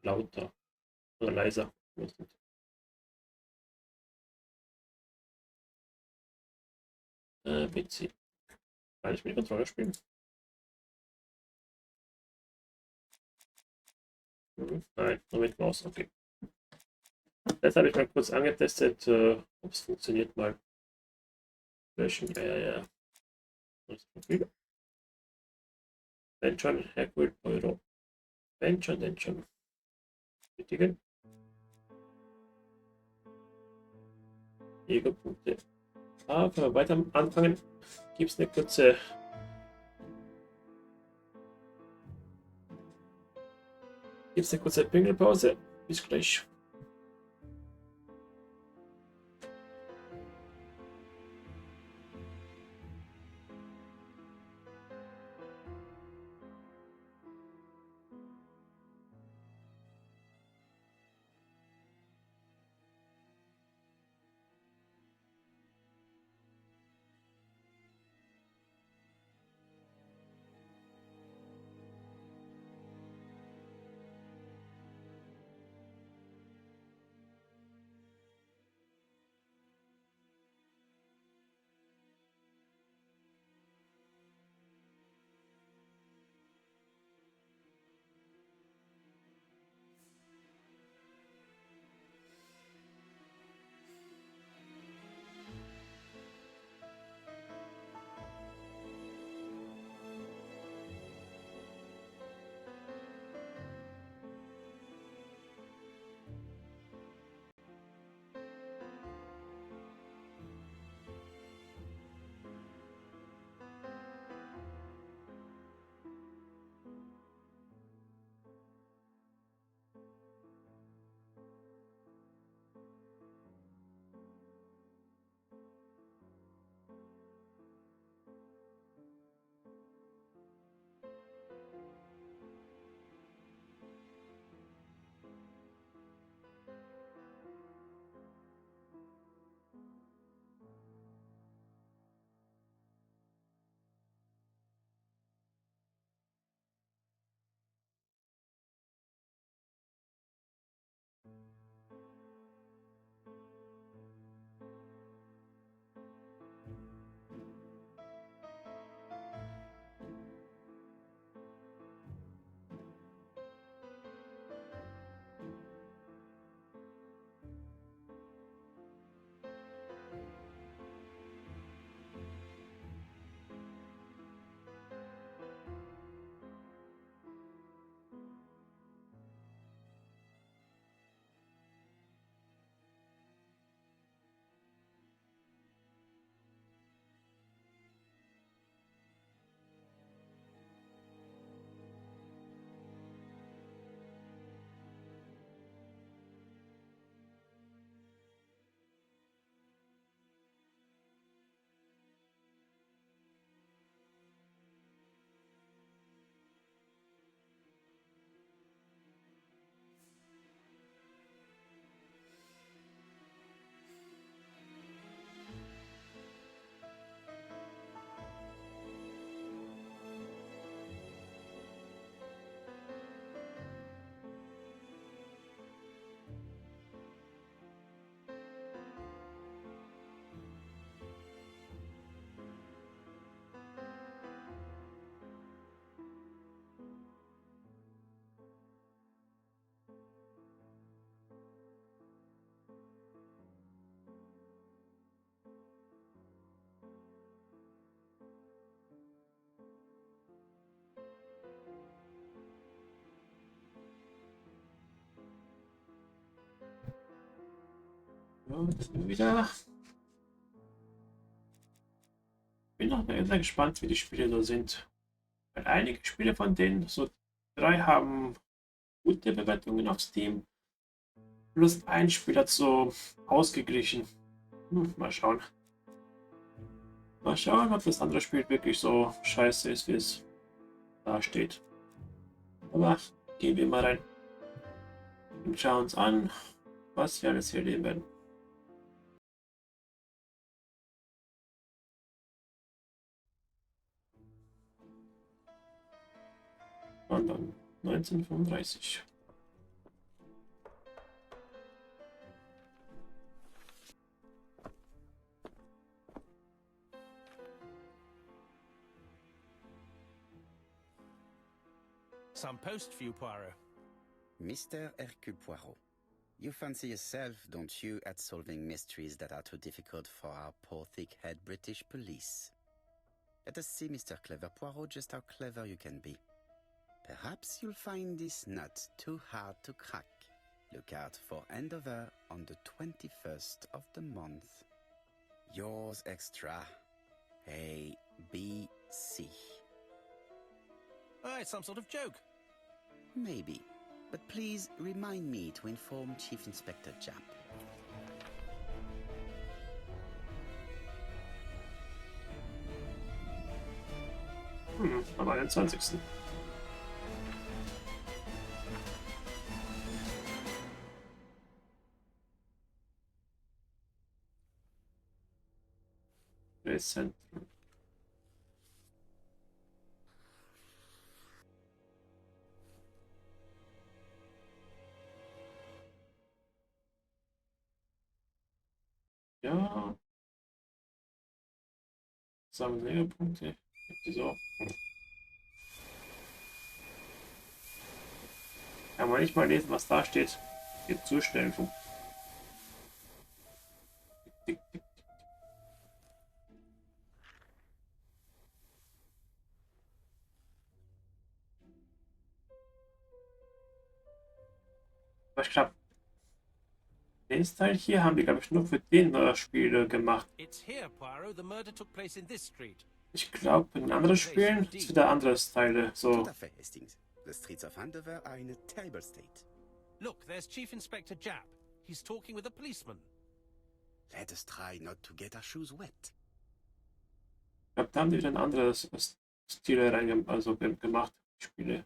lauter oder leiser. Weiß nicht. PC. Kann ich mit dem Controller spielen? Nein, nur mit Maus, okay. Das habe ich mal kurz angetestet, ob es funktioniert mal. Löschen, ja. Das Profil. Wenn schon, Herr Euro. Wenn schon, denn schon. Bestätigen. Jägerpunkte. Können wir weiter anfangen? Gibt es eine kurze Pingelpause? Bis gleich. Ja, jetzt sind wir wieder. Bin noch sehr gespannt, wie die Spiele so sind. Weil einige Spiele von denen, so 3 haben gute Bewertungen auf Steam. Plus ein Spiel hat so ausgeglichen. Mal schauen. Mal schauen, ob das andere Spiel wirklich so scheiße ist, wie es da steht. Aber gehen wir mal rein und schauen uns an, was wir alles hier erleben werden. Und dann 1935. Some post for you, Poirot. Mr. Hercule Poirot, you fancy yourself, don't you, at solving mysteries that are too difficult for our poor thick-head British police? Let us see, Mr. Clever Poirot, just how clever you can be. Perhaps you'll find this nut too hard to crack. Look out for Andover on the 21st of the month. Yours extra, A, B, C. Oh, it's some sort of joke. Maybe, but please remind me to inform Chief Inspector Japp. Am 21. Zentrum. Ja. Sammeln Lehrpunkte. So. Kann man nicht mal lesen, was da steht. Geht zu schnell. Tick, tick, tick. Was klappt? Den Teil hier haben wir, glaube ich, nur für den Spiele gemacht. It's here, Poirot. The murder took place in this street. Ich glaube, in anderen Spielen ist wieder andere Teile. So. Tout à fait, Hastings. The streets of Andover are in a terrible state. Look, there's Chief Inspector Japp. He's talking with a policeman. Let us try not to get our shoes wet. Ich glaube, da haben die wieder ein anderes Stile gemacht, Spiele.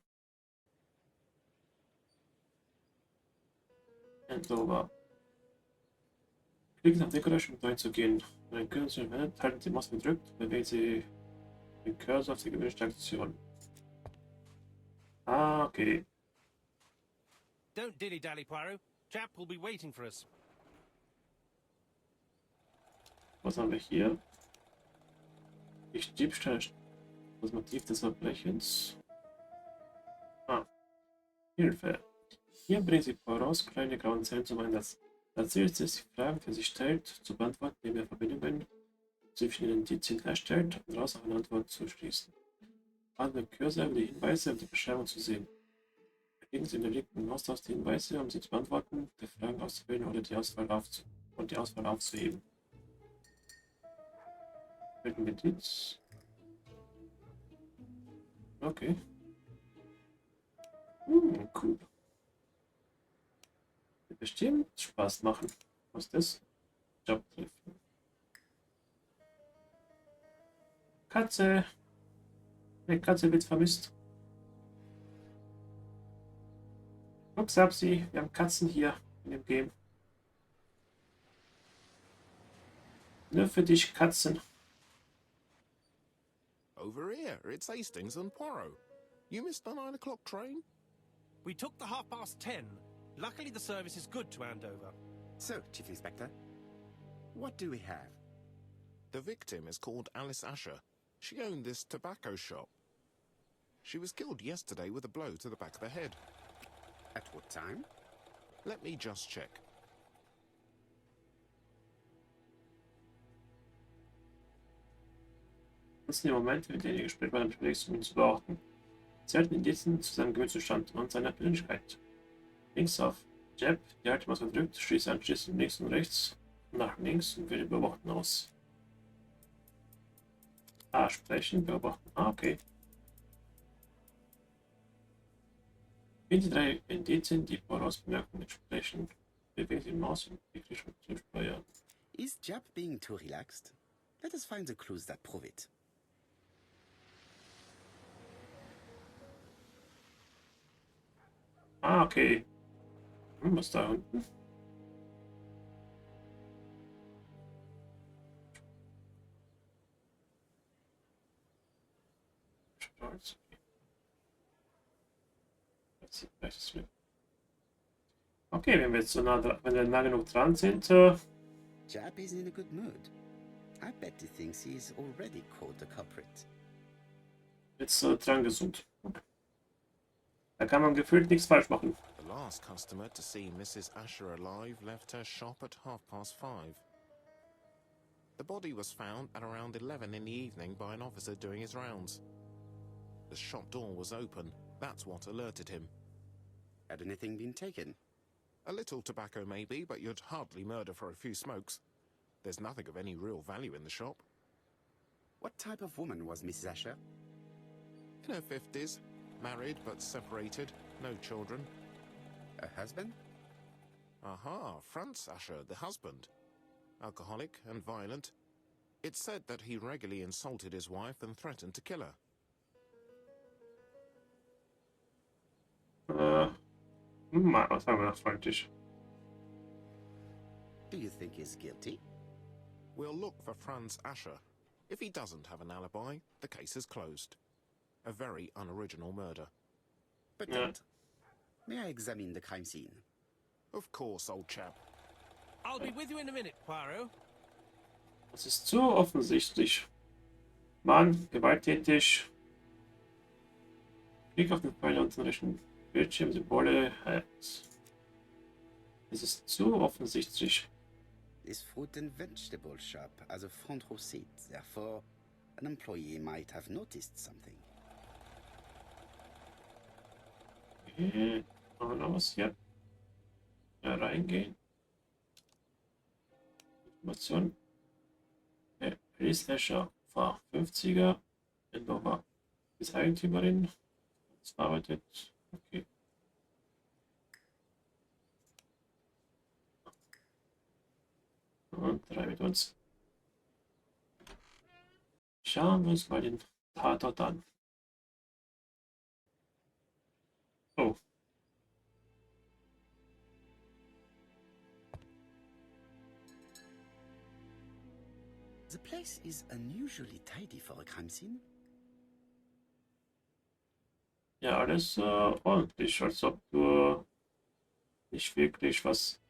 Andover. Klicken auf Decoration, um reinzugehen. Dann können Sie verwendet, halten Sie Maus gedrückt, bewegen Sie den Cursor auf die gewünschte Aktion. Ah, okay. Don't dilly-dally, Poirot. Japp will be waiting for us. Was haben wir hier? Diebstahl. Das Motiv des Verbrechens. Ah. Hilfe. Hier bringen Sie Poirots kleine grauen Zellen zum Einsatz. Das Ziel ist es, die Fragen, die sich stellt, zu beantworten, indem er Verbindungen zwischen den Indizien herstellt und daraus auch eine Antwort zu schließen. Fahren wir Cursor, um die Hinweise und die Beschreibung zu sehen. Klicken Sie in der linken Maustaste die Hinweise, um sie zu beantworten, die Fragen auszuwählen oder die Auswahl aufzuheben. Welchen Indiz? Okay. Cool. Wird bestimmt Spaß machen. Was ist das? Job treffen. Katze. Die Katze wird vermisst. Ups, hab sie. Wir haben Katzen hier in dem Game. Nur für dich, Katzen. Over here, it's Hastings and Poirot. You missed the 9 o'clock train? We took the 10:30. Luckily, the service is good to Andover. So, Chief Inspector, what do we have? The victim is called Alice Asher. She owned this tobacco shop. She was killed yesterday with a blow to the back of the head. At what time? Let me just check. Das sind die Momente, in denen ihr Gespräch bei dem Gesprächsmann zu beachten. Zählt Indizien zu seinem Gemütszustand und seiner Persönlichkeit. Links auf Jab, die Haltemaske gedrückt, schließe anschließend links und rechts nach links und wähle Beobachten aus. Ah, sprechen, beobachten. Ah, okay. Wählen die 3 Indizien, die Vorausbemerkungen entsprechen. Bewegen Sie die Maus und wirklich zu steuern. Is Japp being too relaxed? Let us find the clues that prove it. Ah, okay. Was da unten? Stolz. Okay, wenn wir jetzt so wenn wir nah genug dran sind, Japp is in a good mood. I bet he thinks he's already caught the culprit. jetzt dran gesund. Okay. Da kann man gefühlt nichts falsch machen. The last customer to see Mrs. Asher alive left her shop at 5:30. The body was found at around 11 in the evening by an officer doing his rounds. The shop door was open. That's what alerted him. Had anything been taken? A little tobacco maybe, but you'd hardly murder for a few smokes. There's nothing of any real value in the shop. What type of woman was Mrs. Asher? In her 50s, married but separated, no children. Her husband? Aha, Franz Asher, the husband. Alcoholic and violent. It's said that he regularly insulted his wife and threatened to kill her. Was haben wir noch freundlich? Do you think he's guilty? We'll look for Franz Asher. If he doesn't have an alibi, the case is closed. A very unoriginal murder. But Yeah. don't. May I examine the crime scene? Of course, old chap. I'll be with you in a minute, Poirot. Das ist zu offensichtlich. Mann, gewalttätig. Klick auf den Pfeil unten rechten Bildschirm, Symbole. Es ist zu offensichtlich. This fruit and vegetable shop has a front row seat, therefore an employee might have noticed something. Okay, machen wir noch was hier. Ja, reingehen. Information. Alice Asher war 50er. Endova ist Eigentümerin. Das arbeitet. Okay. Und 3 mit uns. Schauen wir uns mal den Tatort an. Oh. The place is unusually tidy for a crime scene. Ja, alles ordentlich, als ob du nicht wirklich was.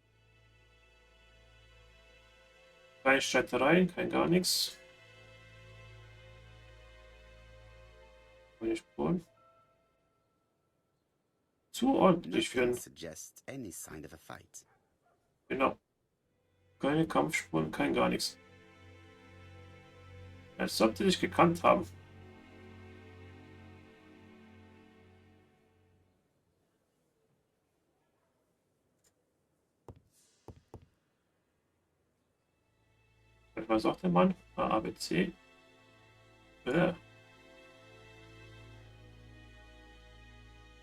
Keine Streitereien, kein gar nichts. Keine Spuren. Zu ordentlich für Nothing ein. suggests any sign of a fight. Genau. Keine Kampfspuren, kein gar nichts. Als ob die dich gekannt haben. Was sagt der Mann? A, B, C.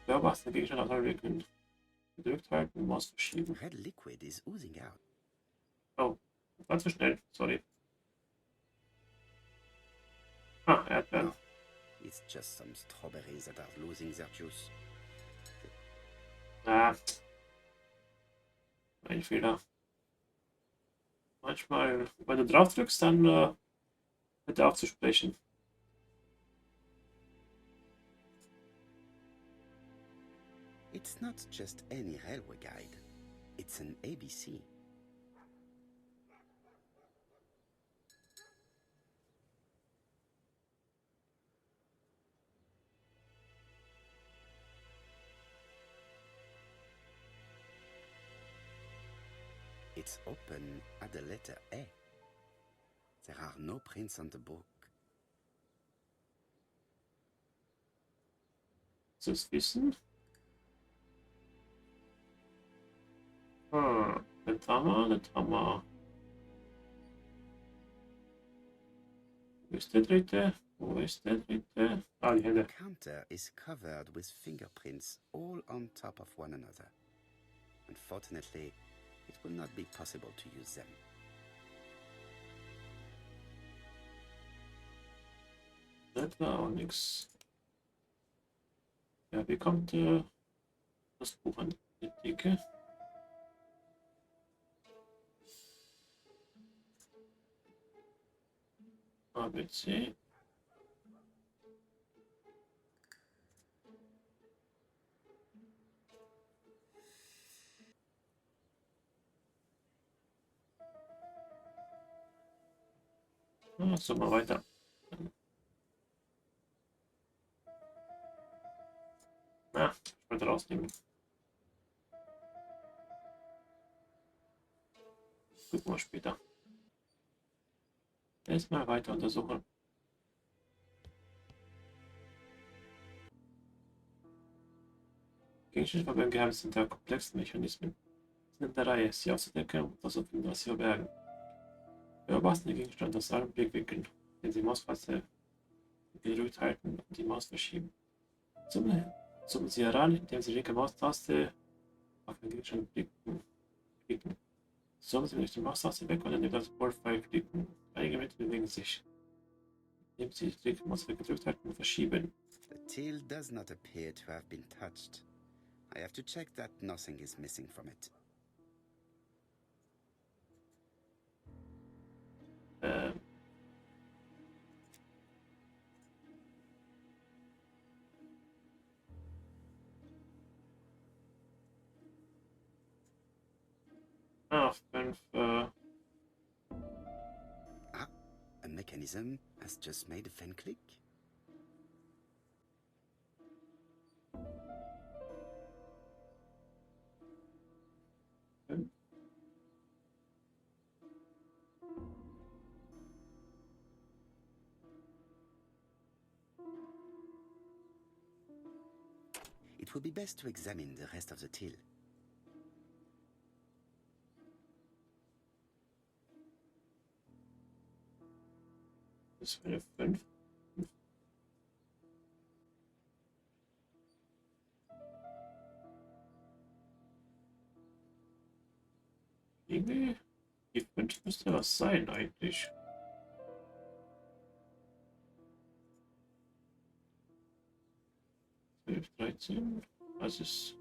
Beobachten den Gegenstand auswickeln. Gedrückt halten, Maus verschieben. Red liquid is oozing out. Oh, ganz so schnell, sorry. Ah, Erdbeeren. No, it's just some strawberries that are losing their juice. Ah. Ein Fehler. Manchmal, wenn du drauf drückst, dann hört er auf zu sprechen. It's not just any railway guide. It's an ABC. It's open at the letter A. There are no prints on the book. Das Wissen. Das haben wir. Wo ist der dritte? Wo ist der dritte? Ah, die The Hände. counter is covered with fingerprints all on top of one another. Unfortunately, it will not be possible to use them. Das war auch nichts. Ja, wie kommt das Buch an die Decke? A, B, C. So, mal weiter. Na, mal rausnehmen. Gucken wir später. Erstmal weiter untersuchen. Gegenstände beim Geheimnis sind der komplexen Mechanismen. Es sind in der Reihe, sie auszudecken und das zu finden, was sie verbergen. Beobachten den Gegenstand aus allen Blickwinkeln, den sie Maustaste gedrückt halten und die Maus verschieben. Zoomen Sie heran, indem Sie die linke Maustaste auf den Gegenstand klicken. Zoomen Sie durch die Maustaste weg und dann über das Ballpfeil klicken. Einige Elemente bewegen sich. Indem Sie die linke Maustaste gedrückt halten und verschieben. The tail does not appear to have been touched. I have to check that nothing is missing from it. Auf 5. A mechanism has just made a fan click. It would be best to examine the rest of the till. Das wäre 5. Irgendwie, die 5 müsste was sein eigentlich. 12, 13. Was ist.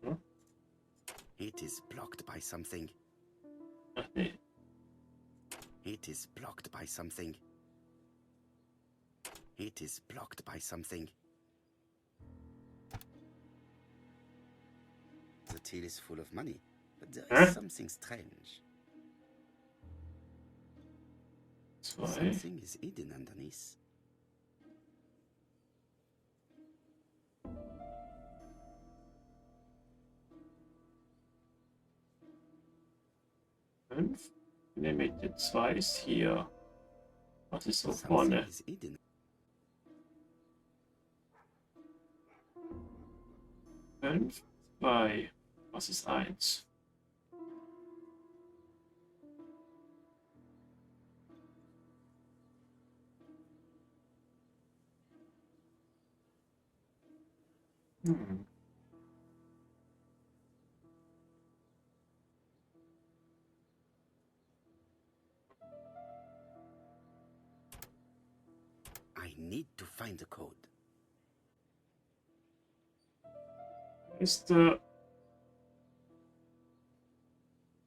Hm? It is blocked by something. Ach nee. It is blocked by something. It is blocked by something. The till is full of money, but there is something strange. 2. Something is hidden underneath. Fünf. In der Mitte 2 ist hier. Was ist so Something vorne? is hidden. 5, 2. Was ist 1? Hm. I need to find the code. Ist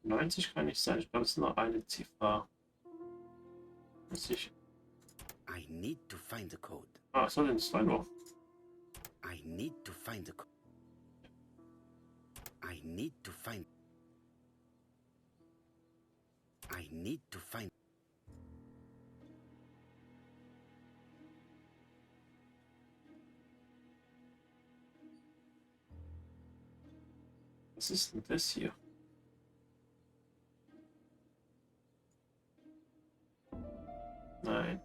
90 kann nicht sein. Ich glaube, es ist nur eine Ziffer. Muss ich. I need to find the code. Ah, so sind es 2 nur. I need to find the code. I need to find. I need to find. Was ist denn das hier? Nein.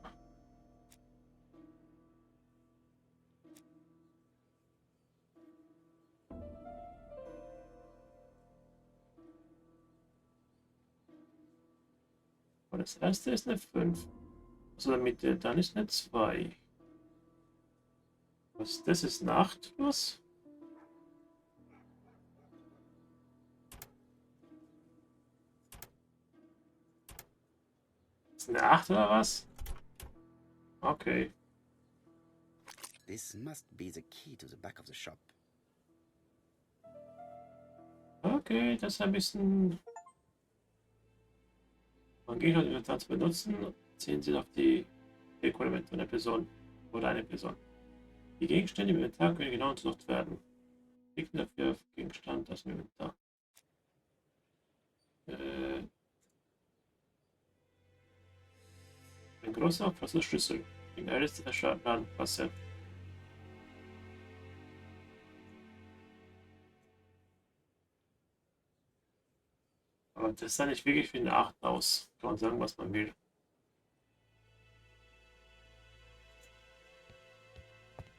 Aber das erste ist eine 5. Also in der Mitte, dann ist eine 2. Was? Das ist eine 8. Was? Ist eine 8 oder was? Okay. This must be the key to the back of the shop. Okay, das ist ein bisschen. Man geht halt Inventar zu benutzen, ziehen Sie auf die Deko-Elemente einer Person oder eine Person. Die Gegenstände im Inventar können genau untersucht werden. Klicken dafür auf Gegenstand aus dem Inventar. Ein großer Schlüssel. Die älteste der Ladenklasse. Aber das sah nicht wirklich wie eine 8 aus. Kann man sagen, was man will.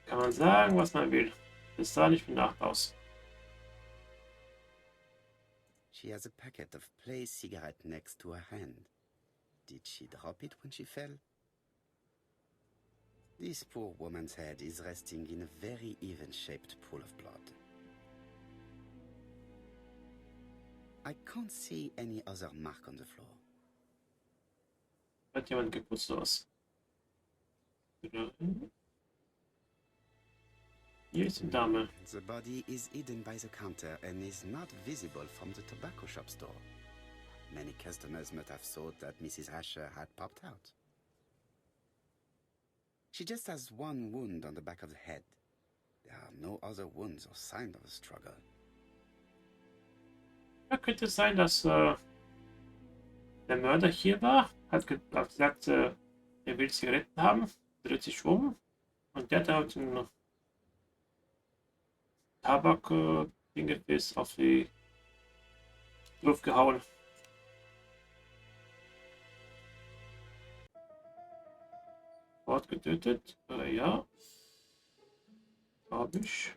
Kann man sagen, was man will. Das sah nicht wie eine 8 aus. She has a packet of play cigarette next to her hand. Did she drop it when she fell? This poor woman's head is resting in a very even-shaped pool of blood. I can't see any other mark on the floor. Hat jemand geputzt aus? Hier ist die Dame. The body is hidden by the counter and is not visible from the tobacco shop store. Many customers must have thought that Mrs. Asher had popped out. She just has one wound on the back of the head. There are no other wounds or signs of a struggle. Ja, könnte es sein, dass der Mörder hier war, hat gesagt, er will Zigaretten haben, dreht sich um und der hat halt ein Tabak-Dingefäß auf die Luft gehauen. Wort getötet, ja, glaube ich.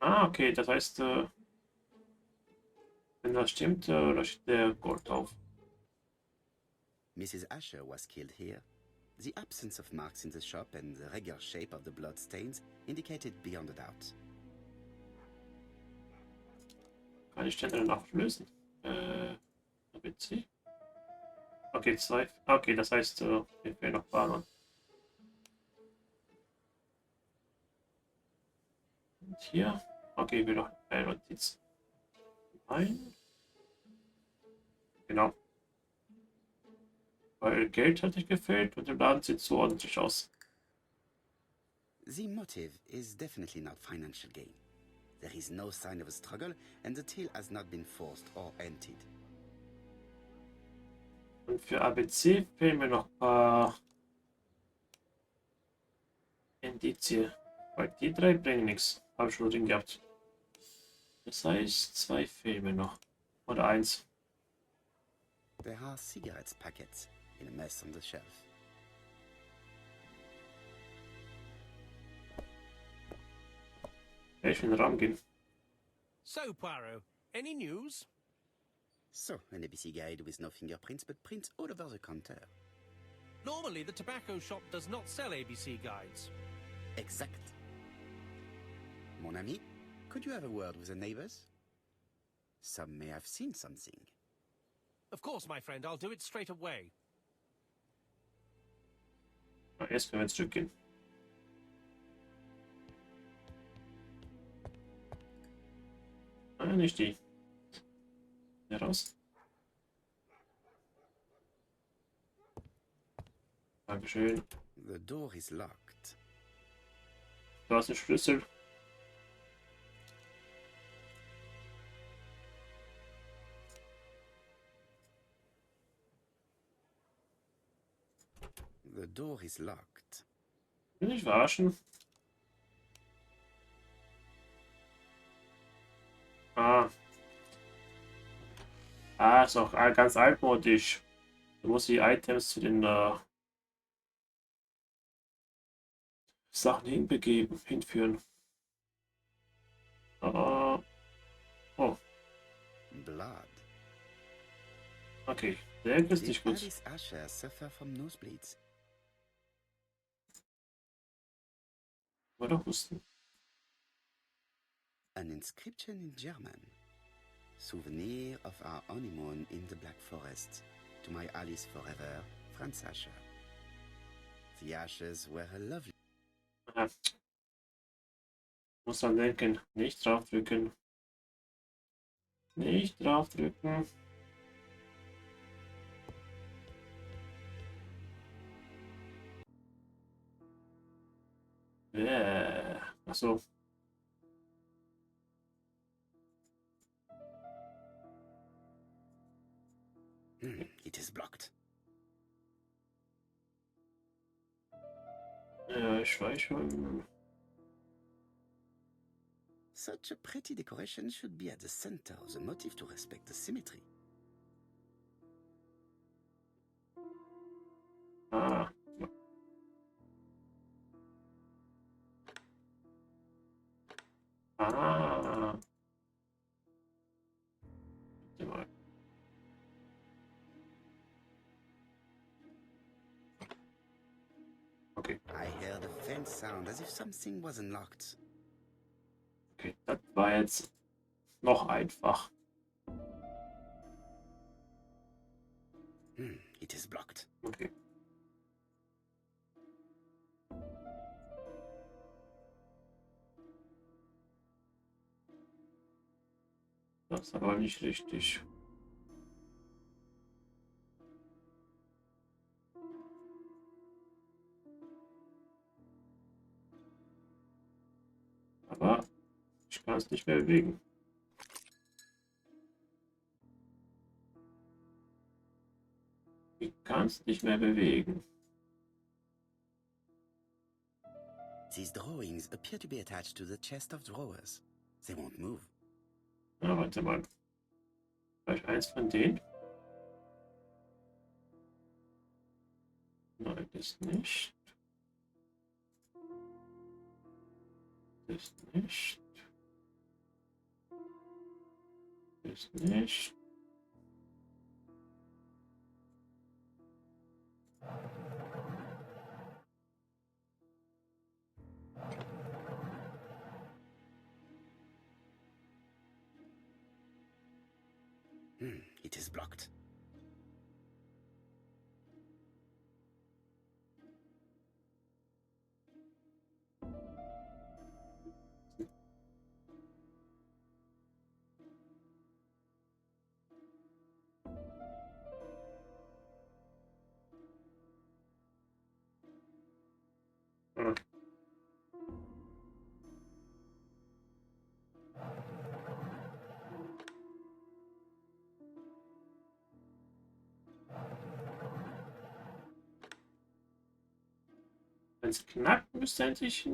Ah, okay, das heißt, wenn das stimmt, löscht der Gold auf. Mrs. Asher was killed here. The absence of marks in the shop and the regular shape of the blood stains indicated beyond a doubt. Kann ich Stände danach lösen? ABC? Okay, 2. Okay, das heißt, mir fehlen noch Bahnen. Und hier? Okay, ich will noch eine Notiz. Ein. Genau. Weil Geld hat nicht gefehlt und im Laden sieht so ordentlich aus. The motive is definitely not financial gain. There is no sign of a struggle and the till has not been forced or emptied. Und für ABC fehlen mir noch ein paar Indizien. Weil die 3 bringen nichts. Habe ich schon drin gehabt. Das heißt, 2 fehlen mir noch. Oder 1. There are cigarettes packets in a mess on the shelf. Ich will in den Raum gehen. So, Poirot, any news? So, an ABC guide with no fingerprints but prints all over the counter. Normally, the tobacco shop does not sell ABC guides. Exact. Mon ami, could you have a word with the neighbors? Some may have seen something. Of course, my friend, I'll do it straight away. Erst wenn wir ins Stück gehen. Ah, nicht die. Hier raus. Dankeschön. The door is locked. Du hast einen Schlüssel. The door is locked. Will ich verarschen? Ah. Ah, ist auch ganz altmodisch. Du musst die Items zu den Sachen hinführen. Oh. Blood. Okay, der ist Did nicht gut. Alice Asher suffer from nosebleeds? Oder husten. An inscription in German. Souvenir of our honeymoon in the Black Forest. To my Alice forever, Franz Asher. The ashes were a lovely... Aha. Muss man denken. Nicht draufdrücken. Nicht draufdrücken. Achso. It is blocked. Ja, ich weiß schon. Such a pretty decoration should be at the center of the motif to respect the symmetry. Ah. Ah. Warte mal. Okay. I heard a faint sound as if something was unlocked. Okay, das war jetzt noch einfach. It is blocked. Okay. Das ist aber nicht richtig. Aber ich kann es nicht mehr bewegen. Ich kann es nicht mehr bewegen. These drawings appear to be attached to the chest of drawers. They won't move. Na, warte mal. Vielleicht eins von denen? Nein, das nicht. Das nicht. Das nicht. It is blocked. Hm. Wenn es knackt, müsste endlich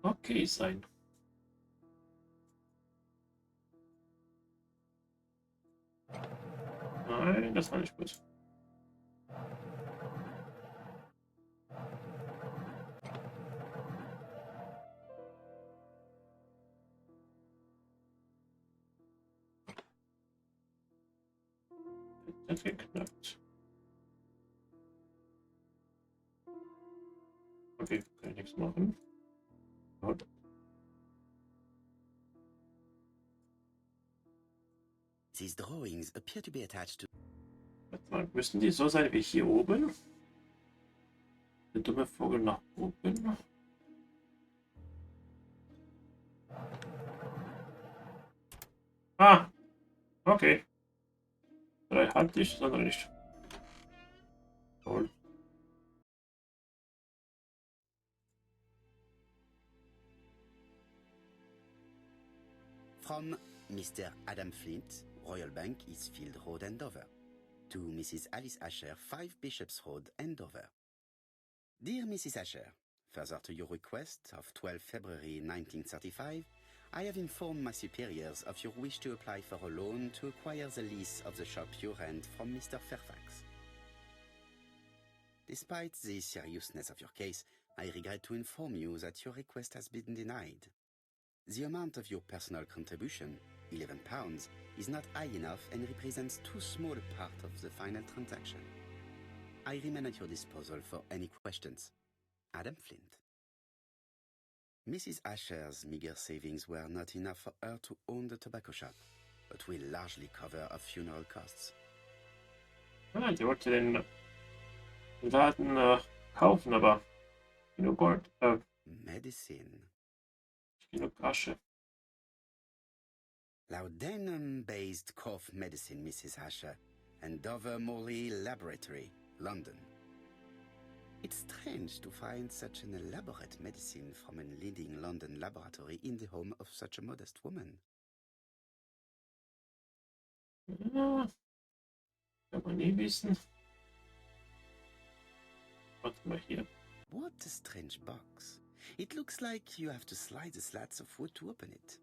okay sein. Nein, das war nicht gut. Hat geknackt. Okay, kann ich nichts machen. Gut. These drawings appear to be attached to... Warte mal, müssen die so sein wie hier oben? Der dumme Vogel nach oben. Ah, okay. Drei hatte ich, das andere nicht. Toll. From Mr. Adam Flint, Royal Bank, Eastfield Road, Andover. To Mrs. Alice Asher, 5 Bishops Road, Andover. Dear Mrs. Asher, further to your request of 12 February 1935, I have informed my superiors of your wish to apply for a loan to acquire the lease of the shop you rent from Mr. Fairfax. Despite the seriousness of your case, I regret to inform you that your request has been denied. The amount of your personal contribution, £11, is not high enough and represents too small a part of the final transaction. I remain at your disposal for any questions. Adam Flint. Mrs. Asher's meager savings were not enough for her to own the tobacco shop, but will largely cover her funeral costs. Ah, die wollte den Laden kaufen, aber genug Gold, Medicine. genug Asche. Laudanum-based cough medicine, Mrs. Asher, and Dover Morley Laboratory, London. It's strange to find such an elaborate medicine from a leading London laboratory in the home of such a modest woman. Ja, kann man nie wissen. Warte mal hier. What a strange box. It looks like you have to slide the slats of wood to open it.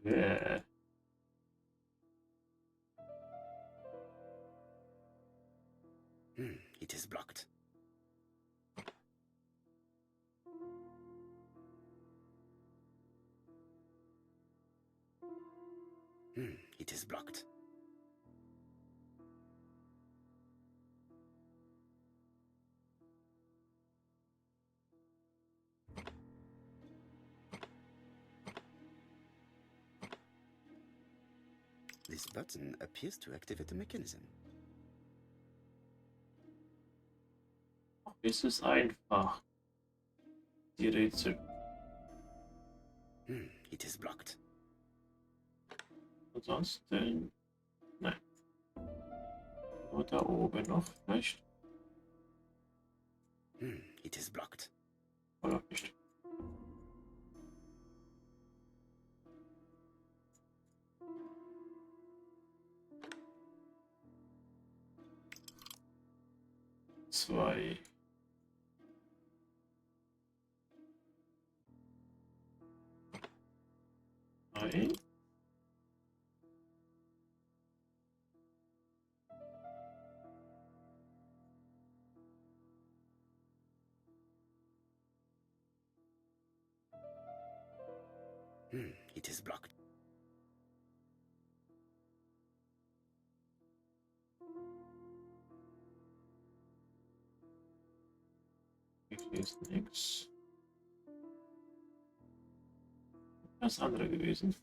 Yeah. It is blocked. It is blocked. This button appears to activate the mechanism. Es ist einfach. Die Rätsel. It is blocked. Ansonsten. Nein. Nur da oben noch vielleicht. It is blocked. Oder nicht. Zwei. Ein. It is blocked. Hier ist nichts. Das andere gewesen.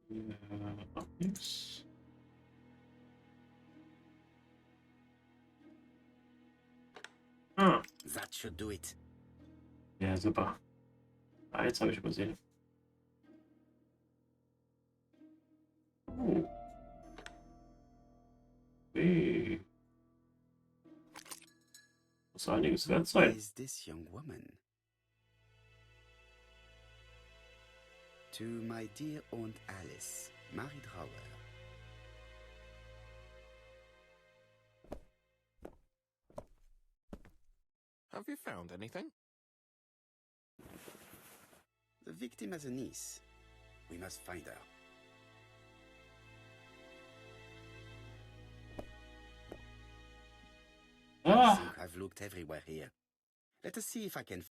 Hier auch nichts. Ah, That should do it. ja, super. Eins habe ich übersehen. Oh. Hey. Muss einiges wert Who sein. is this young woman? To my dear Aunt Alice, married Howard. Have you found anything? The victim has a niece. We must find her. I Ah. think I've looked everywhere here. Let us see if I can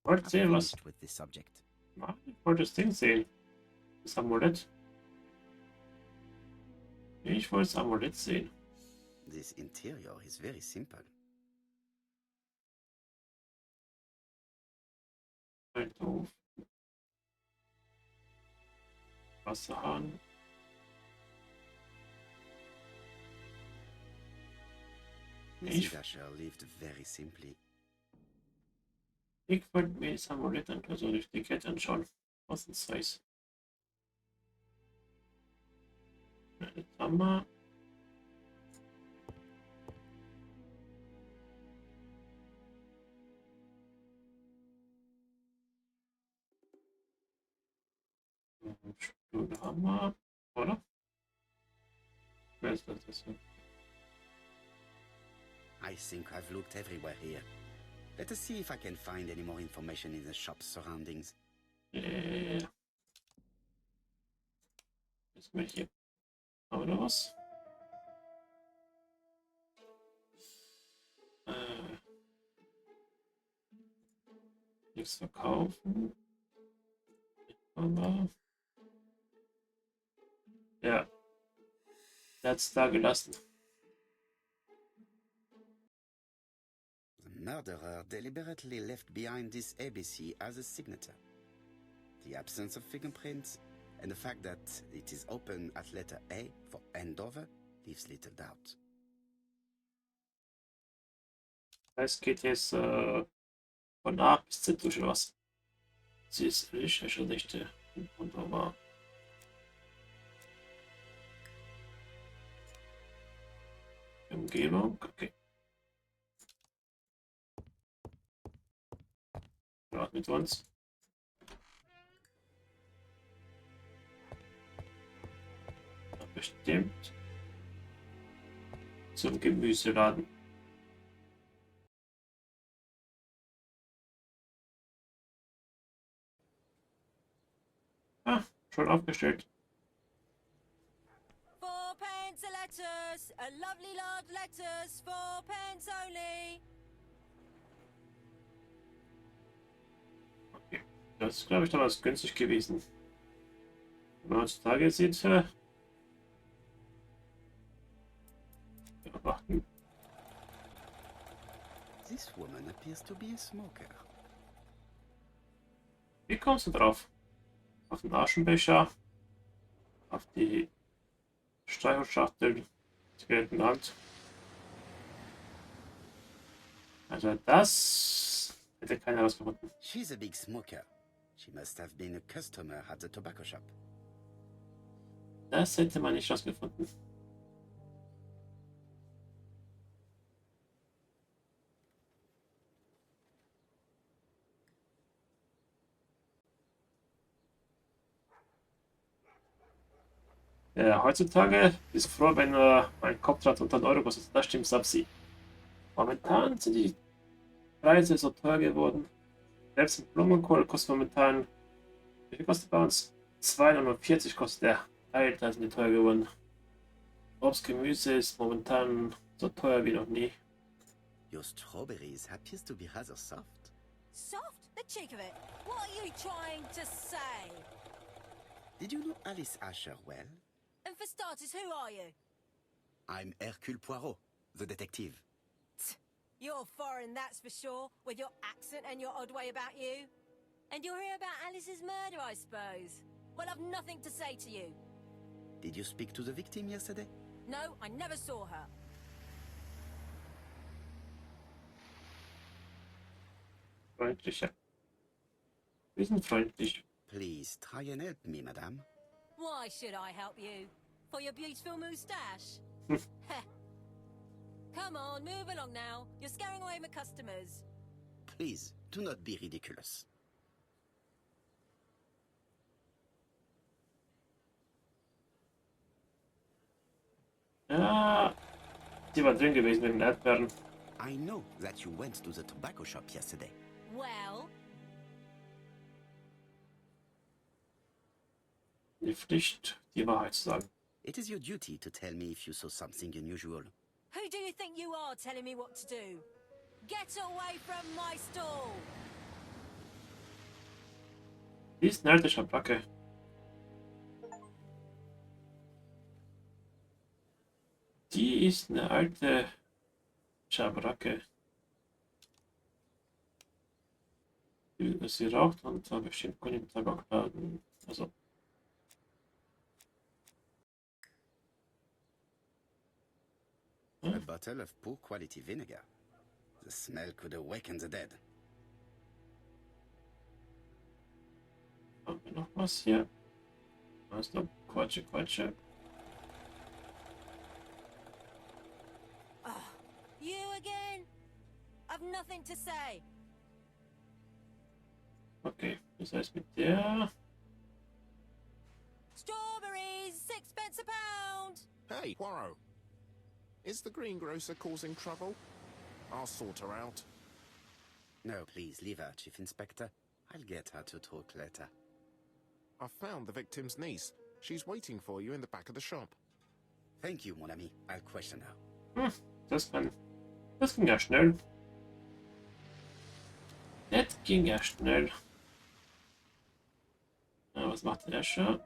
Wollte sehen, was. finished with this subject. Ich wollte das Ding sehen. Das Amulett. Ich wollte das Amulett sehen. This interior is very simple. Ein Doof. Wasserhahn. Mrs. Asher lived very simply. Ich wollte mir das Amulett an, also die Kette anschauen. Was es heißt. Jetzt haben wir. Stuhl haben wir, oder? Wer ist das hier? I think I've looked everywhere here. Let us see if I can find any more information in the shop's surroundings. Ist mir hier. Haben wir noch was? Nichts verkaufen. Aber. Ja. Er hat es da gelassen. The murderer deliberately left behind this ABC as a signature. The absence of fingerprints and the fact that it is open at letter A for Andover leaves little doubt. Es geht jetzt von A bis Z durch oder was? Sie ist Lichtschächte. Wunderbar. Umgebung, okay. Ja, mit uns. Ja, bestimmt. Zum Gemüseladen. Ah, schon aufgestellt. 4 pence a lettuce, a lovely large lettuce, 4 pence only. Okay. Das ist, glaube ich, damals günstig gewesen. Wenn man heutzutage sieht, warten. This woman appears to be a smoker. Wie kommst du drauf? Auf den Aschenbecher, auf die Streichholzschachtel, Zigarettenland. Also das hätte keiner herausgefunden. She's a big smoker. She must have been a customer at the tobacco shop. Das hätte man nicht herausgefunden. Heutzutage ist froh, wenn ein Kopfrad unter 1 Euro kostet. Das stimmt, Sapsi. Momentan sind die Preise so teuer geworden. Selbst ein Blumenkohl kostet momentan, wie viel kostet bei uns? 2,49 kostet der. Alter, sind die teuer geworden. Obst, Gemüse ist momentan so teuer wie noch nie. Your strawberries appears to be rather soft. Soft? The cheek of it. What are you trying to say? Did you know Alice Asher well? And for starters, who are you? I'm Hercule Poirot, the detective. You're foreign, that's for sure, with your accent and your odd way about you. And you're here about Alice's murder, I suppose. Well, I've nothing to say to you. Did you speak to the victim yesterday? No, I never saw her. Freundlicher. Wir sind freundlich. Please try and help me, madame. Why should I help you? For your beautiful moustache? Come on, move along now. You're scaring away my customers. Please, do not be ridiculous. Ja, die war drin gewesen wegen den Erdbeeren. I know that you went to the tobacco shop yesterday. Well, Die Pflicht, die Wahrheit zu sagen. It is your duty to tell me if you saw something unusual. who do you think you are telling me what to do? Get away from my stall! Die ist eine alte Schabracke. Die ist eine alte Schabracke. Sie raucht und da bestimmt können Tabak laden. Also. A bottle of poor quality vinegar. The smell could awaken the dead. Haben wir noch was hier? Was ist noch? Quatsche, Quatsche. You again? I've nothing to say. Okay, das heißt mit der. Strawberries, 6 pence a pound! Hey, Poirot. Is the greengrocer causing trouble? I'll sort her out. No, please, leave her, Chief Inspector. I'll get her to talk later. I found the victim's niece. She's waiting for you in the back of the shop. Thank you, mon ami. I'll question her. Das ging ja schnell. Das ging ja schnell. Ja, was macht der schon?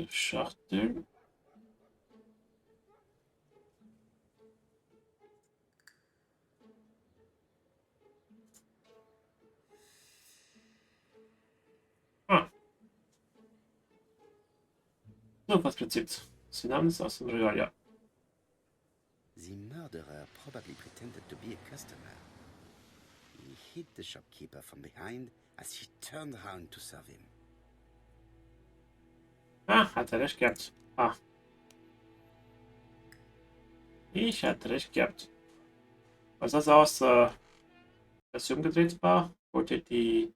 Schachtel. So, was Prinzip. Sie nahmen es aus dem Regal, ja. The murderer probably pretended to be a customer. He hit the shopkeeper from behind as she turned around to serve him. Ah, hat er recht gehabt. Ah. Ich hatte recht gehabt. Was das aus, dass sie umgedreht war, wollte die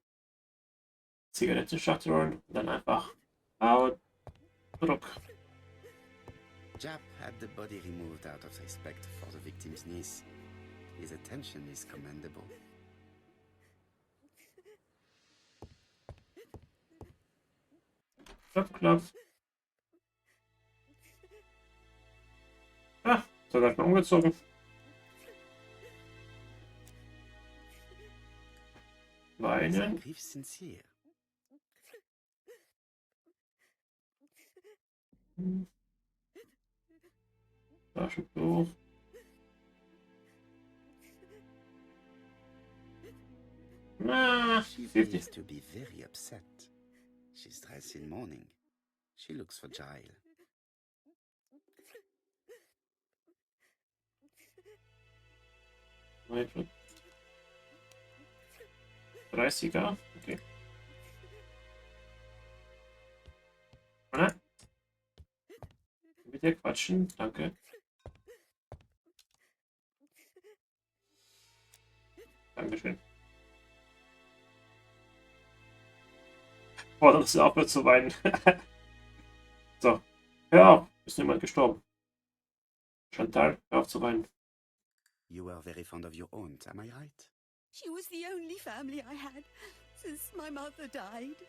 Zigarettenschachtel holen und dann einfach laut Druck. Jap had the body removed out of respect for the victim's niece. His attention is commendable. Klopf, klopf. Ah, sogar schon umgezogen. Weinen. Grief sincere. Taschentuch. Ah, She 50. appears to be very upset. She's dressed in mourning. She looks fragile. Wait, 30er. Okay. Oder? Mit dir quatschen. Danke. Dankeschön. Boah, dann ist er aufhört zu weinen. So. Hör auf. Ist jemand gestorben? Chantal, hör auf zu weinen. You were very fond of your aunt, am I right? She was the only family I had since my mother died.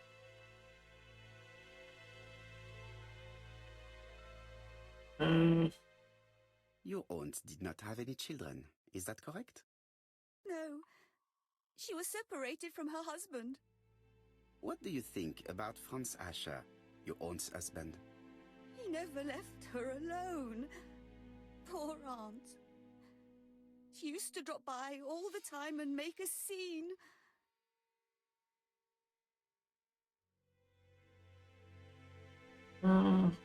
Your aunt did not have any children, is that correct? No, she was separated from her husband. What do you think about Franz Ascher, your aunt's husband? He never left her alone. Poor aunt. She used to drop by all the time and make a scene.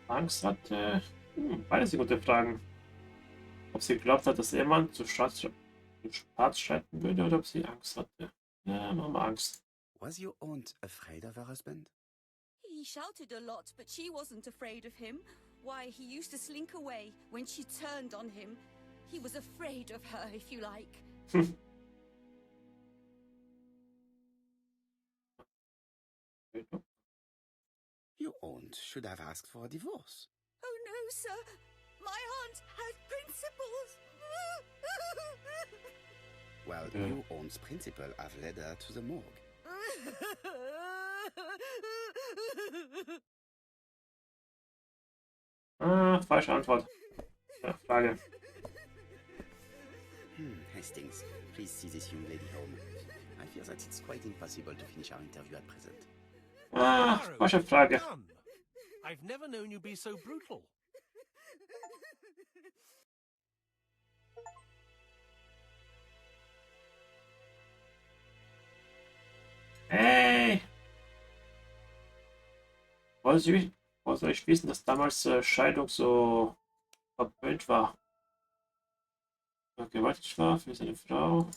Angst hatte. Beides sind gute Fragen. Ob sie geglaubt hat, dass jemand zu Schwarz schreiten würde oder ob sie Angst hatte. Ja, machen wir Angst. Was your aunt afraid of her husband? He shouted a lot, but she wasn't afraid of him. Why, he used to slink away when she turned on him. He was afraid of her, if you like. Your aunt should have asked for a divorce. Oh no, sir. My aunt had principles. Well, your aunt's principle have led her to the morgue. Falsche Antwort. Ja, Frage. Hastings, please see this young lady home. I fear that it's quite impossible to finish our interview at present. Falsche Frage. Done. I've never known you be so brutal. Hey! Woher soll ich wissen, dass damals Scheidung so verpönt war? Vergewaltigt war für seine Frau.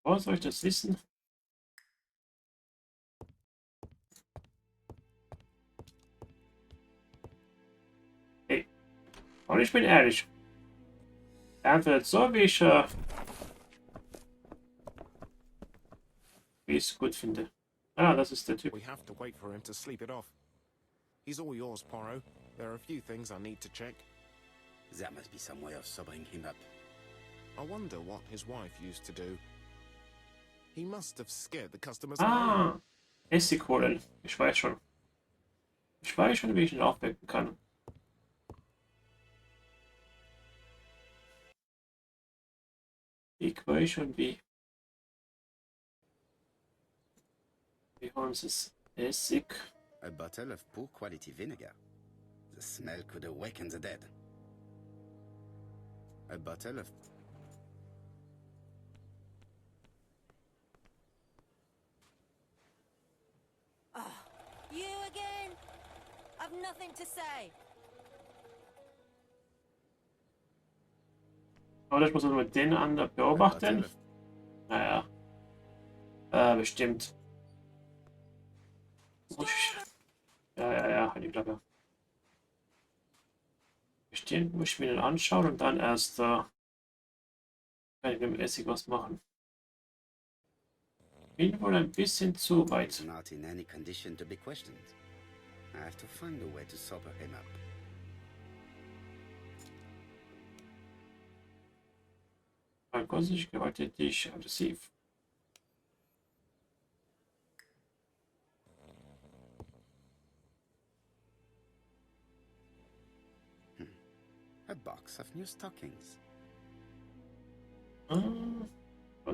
Woher soll ich das wissen? Hey, und ich bin ehrlich. Er antwortet so, wie ich es gut finde. Ah, das ist der Typ. We have to wait for him to sleep it off. He's all yours, Poirot. There are a few things I need to check. There must be some way of sobering him up. I wonder what his wife used to do. He must have scared the customers away. Ah, Essig holen. Ich weiß schon. Ich weiß schon, wie ich ihn aufwecken kann. Ich weiß schon, wie. Wir holen uns das Essig. A bottle of poor quality vinegar. The smell could awaken the dead. A bottle of... You again? I've nothing to say. Oder ich muss also mit den anderen beobachten. Naja. Bestimmt. Ja, halt die Klappe. Bestimmt muss ich mir den anschauen und dann erst Kann ich mit dem Essig was machen? Bin wohl ein bisschen zu weit. Not in any condition to be questioned. I have to find a way to sober him up. Aggressiv, gewalttätig, aggressiv. A box of new stockings. Ah,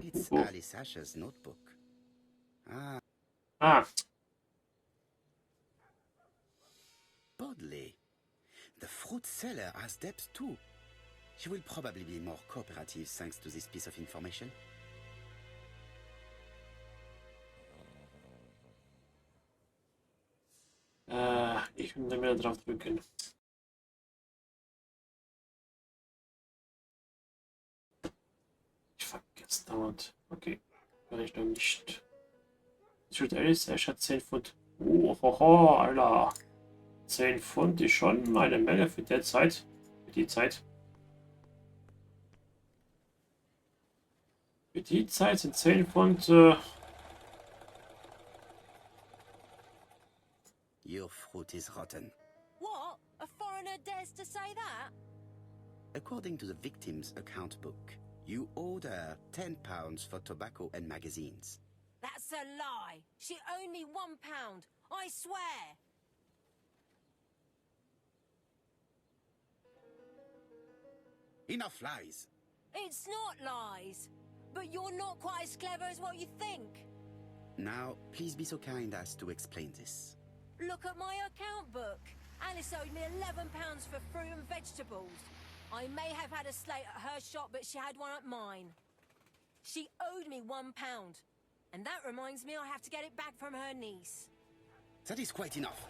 It's Buch. Alice Asher's notebook. Ah, Ah, Bodley. The fruit seller has debts too. She will probably be more cooperative thanks to this piece of information. ich will da wieder drauf drücken. Ich vergesse dauernd. Okay, kann ich noch nicht. Shoot Alice, er hat 10 Pfund. Hoho, Alter. 10 Pfund ist schon eine Menge für die Zeit. Für die Zeit. Für die Zeit sind 10 Pfund. Your fruit is rotten. What? A foreigner dares to say that? According to the victim's account book, you owed her £10 for tobacco and magazines. That's a lie. She owed me £1. I swear. Enough lies! It's not lies. But you're not quite as clever as what you think. Now, please be so kind as to explain this. Look at my account book. Alice owed me £11 for fruit and vegetables. I may have had a slate at her shop, but she had one at mine. She owed me £1. And that reminds me I have to get it back from her niece. That is quite enough.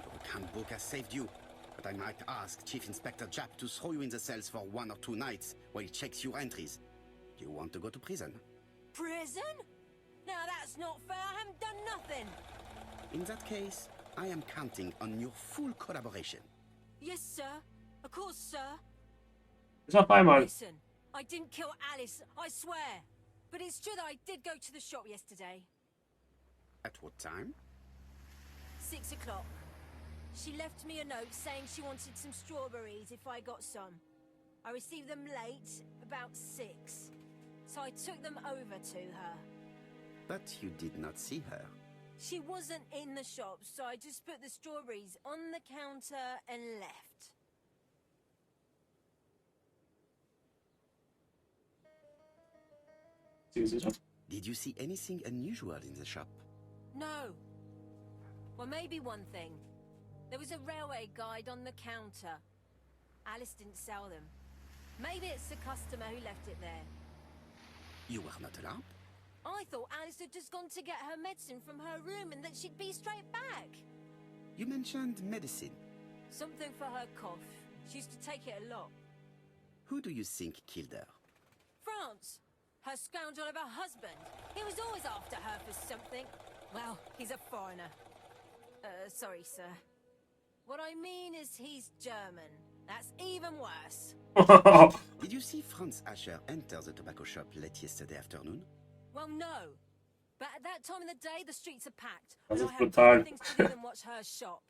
Your account book has saved you, but I might ask Chief Inspector Japp to throw you in the cells for 1 or 2 nights while he checks your entries. Do you want to go to prison? Prison? Now that's not fair. I haven't done nothing. In that case, I am counting on your full collaboration. Yes, sir. Of course, sir. Bis auf einmal. Listen, I didn't kill Alice, I swear. But it's true that I did go to the shop yesterday. At what time? 6 o'clock. She left me a note saying she wanted some strawberries if I got some. I received them late, about 6. So I took them over to her. But you did not see her. She wasn't in the shop, so I just put the strawberries on the counter and left. Sie gesichert. Did you see anything unusual in the shop? No. Well, maybe one thing. There was a railway guide on the counter. Alice didn't sell them. Maybe it's the customer who left it there. You were not alarmed? I thought Alice had just gone to get her medicine from her room and that she'd be straight back. You mentioned medicine. Something for her cough. She used to take it a lot. Who do you think killed her? France. Her scoundrel of a husband. He was always after her for something. Well, he's a foreigner. Sorry, sir. What I mean is he's German. That's even worse. Did you see Franz Asher enter the tobacco shop late yesterday afternoon? Well, no. But at that time of the day, the streets are packed. Das And ist I have brutal. better things to do than watch her shop.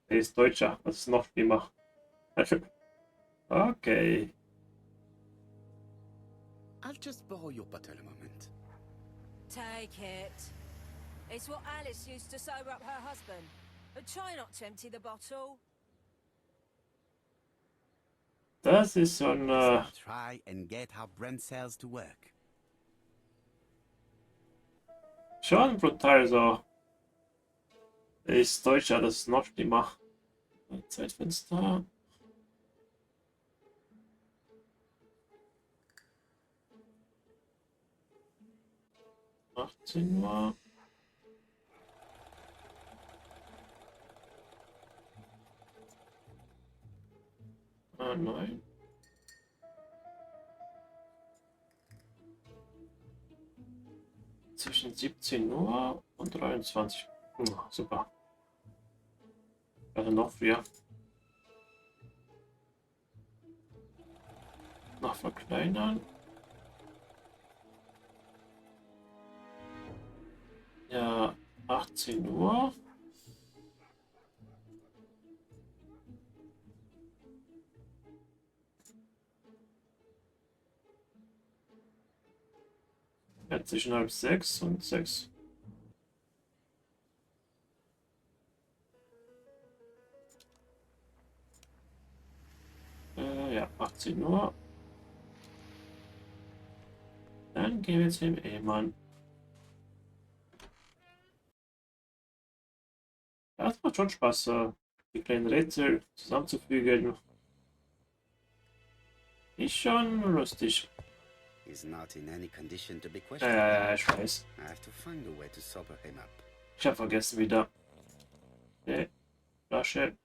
Er ist Deutscher. Das ist noch schlimmer. Okay. I'll just borrow your bottle a moment. Take it. It's what Alice used to sober up her husband. But try not to empty the bottle. Das ist so ein... Try and get our brain cells to work. schon brutal so. Er ist Deutscher, das ist noch schlimmer. Zeitfenster. Uhr. Ah, nein. Zwischen 17 Uhr und 23. Super. Also noch früher. noch verkleinern. Ja, 18 Uhr. Ja, zwischen halb 6 und 6. Ja, 18 Uhr. Dann gehen wir jetzt dem Ehemann. Ja, es macht schon Spaß, die kleinen Rätsel zusammenzufügen. Ist schon lustig. He's not in any condition to be questioned. Ich weiß. I have to find a way to sober him up. Ich habe vergessen wieder. Flasche.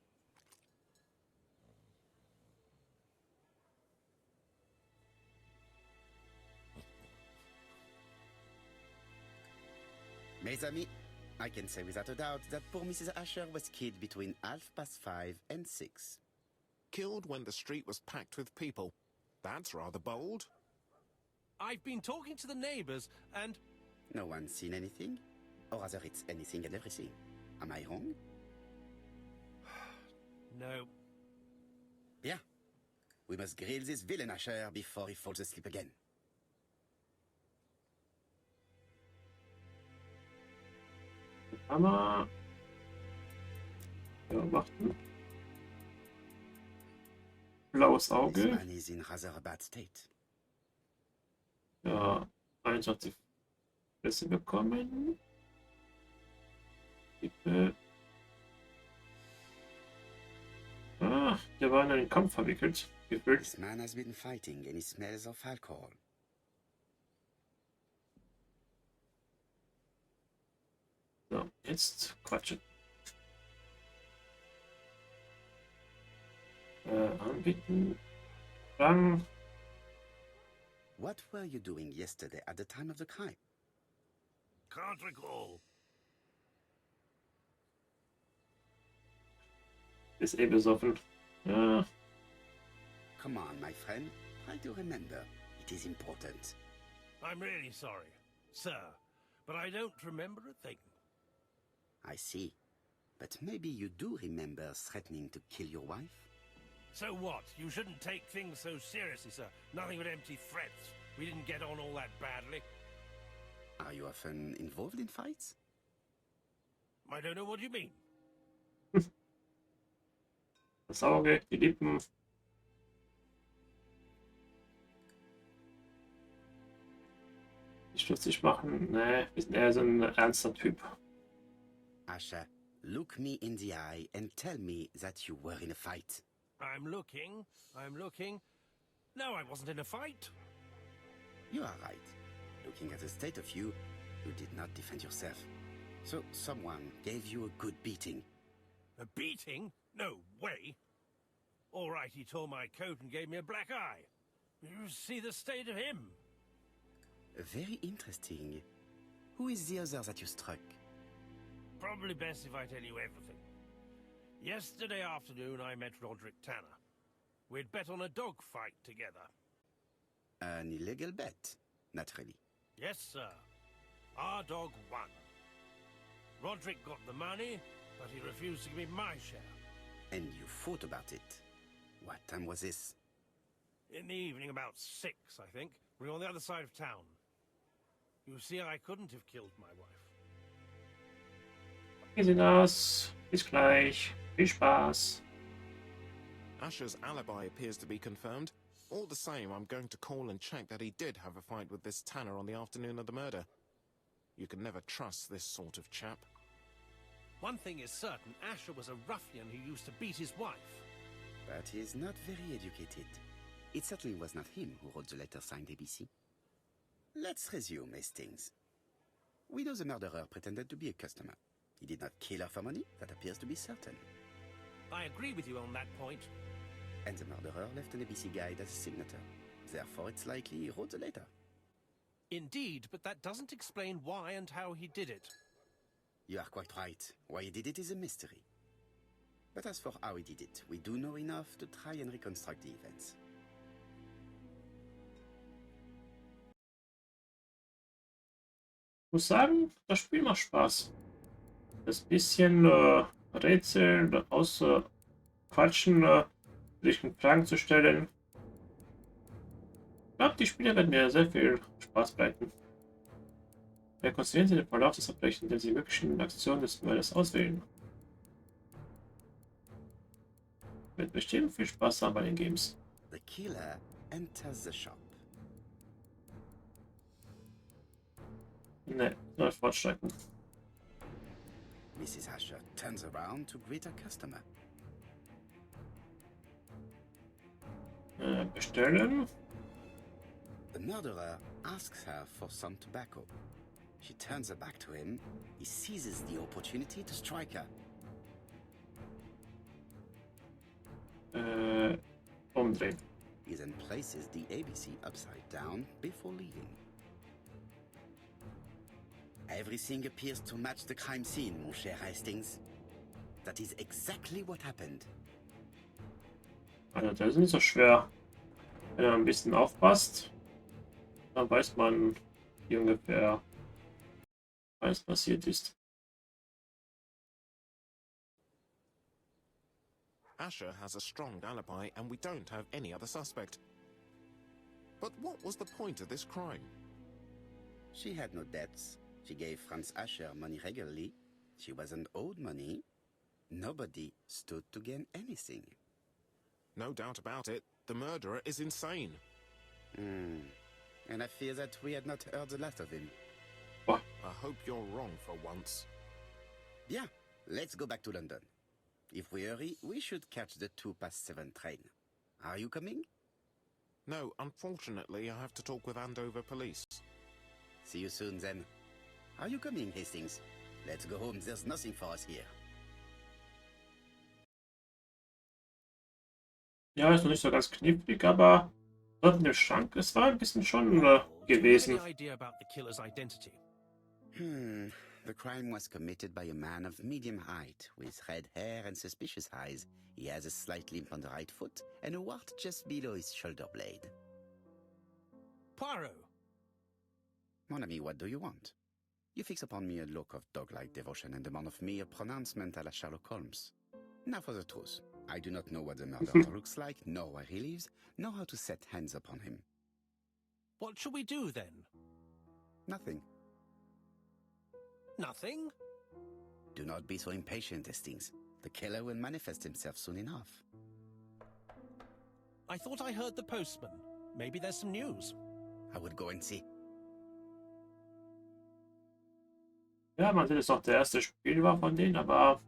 Mes amis, I can say without a doubt that poor Mrs. Asher was killed between 5:30 and 6. Killed when the street was packed with people. That's rather bold. I've been talking to the neighbors, and No one's seen anything? Or rather, it's anything and everything. Am I wrong? no. Bien. We must grill this villain Asher before he falls asleep again. Hammer. Beobachten. Blaues This Auge. man is in rather a bad state. Ja, 21 Pässe bekommen. Tippe. Ah, der war in einen Kampf verwickelt. Gefühlt. This man has been fighting and he smells of alcohol. So, jetzt quatschen. Anbieten. Rang. What were you doing yesterday at the time of the crime? Can't recall. Ist eh besoffen. Ja, Come on, my friend. Try to remember. It is important. I'm really sorry, sir, but I don't remember a thing. I see. But maybe you do remember threatening to kill your wife? So what? You shouldn't take things so seriously, sir. Nothing but empty threats. We didn't get on all that badly. Are you often involved in fights? I don't know what you mean. das Auge, die Lippen. Nicht lustig machen. Nee, wir sind eher so ein ernster Typ. Asher, look me in the eye and tell me that you were in a fight. I'm looking. No, I wasn't in a fight. You are right. Looking at the state of you, you did not defend yourself. So someone gave you a good beating. A beating? No way. All right, he tore my coat and gave me a black eye. You see the state of him. Very interesting. Who is the other that you struck? Probably best if I tell you everything. Yesterday afternoon, I met Roderick Tanner. We'd bet on a dog fight together. An illegal bet, naturally. Yes, sir. Our dog won. Roderick got the money, but he refused to give me my share. And you fought about it. What time was this? In the evening, about 6, I think. We were on the other side of town. You see, I couldn't have killed my wife. Wie sieht aus? Bis gleich. Viel Spaß. Asher's alibi appears to be confirmed. All the same, I'm going to call and check that he did have a fight with this Tanner on the afternoon of the murder. You can never trust this sort of chap. One thing is certain, Asher was a ruffian who used to beat his wife. But he is not very educated. It certainly was not him who wrote the letter signed ABC. Let's resume, Hastings. We know the murderer pretended to be a customer. He did not kill her for money, that appears to be certain. I agree with you on that point. And the murderer left an ABC guide as a signature. Therefore, it's likely he wrote the letter. Indeed, but that doesn't explain why and how he did it. You are quite right. Why he did it is a mystery. But as for how he did it, we do know enough to try and reconstruct the events. muss sagen, das Spiel macht Spaß. Das bisschen Rätsel ausquatschen, richtigen Fragen zu stellen. Ich glaube, die Spiele werden mir sehr viel Spaß bereiten. Rekonstruieren Sie den Verlauf des Verbrechens, indem Sie die möglichen Aktionen des Mörders auswählen. Wird bestimmt viel Spaß haben bei den Games. The killer enters the shop. Ne, nur fortschreiten. Mrs. Asher turns around to greet her customer. Bestellen. The murderer asks her for some tobacco. She turns her back to him. He seizes the opportunity to strike her. Umdrehen. He then places the ABC upside down before leaving. Everything appears to match the crime scene, mon cher Hastings. That is exactly what happened. Also das ist nicht so schwer. Wenn man ein bisschen aufpasst, dann weiß man wie ungefähr, was passiert ist. Asher has a strong alibi and we don't have any other suspect. But what was the point of this crime? She had no debts. She gave Franz Asher money regularly. She wasn't owed money. Nobody stood to gain anything. No doubt about it, the murderer is insane. And I fear that we had not heard the last of him. I hope you're wrong for once. Bien, let's go back to London. If we hurry, we should catch the 7:02 train. Are you coming? No, unfortunately, I have to talk with Andover police. See you soon then. Are you coming, Hastings? Let's go home, there's nothing for us here. Ja, ist noch nicht so ganz knifflig, aber dort in dem Schrank, es war ein bisschen schon Do you gewesen. have any idea about the killer's identity? The crime was committed by a man of medium height, with red hair and suspicious eyes. He has a slight limp on the right foot and a wart just below his shoulder blade. Poirot. Mon ami, what do you want? You fix upon me a look of dog-like devotion and demand of me a pronouncement à la Sherlock Holmes. Now for the truth. I do not know what the murderer looks like, nor where he lives, nor how to set hands upon him. What shall we do then? Nothing. Nothing? Do not be so impatient, Hastings. The killer will manifest himself soon enough. I thought I heard the postman. Maybe there's some news. I would go and see. Ja, man sieht, es noch der erste Spiel war von denen, aber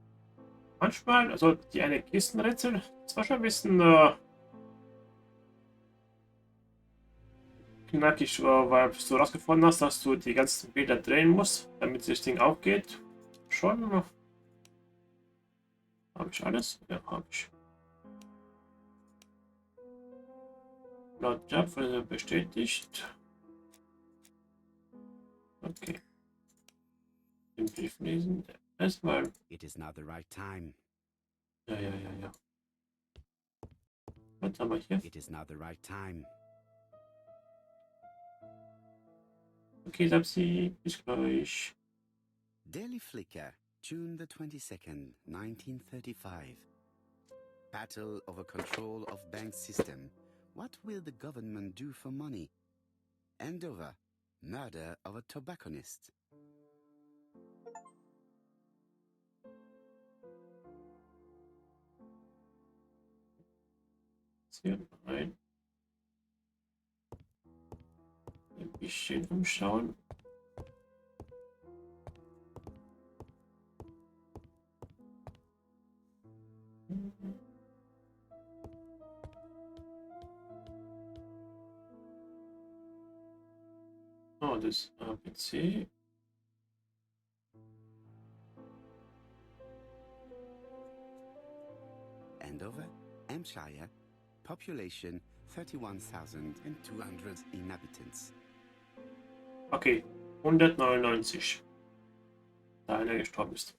manchmal, also die eine Kistenrätsel, das war schon ein bisschen knackig, weil du rausgefunden hast, dass du die ganzen Bilder drehen musst, damit das Ding aufgeht. Schon. Habe ich alles? Ja, habe ich. Laut Job bestätigt. Okay. Den Brief lesen. Erstmal. It is not the right time. Ja. Was haben wir hier? It is not the right time. Okay, Sapsi, bis gleich. Daily Flicker, June the 22nd, 1935. Battle over control of bank system. What will the government do for money? Andover, murder of a tobacconist. Hier rein. Ein bisschen umschauen. Oh, das ABC. Andover, Hampshire, population 31,200 inhabitants. Okay, 199. Da einer gestorben ist.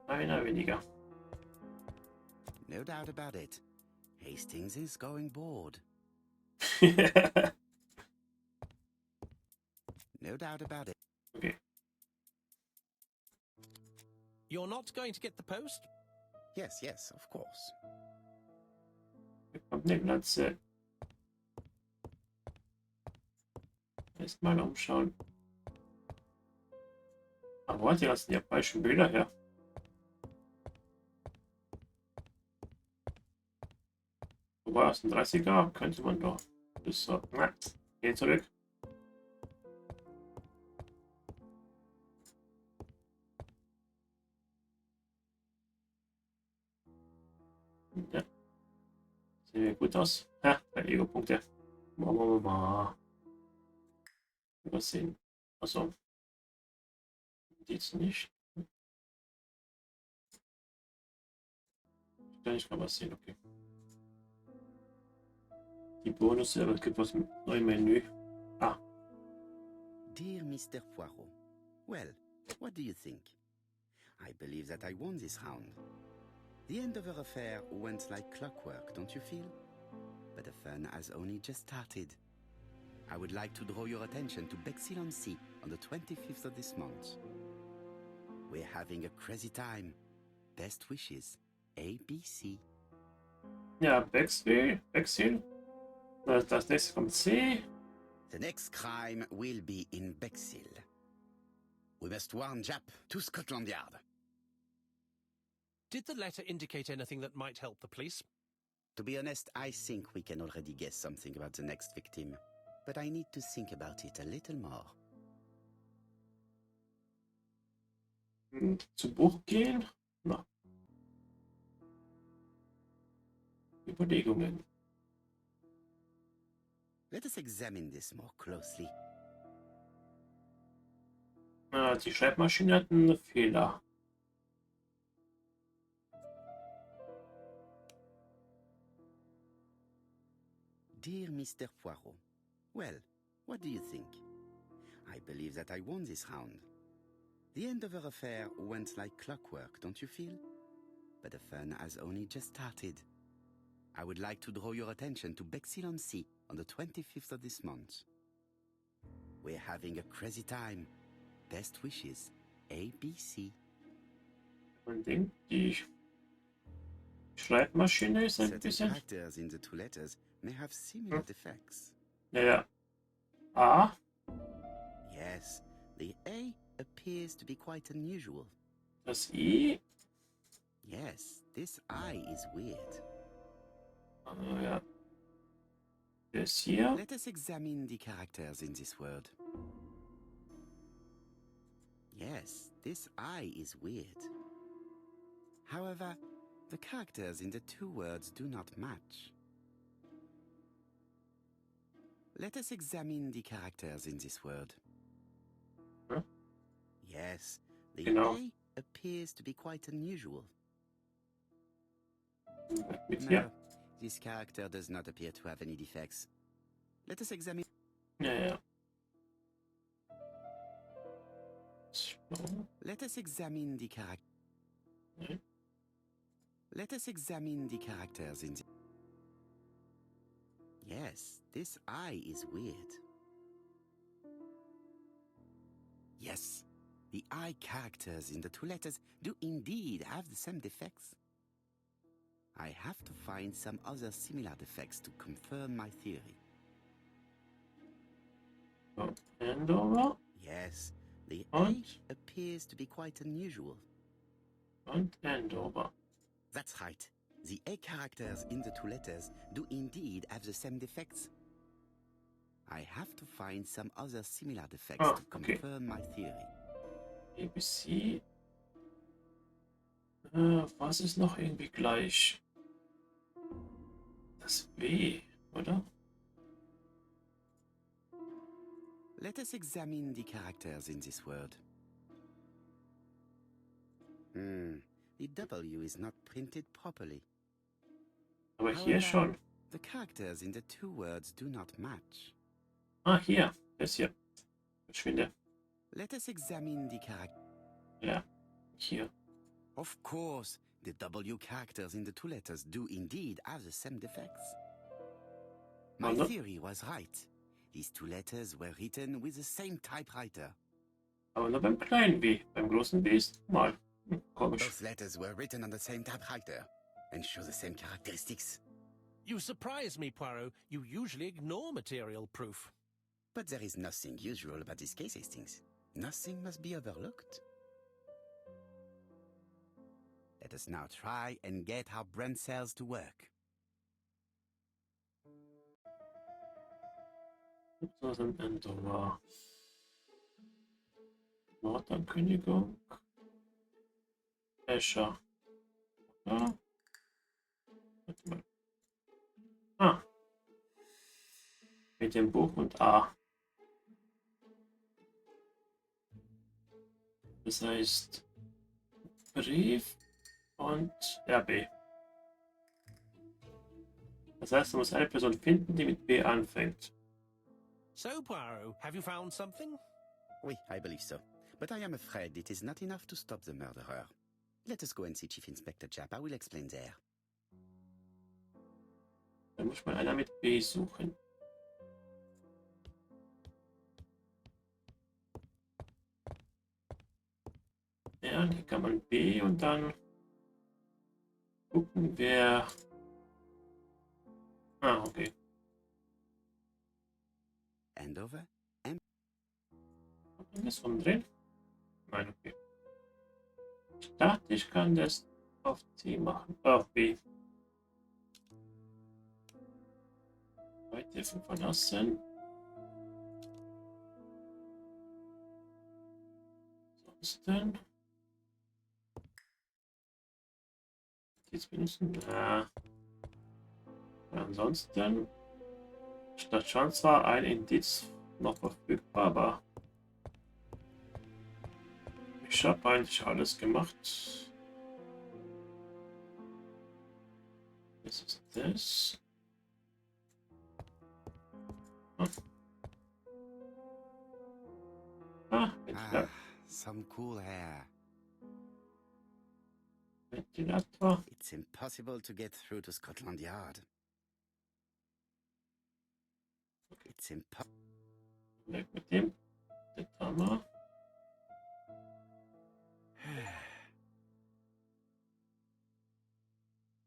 Einer weniger. No doubt about it. Hastings is going bored. No doubt about it. Okay. You're not going to get the post? Yes, yes, of course. Hier kommt eine Glatze. Erstmal umschauen. Aber wo hat die ganzen japanischen Bilder her? Wobei aus den 30er könnte man doch. Das so. Na, geh zurück. Ja. Sehen wir gut aus. Ja, bei Ego-Punkte. Mal. Was sehen? Achso. Jetzt nicht. Ich kann was sehen, okay. Die Bonus, aber es gibt was mit neuem Menü. Ah, Dear Mr. Poirot, well, what do you think? I believe that I won this round. The end of our affair went like clockwork, don't you feel? But the fun has only just started. I would like to draw your attention to Bexhill-on-Sea on the 25th of this month. We're having a crazy time. Best wishes, ABC. ja, Bexhill. Das nächste kommt C. The next crime will be in Bexhill. We must warn Jap to Scotland Yard. Did the letter indicate anything that might help the police? To be honest, I think we can already guess something about the next victim. But I need to think about it a little more. Zu Buch gehen. Na. Überlegungen. Let us examine this more closely. Die Schreibmaschine hat einen Fehler. Dear Mr. Poirot, well, what do you think? I believe that I won this round. The end of our affair went like clockwork, don't you feel? But the fun has only just started. I would like to draw your attention to Bexhill-on-Sea on the 25th of this month. We're having a crazy time. Best wishes, ABC. Man denkt, die Schreibmaschine ist ein Certain bisschen. characters in the two letters may have similar defects. Ja. A. Yes, the A appears to be quite unusual. Das I. Yes, this I is weird. Ja. Das hier. Let us examine the characters in this word. Yes, this I is weird. However, the characters in the two words do not match. Let us examine the characters in this word. Huh? Yes, the Genau. A appears to be quite unusual. Mit No, hier. this character does not appear to have any defects. Let us examine. Ja. Let us examine the character. Mhm. Let us examine the characters in the. Yes, this I is weird. Yes, the I characters in the two letters do indeed have the same defects. I have to find some other similar defects to confirm my theory. Andover Yes, the Und? A appears to be quite unusual. und Andover. That's right. The A characters in the two letters do indeed have the same defects. I have to find some other similar defects to okay. confirm my theory. ABC. Was ist noch irgendwie gleich? Das W, oder? Let us examine the characters in this word. The W is not printed properly. Aber hier However, schon. The characters in the two words do not match. Ah, hier. Das hier. Verschwinde. Let us examine the character. Ja. Hier. Of course, the W characters in the two letters do indeed have the same defects. My no. theory was right. These 2 letters were written with the same typewriter. Aber nur beim kleinen B. Beim großen B ist mal. Komisch. Both letters were written on the same typewriter and show the same characteristics. You surprise me, Poirot. You usually ignore material proof. But there is nothing usual about this case, Hastings. Nothing must be overlooked. Let us now try and get our brain cells to work. So sind Endor. Mordankündigung. Escher. Ja. Warte mal. Ah. Mit dem Buch und A. Das heißt Brief und RB. Das heißt, man muss eine Person finden, die mit B anfängt. So, Poirot, have you found something? Oui, I believe so. But I am afraid it is not enough to stop the murderer. Let us go and see Chief Inspector Japa will explain there. Da muss man einer mit B suchen. Ja, hier kann man B und dann gucken, wer... Ah, okay. Andover? Kann man das umdrehen? Nein, okay. Ich dachte, ich kann das auf C machen. Auf B. Weiterhelfen verlassen. Ansonsten. Jetzt benutzen. Ja. Ansonsten. Da stand zwar ein Indiz noch verfügbar, aber ich habe eigentlich alles gemacht. Das ist das. Ventilator. Some cool hair. Ventilator. It's impossible to get through to Scotland Yard. It's impossible. Weg mit dem. Den haben wir.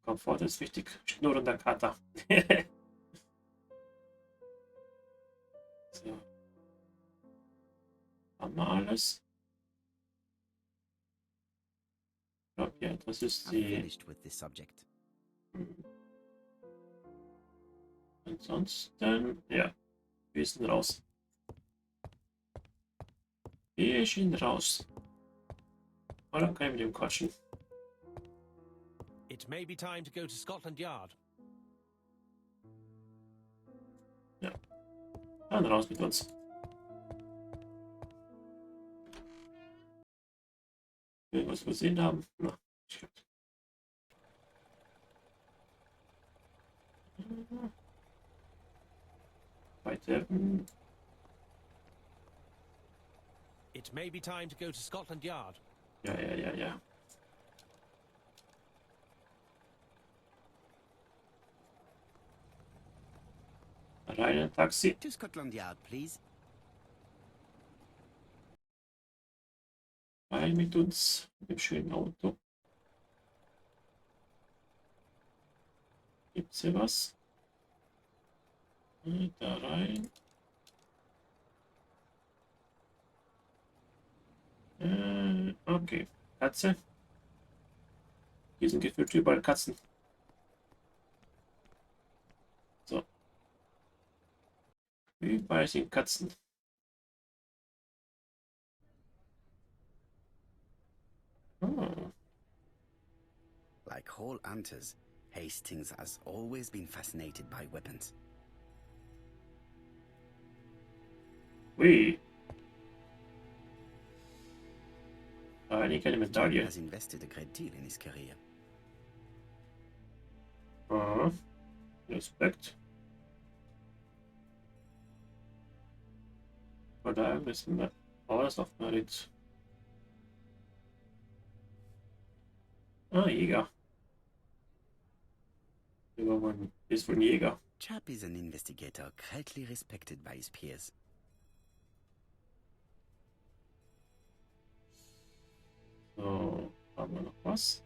Komfort ist wichtig. Schnurren der Kater. So. Haben wir alles? Ich glaube, ja, das ist I'm die. finished with this subject. Ansonsten, ja, wir sind raus. Wir sind raus. Oder kann ich mit dem quatschen? It may be time to go to Scotland Yard. Ja. Dann raus mit uns. Irgendwas gesehen haben? Na, ich hab. Weiter. It may be time to go to Scotland Yard. Ja. Rein in Taxi. To Scotland Yard, please. Rein mit uns. Mit dem schönen Auto. Gibt's hier was? Da rein. Okay. Katze. Hier sind gefühlt überall Katzen. So. Überall sind Katzen. Oh. Like all hunters, Hastings has always been fascinated by weapons. Ui. Einige He Medaille. has invested a great deal in his career. Aha. Respekt. Oder wissen wir. Oh, das ist auf Merit. Ah, Jäger. Ist wohl ein Jäger. Chap is an investigator greatly respected by his peers. So, haben wir noch was?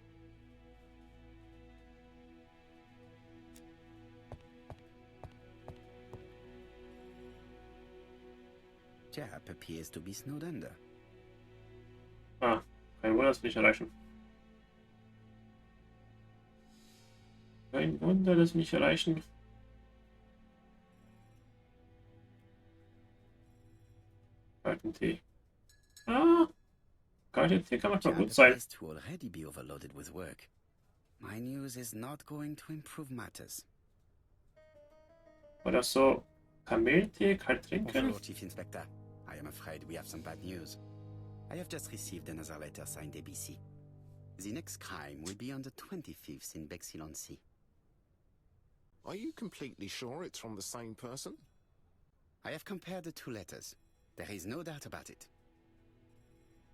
Chap appears to be snowed under. Ah, kein Wunder, dass wir nicht erreichen. Kein Wunder, dass wir nicht erreichen. Kalten Tee. Ah, kalten Tee kann manchmal Chap gut sein. appears to already be overloaded with work. My news is not going to improve matters. Oder so Kamillentee, kalt trinken. Bonjour, Chief Inspector. I am afraid we have some bad news. I have just received another letter signed ABC. The next crime will be on the 25th in Bexhill-on-Sea. Are you completely sure it's from the same person? I have compared the two letters. There is no doubt about it.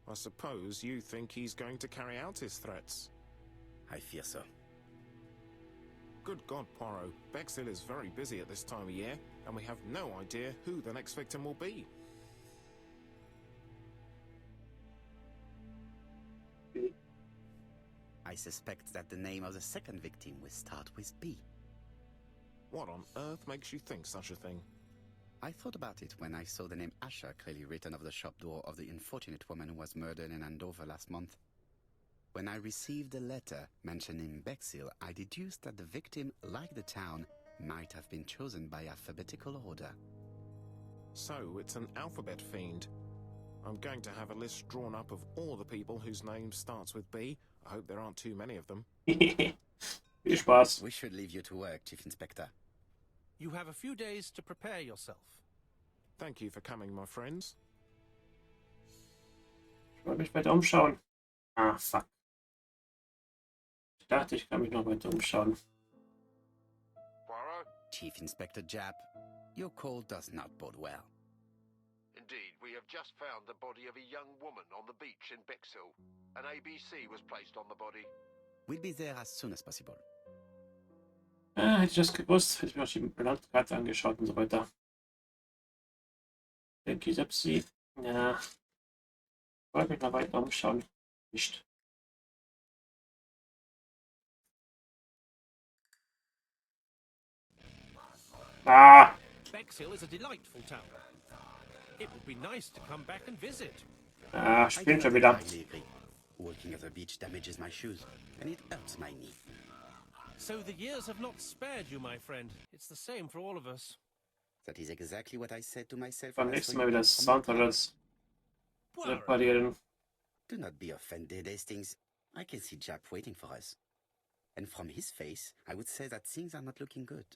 I suppose you think he's going to carry out his threats. I fear so. Good God, Poirot. Bexhill is very busy at this time of year, and we have no idea who the next victim will be. I suspect that the name of the second victim will start with B. What on earth makes you think such a thing? I thought about it when I saw the name Asher clearly written over the shop door of the unfortunate woman who was murdered in Andover last month. When I received a letter mentioning Bexhill, I deduced that the victim, like the town, might have been chosen by alphabetical order. So it's an alphabet fiend. I'm going to have a list drawn up of all the people whose name starts with B. I hope there aren't too many of them. Viel Spaß. We should leave you to work, Chief Inspector. You have a few days to prepare yourself. Thank you for coming, my friends. Ich wollte mich weiter umschauen. Ah, fuck. Ich dachte, ich kann mich noch weiter umschauen. Poirot? Chief Inspector Japp, your call does not bode well. Indeed, we have just found the body of a young woman on the beach in Bexhill. An ABC was placed on the body. We'll be there as soon as possible. Hätte ich das gewusst, hätte ich mir auch die Landkarte angeschaut und so weiter. Denke ich, habe sie. Ja. Ich wollte mich noch weiter umschauen. Nicht. Ah! Bexhill is a delightful town. It would be nice to come back and visit. Ah, I spielen do schon not wieder. entirely agree. Walking at the beach damages my shoes, and it hurts my knee. So the years have not spared you, my friend. It's the same for all of us. That is exactly what I said to myself. Beim when I nächsten saw Mal you wieder come from the club. Soundtracks Poirot, reparieren. Do not be offended, Hastings. I can see Japp waiting for us. And from his face, I would say that things are not looking good.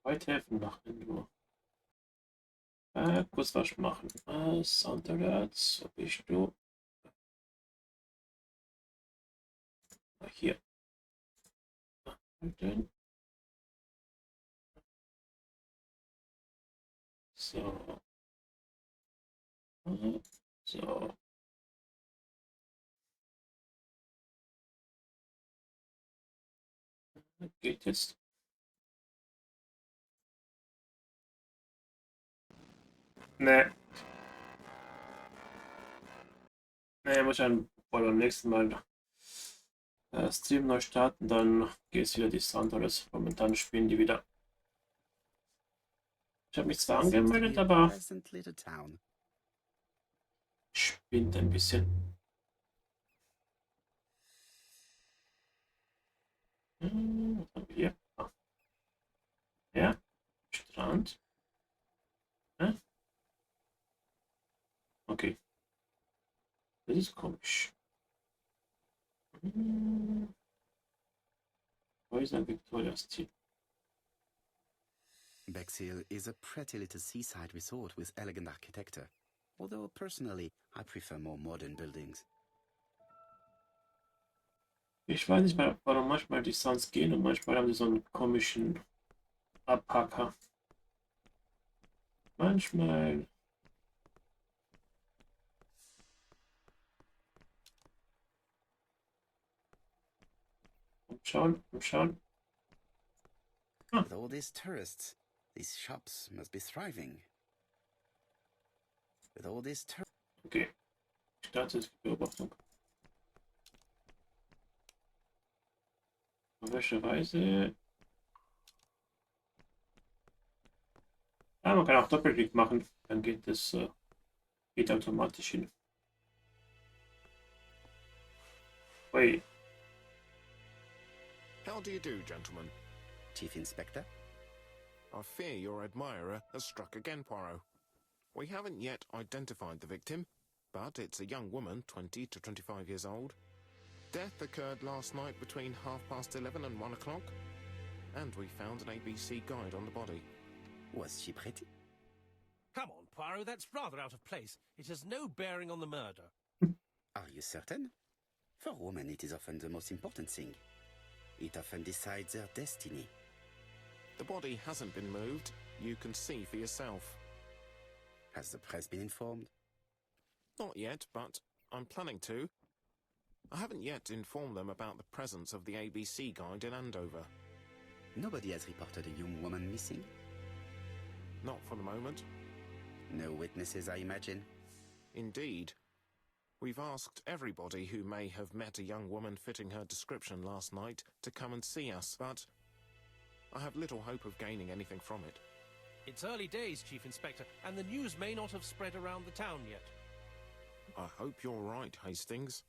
Heute helfen machen nur. Kurz was machen. Soundtracks. Wo bist du? Hier. Halten. So. So. Geht jetzt. Ne. Ne, muss ich dann wohl beim nächsten Mal Stream neu starten, dann geht es wieder die Soundtracks. Momentan spielen die wieder. Ich habe mich zwar Seems to angemeldet, be a aber pleasant little town. spinnt ein bisschen. Was haben wir hier? Ah. Ja, Strand. Okay. Das ist komisch. Häuser Victorias Ziel. Bexhill is a pretty little seaside resort with elegant architecture, although personally I prefer more modern buildings. Ich weiß nicht mehr, warum manchmal die Sounds gehen und manchmal haben sie so einen komischen Abhacker. Manchmal. Schauen, schauen. With all these tourists, these shops must be thriving. With all these tourists. Okay. Staatsbeobachtung. Auf welche Weise? Ja, man kann auch Doppelklick machen. Dann geht es geht automatisch hin. Ui. How do you do, gentlemen? Chief Inspector? I fear your admirer has struck again, Poirot. We haven't yet identified the victim, but it's a young woman, 20 to 25 years old. Death occurred last night between 11:30 and 1 o'clock, and we found an ABC guide on the body. Was she pretty? Come on, Poirot, that's rather out of place. It has no bearing on the murder. Are you certain? For women, it is often the most important thing. It often decides their destiny. The body hasn't been moved. You can see for yourself. Has the press been informed? Not yet, but I'm planning to. I haven't yet informed them about the presence of the ABC guide in Andover. Nobody has reported a young woman missing? Not for the moment. No witnesses, I imagine? Indeed. We've asked everybody who may have met a young woman fitting her description last night to come and see us, but I have little hope of gaining anything from it. It's early days, Chief Inspector, and the news may not have spread around the town yet. I hope you're right, Hastings.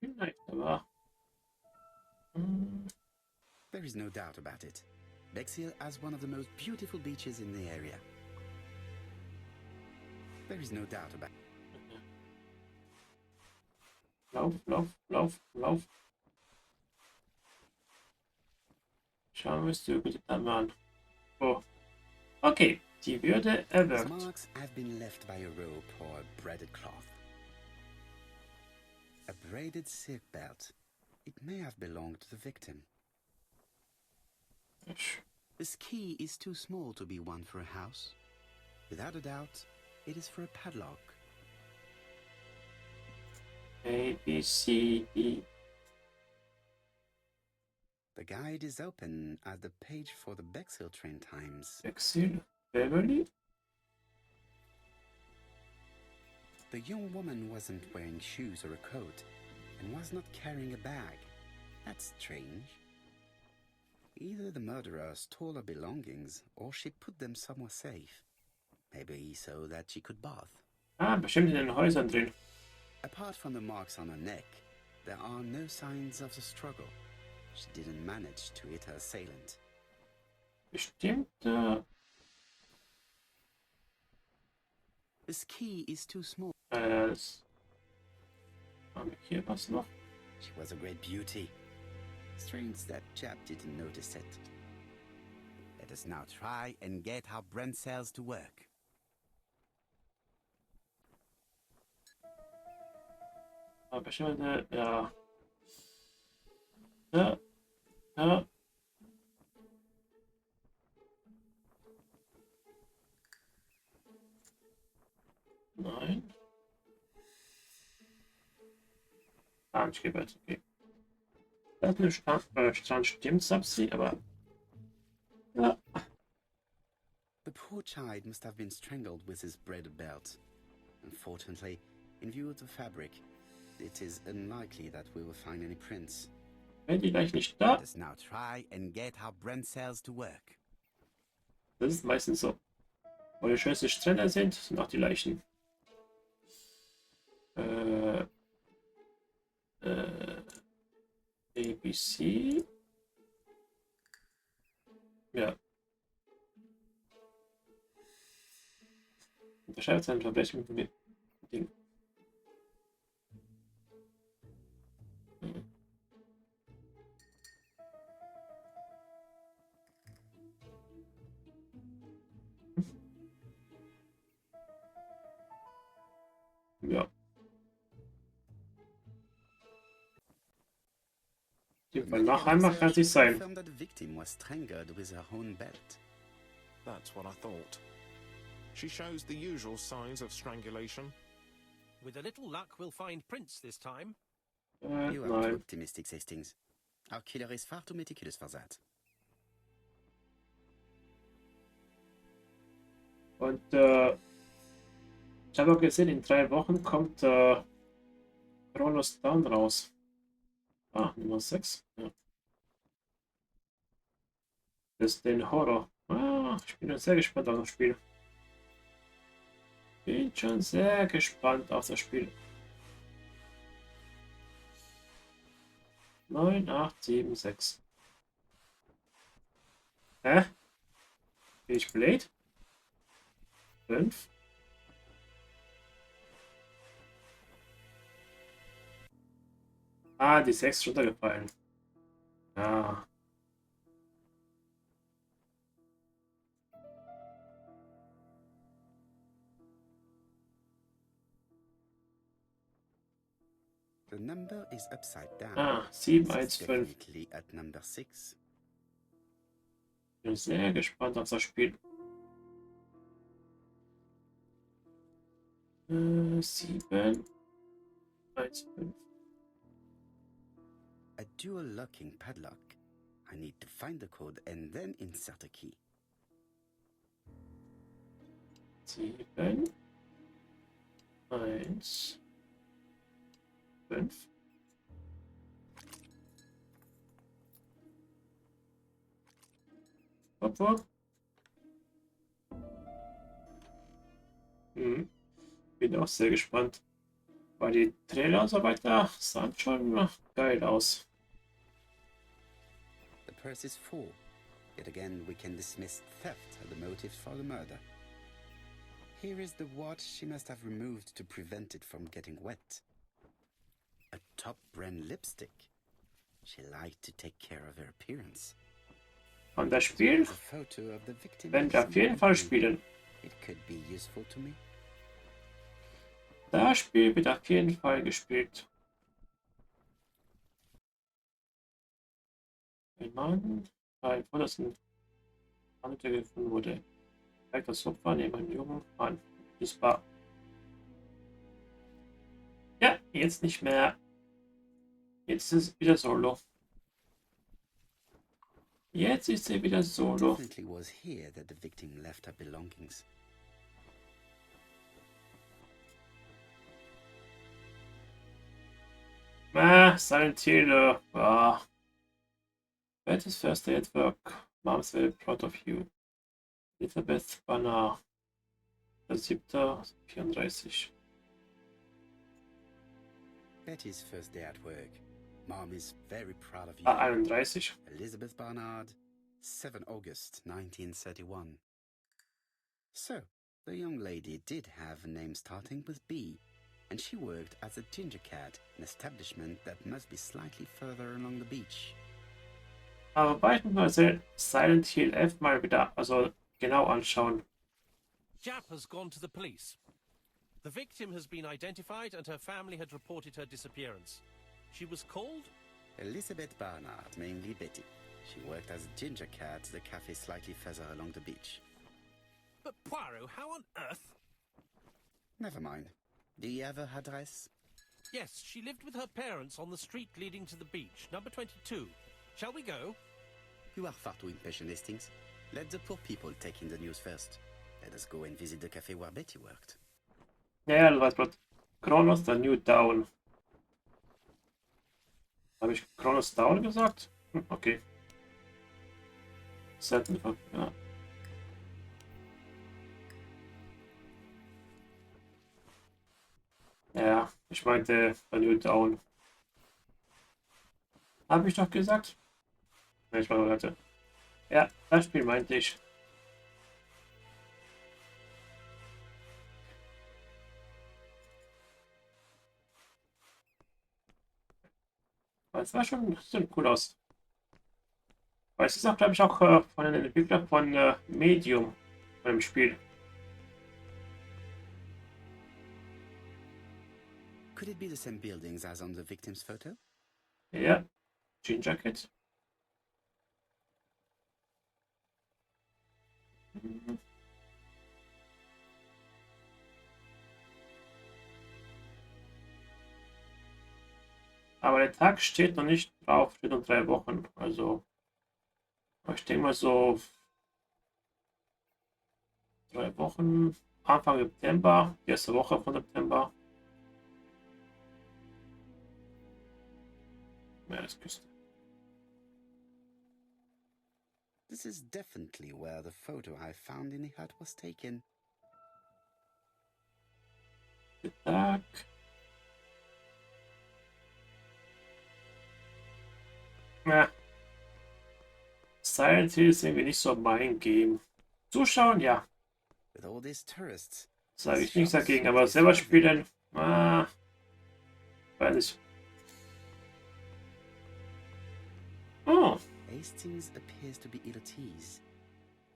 Nein, aber. There is no doubt about it. Bexhill has one of the most beautiful beaches in the area. There is no doubt about it. Lauf, lauf, lauf, lauf. Schauen wir uns die gute Dame an. Oh. Okay, die Würde The erwirkt. marks have been left by a rope or a braided cloth. A braided silk belt. It may have belonged to the victim. This key is too small to be one for a house. Without a doubt, it is for a padlock. A, B, C, D. The guide is open at the page for the Bexhill train times. Bexhill, Beverly. The young woman wasn't wearing shoes or a coat and was not carrying a bag. That's strange. Either the murderer stole her belongings or she put them somewhere safe. Maybe so that she could bath. Ah, bestimmt in den Häusern drin. Apart from the marks on her neck, there are no signs of the struggle. She didn't manage to hit her assailant. Bestimmt. This key is too small. Das. Haben wir hier was noch? She was a great beauty. Strange that chap didn't notice it. Let us now try and get our brain cells to work. Aber schon, ja. Ja. Ja. Nein. Ah, ich gebe jetzt, okay. Das ist eine Strand stimmt, Subsi, aber. Ja. The poor child must have been strangled with his braided belt. Unfortunately, in view of the fabric, it is unlikely that we will find any prints. Wenn die gleich nicht da. Let us now try and get our brain cells to work. Das ist meistens so. Wo die schönsten Strände sind, sind auch die Leichen. ABC. Ja. Unterscheidet sein Verbrechen mit dem Ding. Ja. Nach einmal kann es sein. Confirmed that the victim was strangled with her own belt. That's what I thought. She shows the usual signs of strangulation. With a little luck, we'll find prints this time. You are too Nein. optimistic, Hastings. Our killer is far too meticulous for that. Und ich habe auch gesehen, in 3 Wochen kommt Chronos Down raus. Ah, Nummer 6. Ja. Das ist den Horror. Ah, ich bin sehr gespannt auf das Spiel. Bin schon sehr gespannt auf das Spiel. 9, 8, 7, 6. Hä? Bin ich Blade? 5. Ah, die 6 ist runtergefallen. Ja. The number is upside down. Ah, 7, This 1, is 5. definitely at number 6. Bin sehr gespannt auf das Spiel. 7, 1, 5. A dual locking padlock. I need to find the code and then insert a key. 7, 1, 5. Hopp, hopp. Bin auch sehr gespannt. Weil die Trailer und so weiter sahen schon geil aus. The purse is full. Yet again, we can dismiss theft as the motive for the murder. Here is the watch she must have removed to prevent it from getting wet. A top brand lipstick. She liked to take care of her appearance. Und das Spiel There's a photo of the victim werden wir auf jeden Fall spielen. It could be useful to me. Das Spiel wird auf jeden Fall gespielt. Ein Mann, ein vordersten Handel gefunden wurde. Zeigt das Opfer neben einem jungen Mann. Das war. Ja, jetzt nicht mehr. Jetzt ist es wieder solo. Jetzt ist sie wieder solo. Definitely was here that the victim left her belongings. Silent Hill. That is first day at work. Mom's very proud of you. Elizabeth Banner. 7.34. Betty's first day at work. Mom is very proud of you. 31. Elizabeth Barnard, 7 August 1931. So, the young lady did have a name starting with B, and she worked as a ginger cat, an establishment that must be slightly further along the beach. Aber bald müssen wir Silent Hill F mal wieder, also genau anschauen. Jap has gone to the police. The victim has been identified and her family had reported her disappearance. She was called? Elizabeth Barnard, mainly Betty. She worked as a ginger cat at the cafe slightly further along the beach. But Poirot, how on earth? Never mind. Do you have her address? Yes, she lived with her parents on the street leading to the beach, number 22. Shall we go? You are far too impatient, Hastings. Let the poor people take in the news first. Let us go and visit the cafe where Betty worked. Ja, du weißt gerade. Chronos, der New Down. Habe ich Chronos Down gesagt? Okay. Selten. Ja. Ja, ich meinte der New Down. Habe ich doch gesagt? Ja, ich meine, Leute. Ja, das Spiel meinte ich. Das war schon cool aus. Weil es ist auch, glaube ich, auch von den Entwicklern von Medium, von dem Spiel. Could it be the same buildings as on the victim's photo? Ja, Jean Jacket. Aber der Tag steht noch nicht drauf, steht noch 3 Wochen. Also, ich denke mal so 3 Wochen, Anfang September, die erste Woche von September. Meeresküste. This is definitely where the photo I found in the hut was taken. Der Tag. Ja. Silent Hill ist irgendwie nicht so mein Game. Zuschauen, ja. With all these tourists, Sage this ich nichts shop dagegen, suit aber is selber serving. spielen, weiß ich. Oh, Hastings appears to be ill at ease.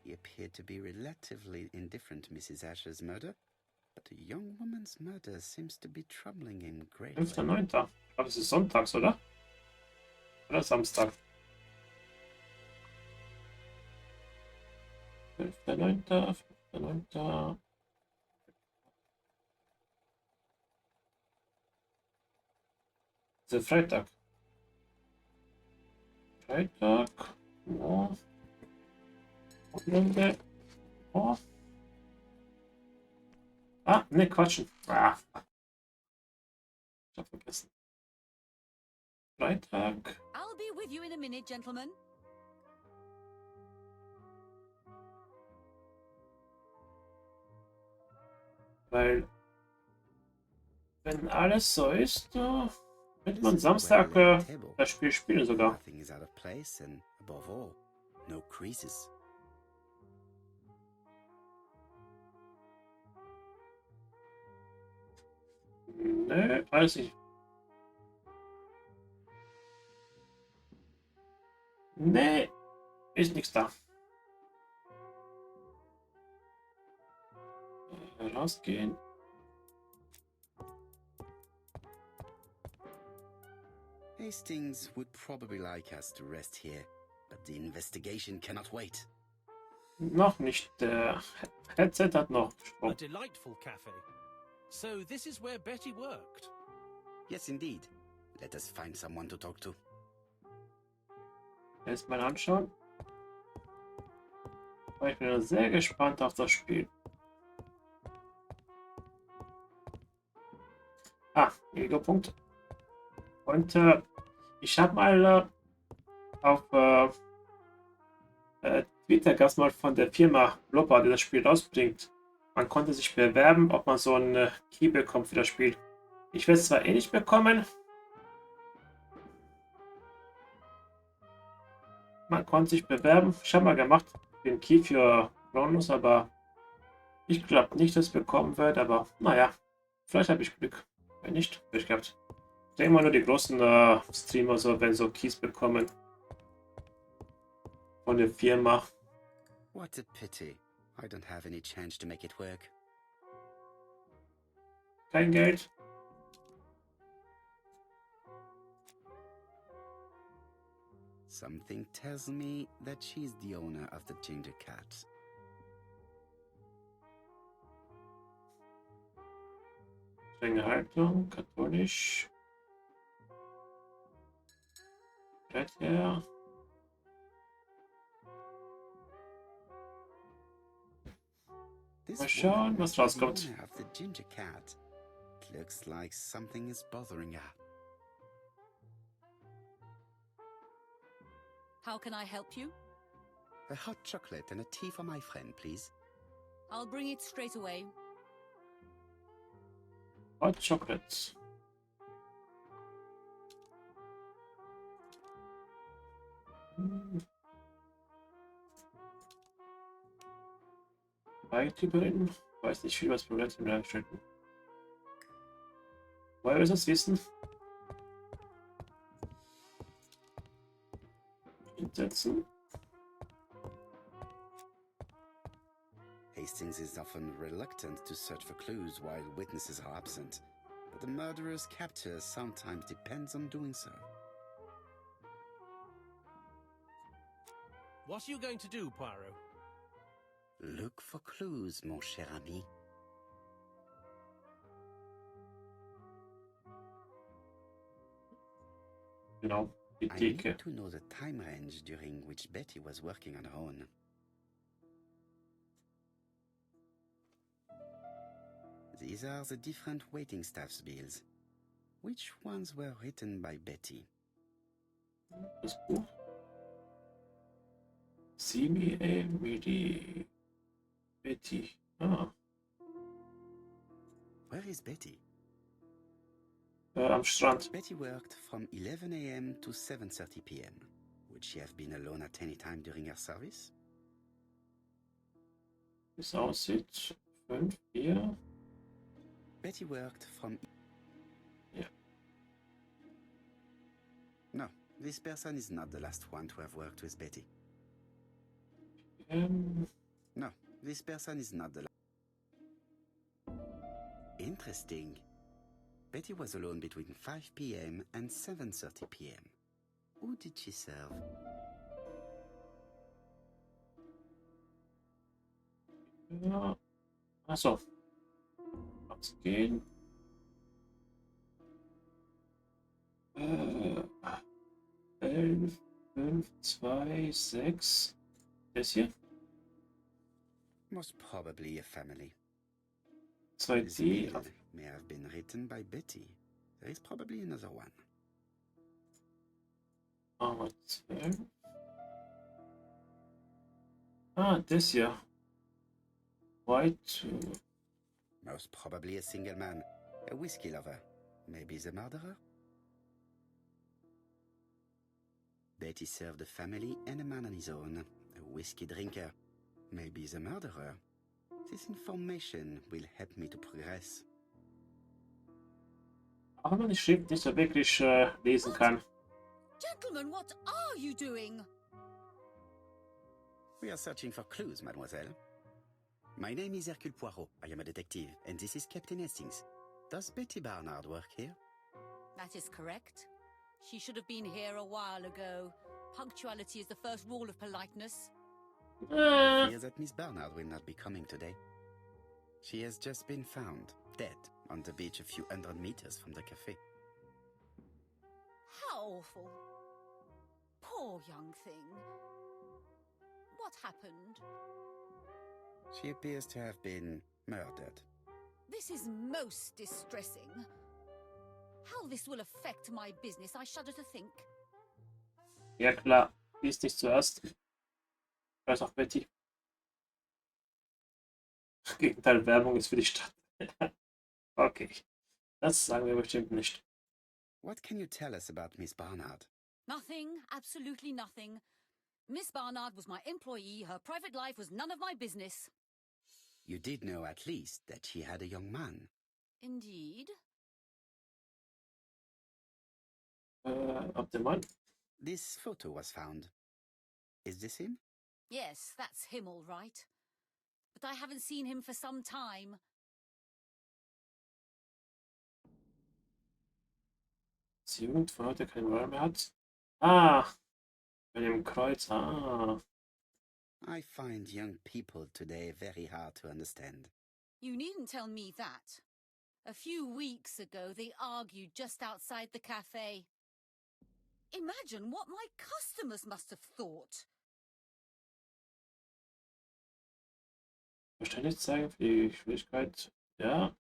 He appeared to be relatively indifferent to Mrs. Asher's murder, but the young woman's murder seems to be troubling him greatly. 5.9. Ich glaube, es ist sonntags, oder? Oder Samstag. 5.9. 5.9. Das ist Freitag. Freitag. Ja. Wochenende. Oh. Ah, ne, quatschen. Ah. Ich hab vergessen. Freitag. I'll be with you in a minute, gentlemen. Weil, wenn alles so ist, wird This man is a Samstag well-laid table. das Spiel spielen sogar. Nothing is out of place, and above all, no creases. Ne, alles nicht. Ne, ist nichts da. Rausgehen. Hastings would probably like us to rest here, but the investigation cannot wait. Noch nicht. Der Headset hat noch A Strom. delightful cafe. So this is where Betty worked. Yes, indeed. Let us find someone to talk to. Erstmal anschauen. Ich bin sehr gespannt auf das Spiel. Ah, Ego-Punkt. Und ich habe mal auf Twitter gab es mal von der Firma Blobber, die das Spiel rausbringt. Man konnte sich bewerben, ob man so ein Key bekommt für das Spiel. Ich werde es zwar eh nicht bekommen. Man konnte sich bewerben. Ich habe mal gemacht, den Key für Bonus, aber ich glaube nicht, dass es bekommen wird. Aber naja, vielleicht habe ich Glück. Wenn nicht, Pech gehabt. Ich denke mal nur die großen Streamer, so, wenn so Keys bekommen von der Firma. What a pity. I don't have any chance to make it work. Kein Geld. Something tells me that she's the owner of the ginger cat. Strenge Haltung, katholisch. Her. This Mal schauen, woman was is the rauskommt. owner of the ginger cat. It looks like something is bothering her. How can I help you? A hot chocolate and a tea for my friend, please. I'll bring it straight away. Hot Chocolate. Eigentümerin. Weiß nicht viel, was für Leute mir angestellten. Woher willst du das wissen? Hinsetzen. Hastings is often reluctant to search for clues while witnesses are absent, but the murderer's capture sometimes depends on doing so. What are you going to do, Poirot? Look for clues, mon cher ami. Genau, die I Theke. need to know the time range during which Betty was working on her own. These are the different waiting staff's bills. Which ones were written by Betty? Das Buch. Simi, Midi, Betty. Ah, Where is Betty? am Strand. Betty worked from 11 a.m. to 7:30 p.m. Would she have been alone at any time during her service? Wie es aussieht. 5, 4. Betty worked from... Yeah. No, this person is not the last one to have worked with Betty. No, this person is not the last. Interesting. Betty was alone between 5 p.m. and 7:30 p.m. Who did she serve? Ja. Achso. Kann's gehen. 11, 5, 2, 6. Das hier? Most probably a family. 2 This D. bill may have been written by Betty. There is probably another one. Aber 12. Ah, das hier. White. Most probably a single man, a whiskey lover. Maybe the murderer? Betty served a family and a man on his own, a whiskey drinker. Maybe the murderer. This information will help me to progress. Auch wenn man die Schrift nicht so wirklich lesen kann. Gentlemen, what are you doing? We are searching for clues, mademoiselle. My name is Hercule Poirot. I am a detective, and this is Captain Hastings. Does Betty Barnard work here? That is correct. She should have been here a while ago. Punctuality is the first rule of politeness. I fear that Miss Barnard will not be coming today. She has just been found, dead, on the beach a few hundred meters from the cafe. How awful. Poor young thing. What happened? She appears to have been murdered. This is most distressing. How this will affect my business, I shudder to think. Ja klar, lies nicht zuerst. Weiß auch Betty. Gegenteil, Werbung ist für die Stadt. Okay, das sagen wir bestimmt nicht. What can you tell us about Miss Barnard? Nothing, absolutely nothing. Miss Barnard was my employee. Her private life was none of my business. You did know at least that she had a young man. Indeed. Ab dem Mann. This photo was found. Is this him? Yes, that's him all right. But I haven't seen him for some time. Die Jugend von heute keine Wahl mehr hat. Ah, bei dem Kreuz. Ah. I find young people today very hard to understand. You needn't tell me that. A few weeks ago, they argued just outside the cafe. Imagine what my customers must have thought. Verständnis zeigen für die Schwierigkeit. Ja.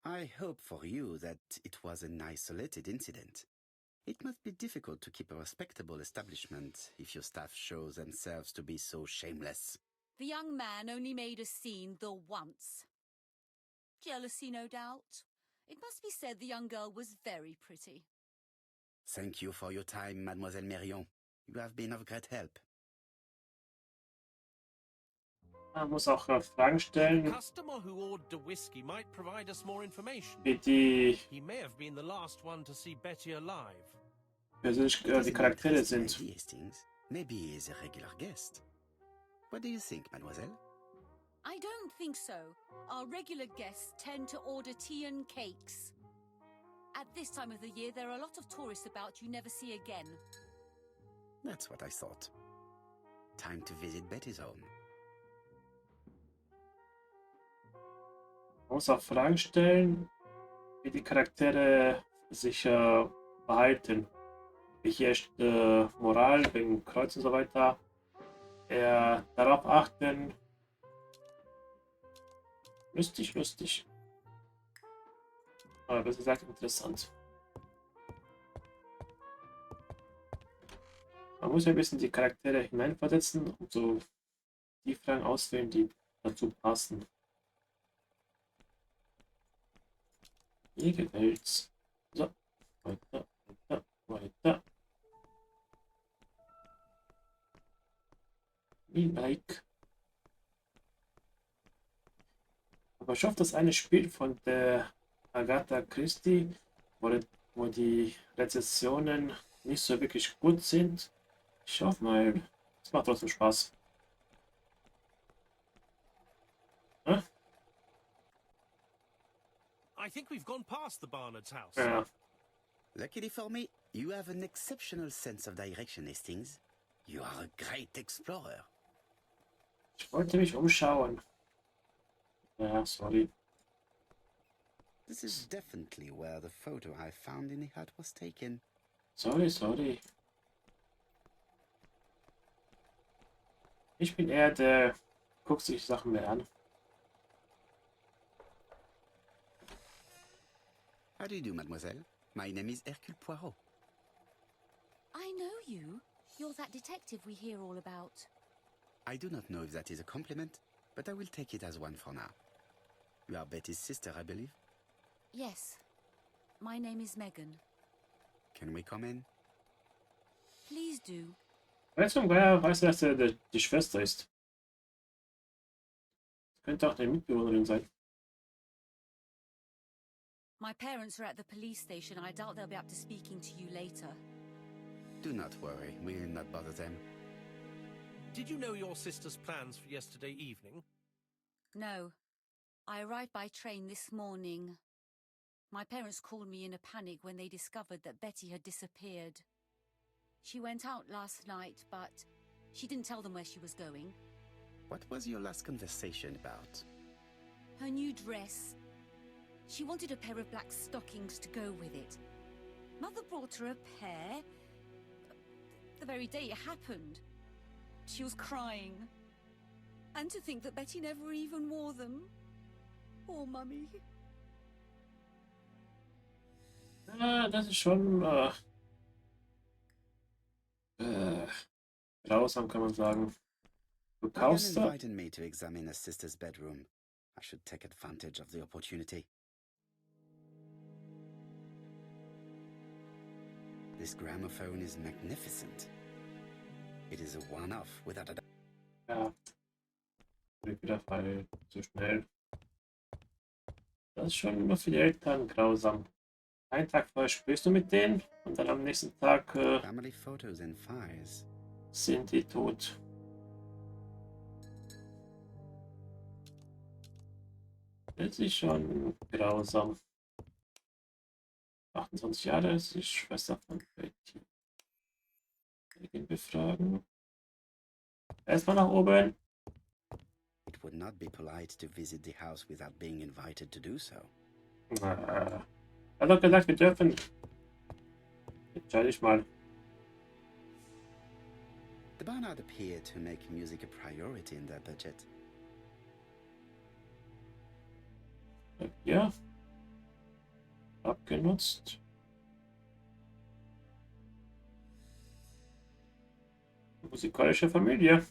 I hope for you that it was an isolated incident. It must be difficult to keep a respectable establishment if your staff show themselves to be so shameless. The young man only made a scene the once. Jealousy, no doubt. It must be said the young girl was very pretty. Thank you for your time, Mademoiselle Merion. You have been of great help. Man muss auch Fragen The stellen, customer who ordered the whiskey might provide us more information. wie die, He may have been the last one to see Betty alive. die Charaktere sind. Hastings. Maybe he is a regular guest. What do you think, mademoiselle? I don't think so. Our regular guests tend to order tea and cakes. At this time of the year, there are a lot of tourists about you never see again. That's what I thought. Time to visit Betty's home. Man muss auch Fragen stellen, wie die Charaktere sich verhalten. hier Moral wegen Kreuz und so weiter. Darauf achten. Lustig, lustig. Aber besser gesagt interessant. Man muss ja ein bisschen die Charaktere hineinversetzen und so die Fragen auswählen, die dazu passen. Mir gefällt's. So, weiter, weiter, weiter. Wie like. Aber ich hoffe, das eine Spiel von der Agatha Christie, wo die Rezensionen nicht so wirklich gut sind. Ich hoffe mal, es macht trotzdem Spaß. Hm? I think we've gone past the Barnard's house. Ja, Luckily for me, you have an exceptional sense of direction, Hastings. You are a great explorer. ich wollte mich umschauen. Ja, sorry. This is definitely where the photo I found in the hut was taken. Sorry. Ich bin eher der, guckt sich Sachen mehr an. How do you do, mademoiselle? My name is Hercule Poirot. I know you. You're that detective we hear all about. I do not know if that is a compliment, but I will take it as one for now. You are Betty's sister, I believe? Yes. My name is Megan. Can we come in? Please do. Weißt du, woher weißt du, dass er die Schwester ist? Könnte auch eine Mitbewohnerin sein. My parents are at the police station. I doubt they'll be up to speaking to you later. Do not worry, we will not bother them. Did you know your sister's plans for yesterday evening? No. I arrived by train this morning. My parents called me in a panic when they discovered that Betty had disappeared. She went out last night, but she didn't tell them where she was going. What was your last conversation about? Her new dress. She wanted a pair of black stockings to go with it. Mother brought her a pair. The very day it happened. She was crying. And to think that Betty never even wore them. Poor Mummy. Ja, das ist schon grausam, kann man sagen. Du Megan kaufst da. invited me to examine her sister's bedroom. I should take advantage of the opportunity. This gramophone is magnificent. It is a one-off without a doubt. Ja. Wieder Fall zu schnell. Das ist schon immer für die Eltern grausam. Einen Tag vorher sprichst du mit denen und dann am nächsten Tag Family photos and files. sind die tot. Das ist schon grausam. 28 Jahre ist die Schwester von Betty. Kollegin befragen. Erstmal nach oben. It would not be polite to visit the house without being invited to do so. Hat doch gesagt, wir dürfen. Entscheide ich mal. The Barnard appear to make music a priority in their budget. Ja. Abgenutzt. Musikalische Familie.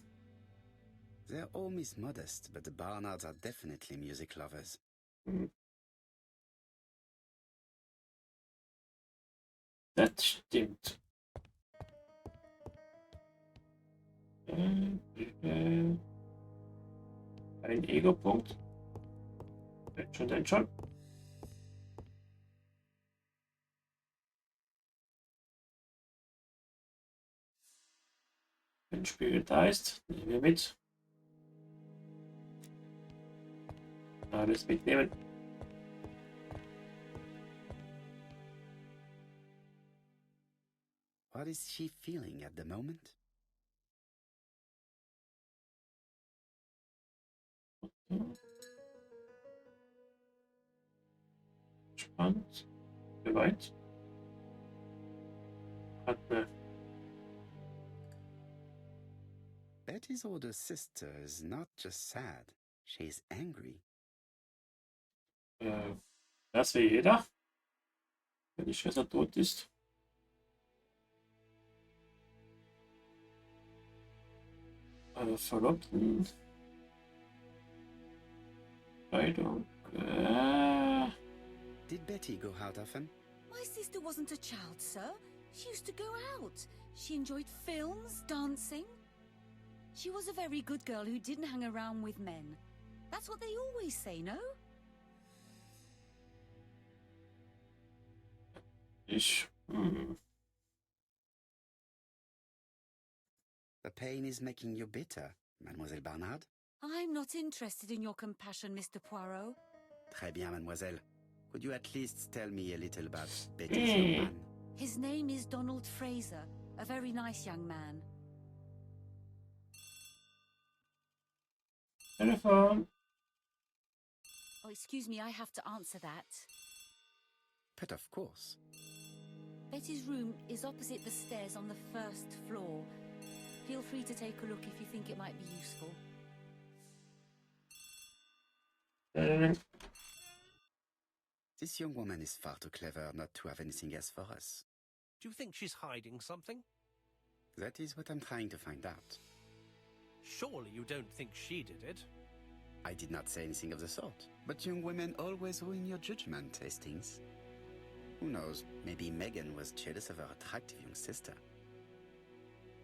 Their home is modest, but the Barnards are definitely music lovers. Das stimmt. Ein Ego-Punkt. Denn schon. Wenn Spiegel da ist, nehmen wir mit. Alles mitnehmen. What is she feeling at the moment? Spannend. Geweint. Hat eine, Betty's older sister is not just sad, she's angry. das wäre jeder, wenn die Schwester tot ist. Verlobten. Kleidung. Did Betty go out often? My sister wasn't a child, sir. She used to go out. She enjoyed films, dancing. She was a very good girl who didn't hang around with men. That's what they always say, no? The pain is making you bitter, Mademoiselle Barnard. I'm not interested in your compassion, Mr. Poirot. Très bien, mademoiselle. Could you at least tell me a little about Betty's young man? His name is Donald Fraser, a very nice young man. Telefon. Oh, excuse me, I have to answer that. But of course. Betty's room is opposite the stairs on the first floor. Feel free to take a look if you think it might be useful. This young woman is far too clever not to have anything else for us. Do you think she's hiding something? That is what I'm trying to find out. Surely you don't think she did it? I did not say anything of the sort. But young women always ruin your judgment, Hastings. Who knows, maybe Megan was jealous of her attractive young sister.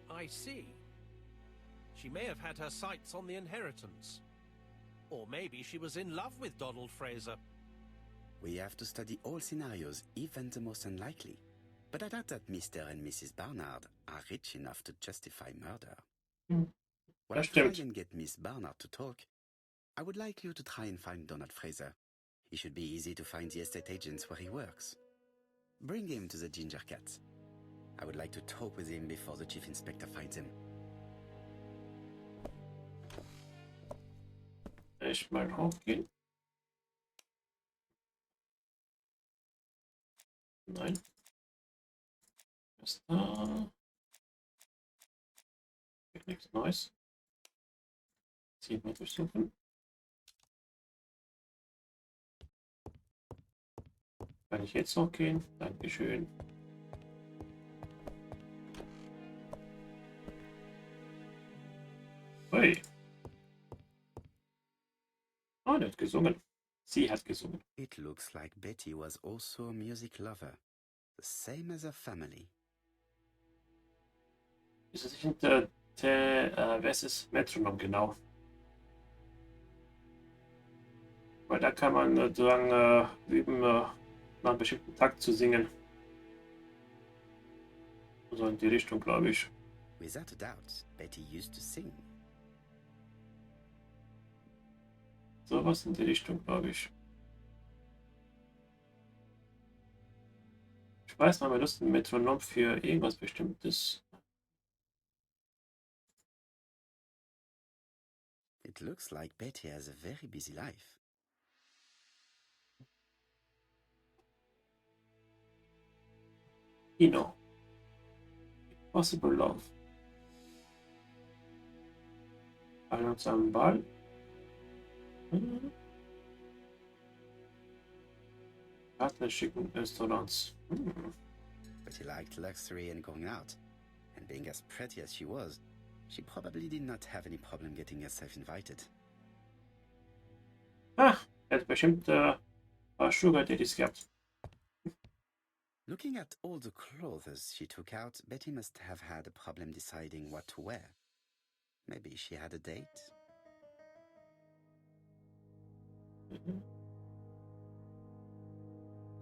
I see. She may have had her sights on the inheritance. Or maybe she was in love with Donald Fraser. We have to study all scenarios, even the most unlikely. But I doubt that Mr. and Mrs. Barnard are rich enough to justify murder. While I try and get Miss Barnard to talk, I would like you to try and find Donald Fraser. He should be easy to find the estate agents where he works. Bring him to the Ginger Cat. I would like to talk with him before the chief inspector finds him. Ich mal hochgehen. Nein. Was da? Nichts Neues. Ziehen wir durchsuchen. Kann ich jetzt noch gehen? Dankeschön. Ui. Oh, der hat gesungen. Sie hat gesungen. It looks like Betty was also a music lover, the same as her family. Ist es nicht was ist Metronom genau? Weil da kann man sozusagen üben, nach einem bestimmten Takt zu singen. So in die Richtung, glaube ich. Without a doubt, Betty used to sing. Sowas in die Richtung, glaube ich. Ich weiß, man benutzt ein Metronom für irgendwas Bestimmtes. It looks like Betty has a very busy life. Kino. Possible Love. Alle uns am Ball. Partner schicken Restaurants. Betty liked luxury and going out. And being as pretty as she was, she probably did not have any problem getting herself invited. Ah, er hat bestimmt Sugar Daddies gehabt. Looking at all the clothes she took out, Betty must have had a problem deciding what to wear. Maybe she had a date?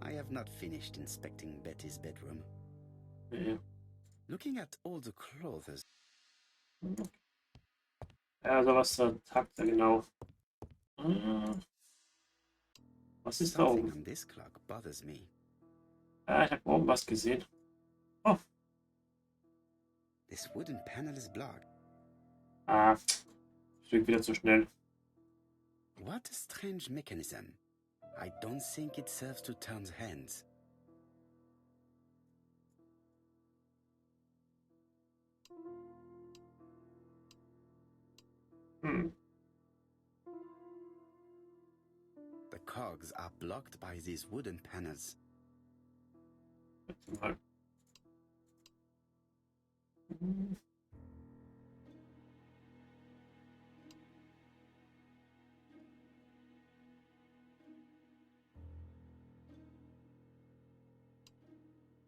I have not finished inspecting Betty's bedroom. Ja. Looking at all the clothes. Ja, sowas sagt er genau. Was ist da Something oben? on this clock bothers me. Ja, ich habe oben was gesehen. Oh. This wooden panel is blocked. Ah, ich bin wieder zu schnell. What a strange mechanism. I don't think it serves to turn the hands. cogs are blocked by these wooden panels. Warte mal.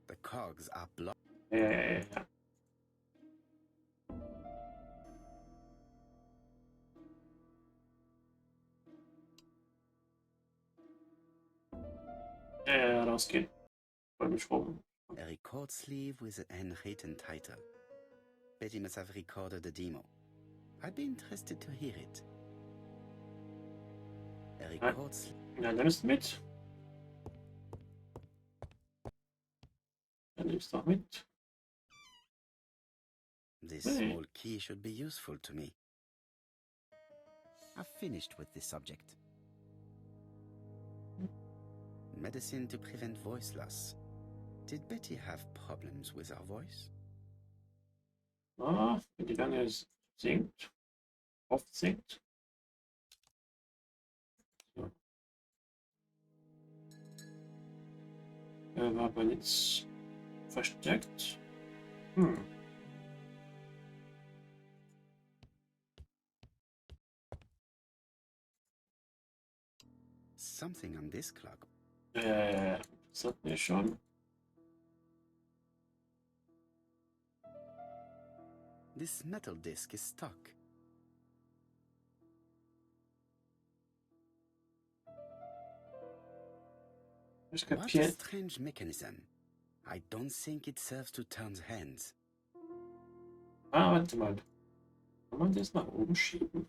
The cogs are blocked. Ja. Rausgehen. Voll mich rum. A record sleeve with a handwritten title. Betty must have recorded the demo. I'd be interested to hear it. A record sleeve. Ja, nimmst mit. Dann nimmst du auch mit. This Hey. small key should be useful to me. I've finished with this subject. Medicine to prevent voice loss. Did Betty have problems with her voice? Ah, wenn die lange singt. Oft singt. So. War aber nichts versteckt. Something on this clock. Das hatten wir schon. This metal disc is stuck. Ich What a kapiert. strange mechanism. I don't think it serves to turn hands. Ah, warte mal. Kann man das nach oben schieben?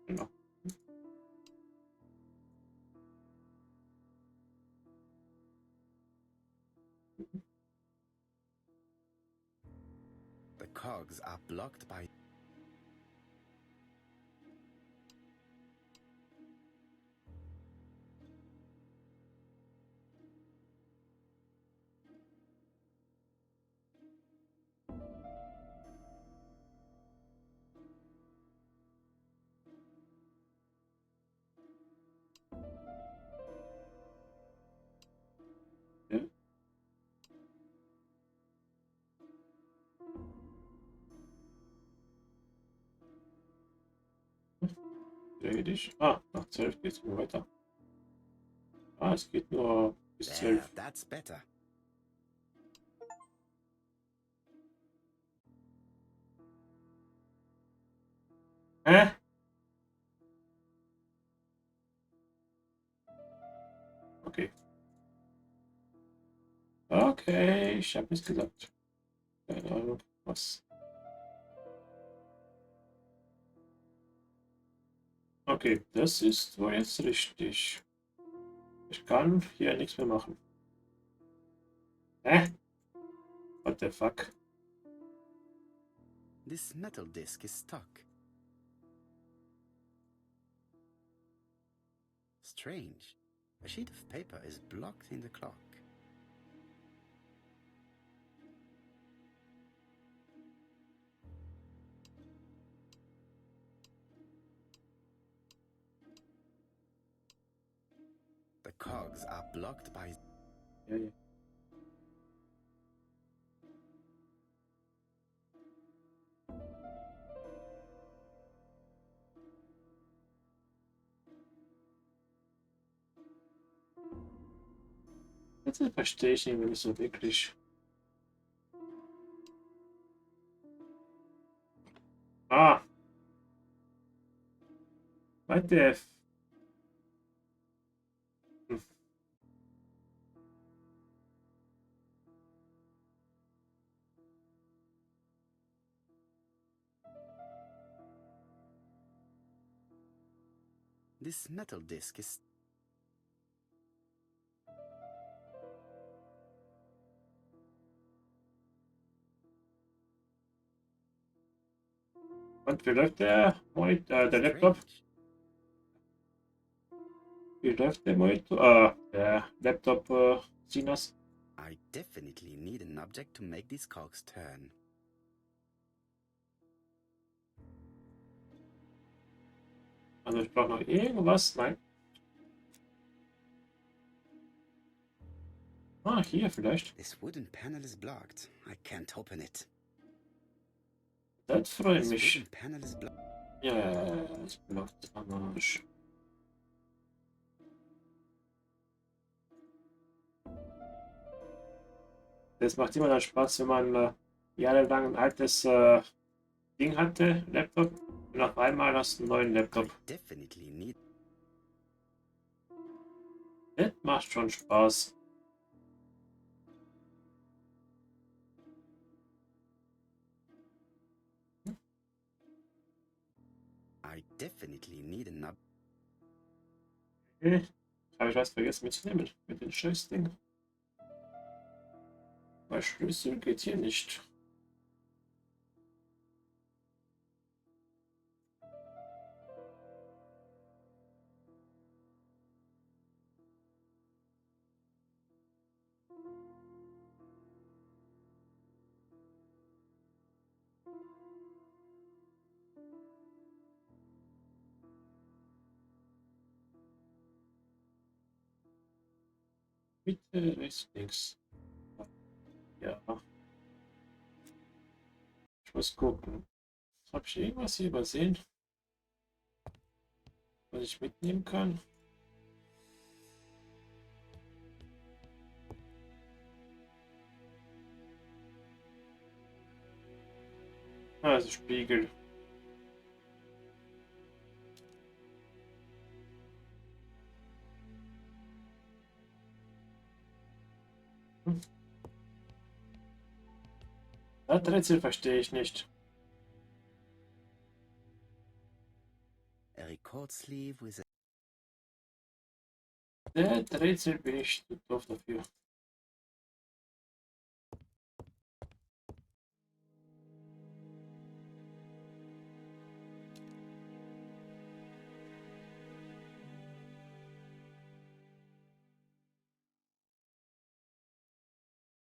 Genau. The cogs are blocked by... Ja. Dreh dich. Ah, nach 12 geht es nur weiter. Ah, es geht nur bis There, 12. that's better. Hä? Okay. Okay, ich habe nichts gesagt. Keine Ahnung, was. Okay, das ist wohl jetzt richtig. Ich kann hier nichts mehr machen. Hä? What the fuck? This metal disc is stuck. Strange. A sheet of paper is blocked in the clock. The cogs are blocked by... Ja, ja. Jetzt verstehe ich irgendwie nicht so wirklich. Ah. What the F? This metal disc is... Und wie läuft der Monitor, der Laptop? strange. Wie läuft der Monitor? Der Laptop, Sinas? I definitely need an object to make these cogs turn. Also ich brauche noch irgendwas. Nein. Ah, hier vielleicht. This wooden panel is blocked. I can't open it. Das freut This mich. wooden panel is blocked. Ja, es blockt am Arsch. Das macht immer dann Spaß, wenn man jahrelang ein altes Ding hatte, Laptop, und auf einmal hast du einen neuen I Laptop. definitely need. Das macht schon Spaß. I definitely need an up. Okay. Habe ich was vergessen mitzunehmen mit den Scheißding. Weil Schlüssel geht hier nicht. Bitte rechts, links. Ja. Ich muss gucken. Habe ich irgendwas hier übersehen, was ich mitnehmen kann? Ah, also Spiegel. Hm. Das Rätsel verstehe ich nicht. A record sleeve with a. Das Rätsel bin ich zu doof dafür.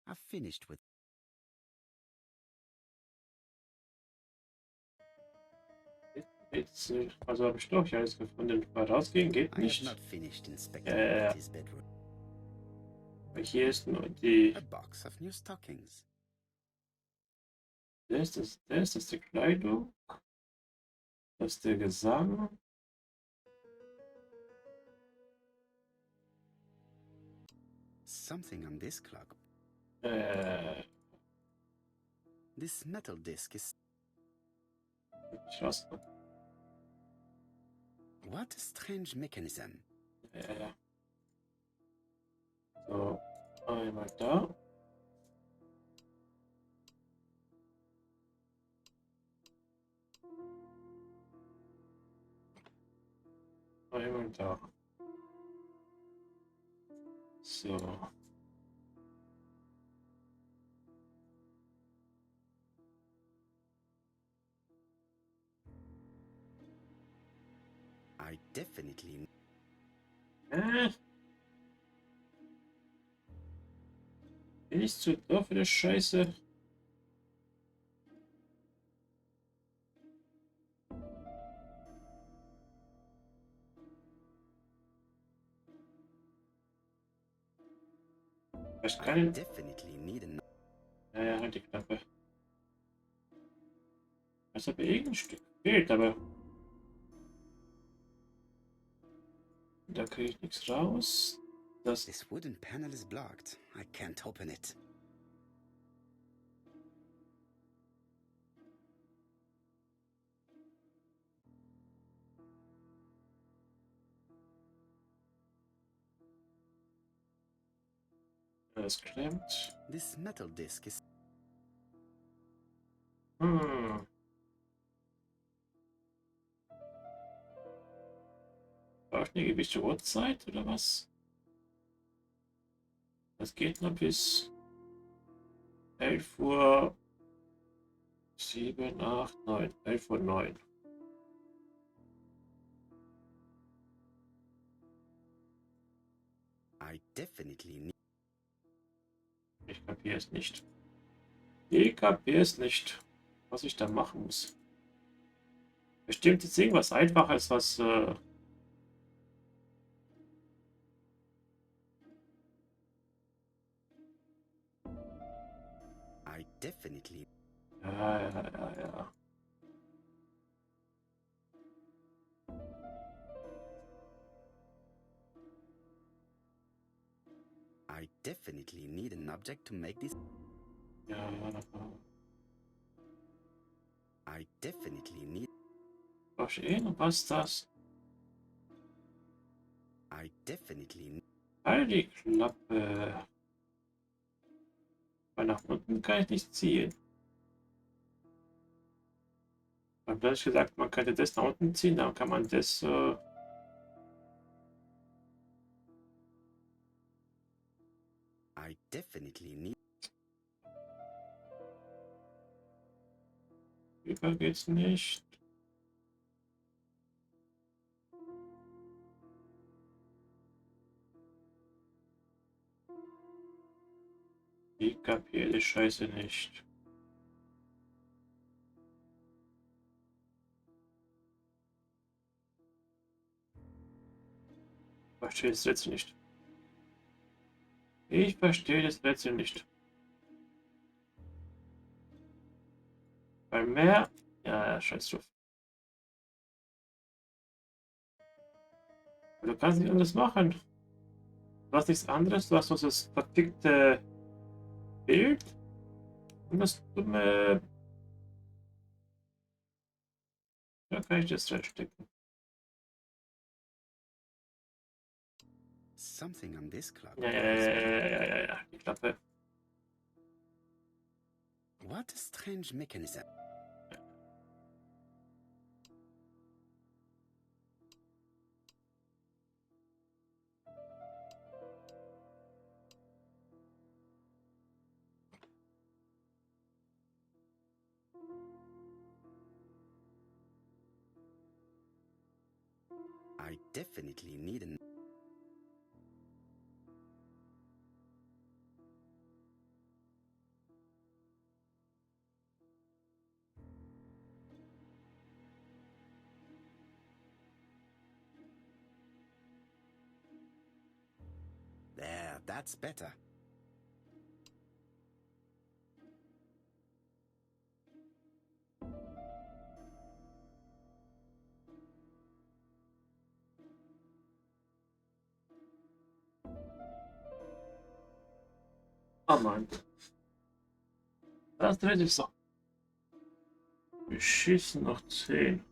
I've finished with. Rätsel. Also habe ich doch hier alles gefunden. Mal rausgehen geht I have nicht. not finished inspecting Ja. Betty's bedroom. Hier ist nur die. A box of new stockings. Das ist die Kleidung. Das ist der Gesang. Something on this clock. This metal disc is. Ich weiß nicht. What a strange mechanism. So, einmal da. Einmal da. So. I definitely. Bin ich zu doof für das Scheiße? Ich I kann. definitely need an. Ja, halt die Klappe. Es hat mir irgendein Stück fehlt, aber da kriege ich nichts raus. Das This wooden panel is blocked. I can't open it. klemmt. This metal disc is. Hm. Braucht eine gewisse Uhrzeit oder was? Das geht nur bis 11 Uhr 7, 8, 9, 11 Uhr 9. I definitely need. Ich kapiere es nicht. Ich kapiere es nicht, was ich da machen muss. Bestimmt jetzt irgendwas Einfaches, was I definitely... Ja. I definitely need an object to make this... Ja. I definitely need... Verstehen, was ist das? I definitely need... Halt die Klappe. Weil nach unten kann ich nicht ziehen. Ich habe gleich gesagt, man könnte das nach unten ziehen, dann kann man das... I definitely need... Über geht's nicht. Ich kapiere die Scheiße nicht. Verstehe das Rätsel nicht. Ich verstehe das Rätsel nicht. Beim Meer? Ja, scheiß drauf. Du kannst nicht anders machen. Du hast nichts anderes. Du hast noch das vertickte Bild. Und das dumme... Da kann ich das reinstecken. Something on this clock. Ja. Die Klappe. What a strange mechanism. I definitely need an... There, that's better. Oh Mann. Das dreht sich so. Beschissen noch 10.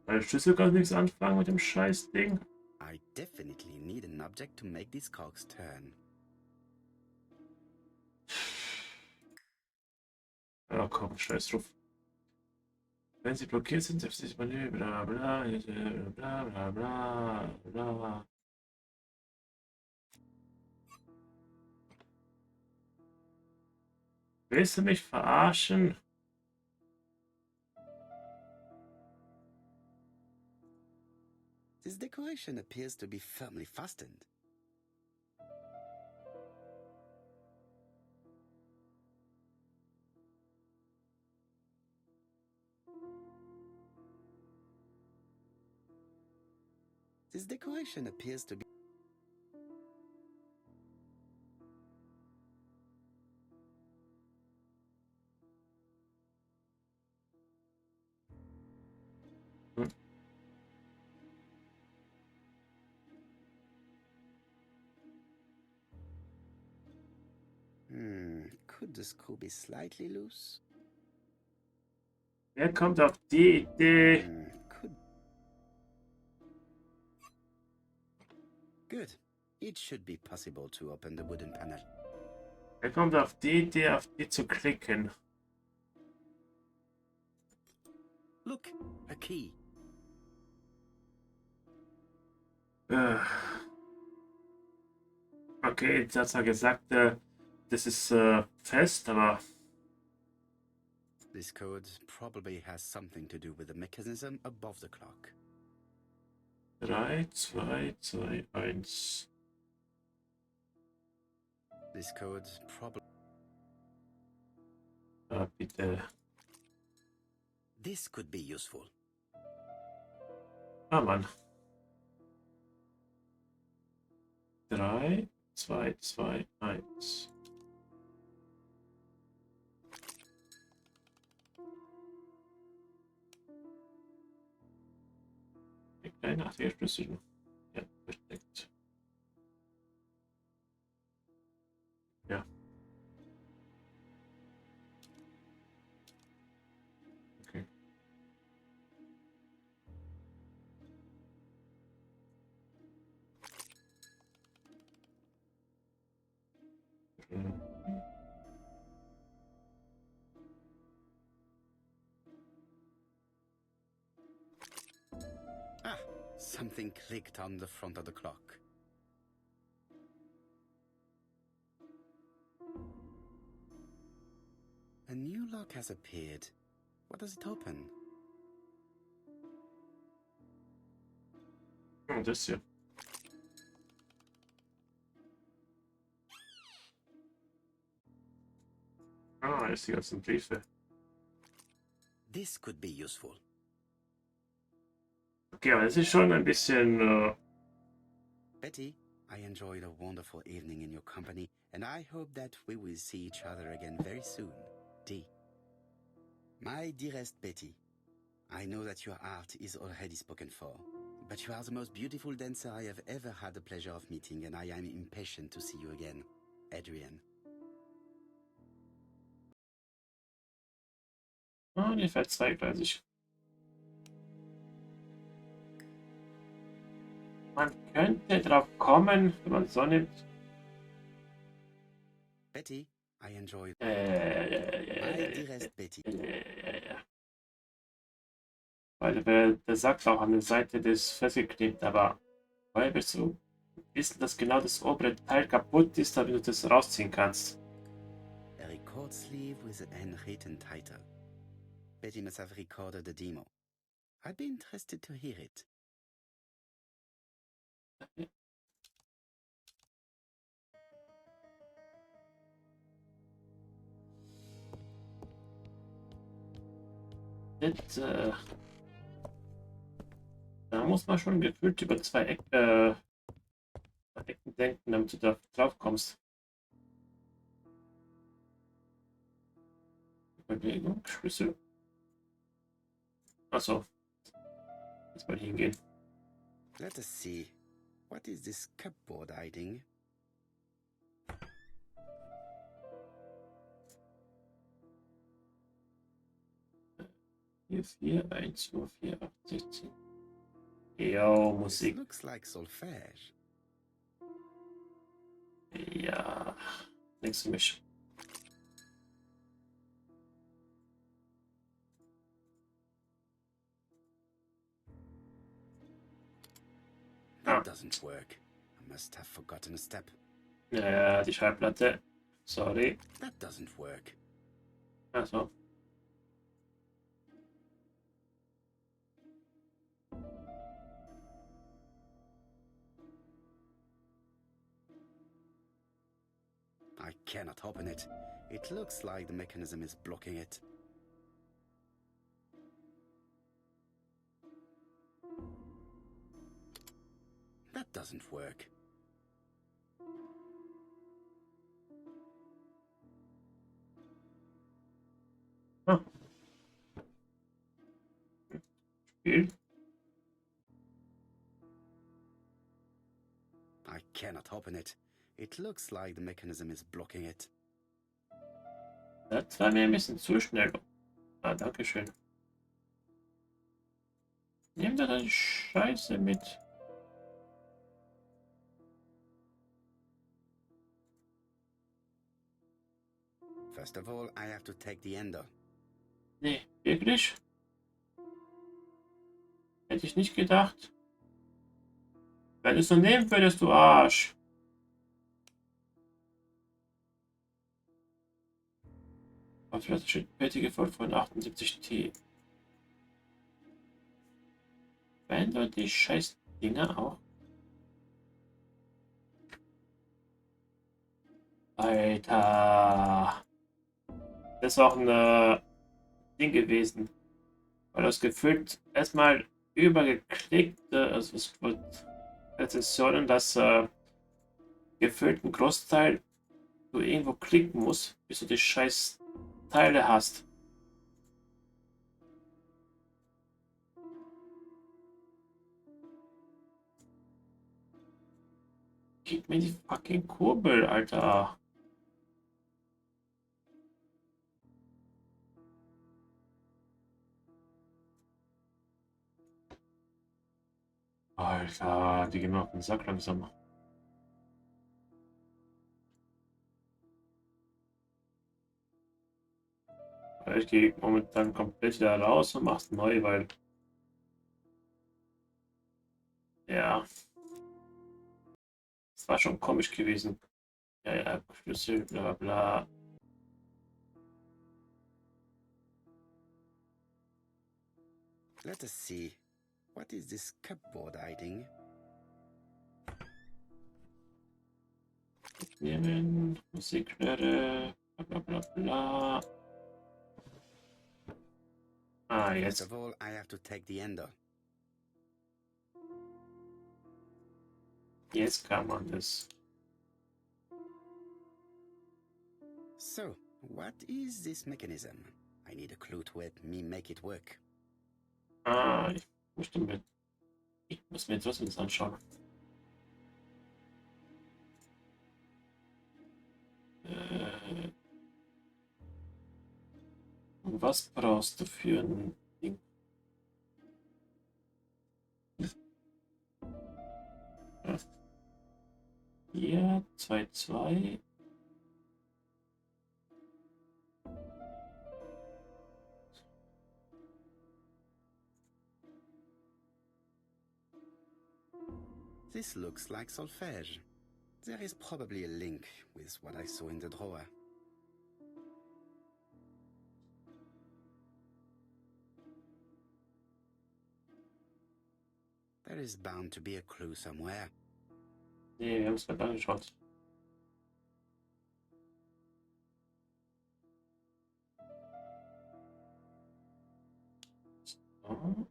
Weil Schlüssel kann nichts anfangen mit dem Scheißding. I definitely need an object to make these cogs turn. Ja, komm, scheiß drauf. Wenn sie blockiert sind, darf sich Manöver, bla bla bla bla bla bla. Willst du mich verarschen? This decoration appears to be firmly fastened. This decoration appears to be... Could the screw be slightly loose? Wer kommt auf die Idee? Good. It should be possible to open the wooden panel. Wer kommt auf die Idee, auf die zu klicken? Look, a key. Okay, jetzt hat er gesagt, das ist fest, aber... This code probably has something to do with the mechanism above the clock. 3, 2, 2, 1. This code probably... Bitte. This could be useful. Ah, Mann. 3, 2, 2, 1. keine Nachrichtensprüche. Ja, perfekt. Ja. Okay. Ah, something clicked on the front of the clock. A new lock has appeared. What does it open? Oh, das hier. Ah, jetzt die ganzen Briefe. This could be useful. Okay, aber das ist schon ein bisschen... Betty, I enjoyed a wonderful evening in your company, and I hope that we will see each other again very soon. D. My dearest Betty, I know that your art is already spoken for, but you are the most beautiful dancer I have ever had the pleasure of meeting, and I am impatient to see you again. Adrian. ungefähr zweigleisig. Man könnte drauf kommen, wenn man so nimmt. Betty, I enjoyed... My dearest Betty. Weil der sagt auch an der Seite des festgeklebt, aber woher willst du wissen, dass genau das obere Teil kaputt ist, damit du das rausziehen kannst? A record sleeve with a handwritten title. Betty must have recorded the demo. I'd be interested to hear it. Das, da muss man schon gefühlt über zwei Ecken denken, damit du da drauf kommst. Überlegung, Schlüssel. Achso. Jetzt mal hingehen. Let us see. What is this cupboard hiding? Hier 4, 1, 2, 4, 8, 16. Jo, This Musik. looks like solfège. Ja. Denkst du mich? That doesn't work. I must have forgotten a step. Ja, die Schallplatte. Sorry. That doesn't work. Achso. I cannot open it. It looks like the mechanism is blocking it. That doesn't work. Ah. Spiel. I cannot open it. It looks like the mechanism is blocking it. Das war mir ein bisschen zu schnell. Ah, danke schön. Nimm da die Scheiße mit. First of all, I have to take the ender. Nee, wirklich? Hätte ich nicht gedacht. Wenn du es so nehmen würdest, du Arsch. Auf das steht Bettige voll von 78T. Wenn du die scheiß Dinger auch. Alter. Das ist auch ein Ding gewesen. Weil das gefühlt erstmal übergeklickt, also es wird Rezensionen, dass gefühlt ein Großteil du irgendwo klicken musst, bis du die scheiß Teile hast. Gib mir die fucking Kurbel, Alter. Alter, die gehen mir auf den Sack langsam. Ich gehe momentan komplett wieder raus und mach's neu, weil. Ja, es war schon komisch gewesen. Ja, ja, Schlüssel, bla bla. Let us see. What is this cupboard hiding? Nehmen, Musiklehre, bla bla bla bla. Ah, First jetzt. of all, I have to take the ender. Jetzt kann man das. So, what is this mechanism? I need a clue to help me make it work. Ah, ich muss mir trotzdem das anschauen. Und was brauchst du für ein Ding? Ja. Hier, 2,2. This looks like solfège. There is probably a link with what I saw in the drawer. There is bound to be a clue somewhere. Nee, wir haben es gerade angeschaut. So.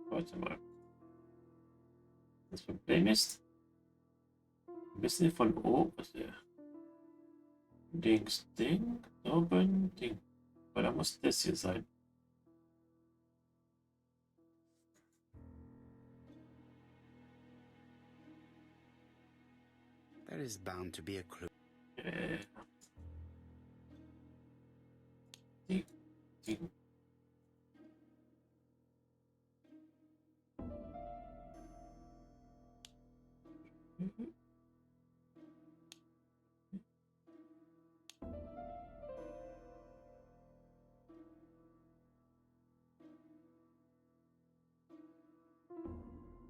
Warte mal. Das Problem ist, ein bisschen von oben, also links Ding, oben Ding. Aber da muss das hier sein. There is bound to be a clue. Ding, Ding. Mhm.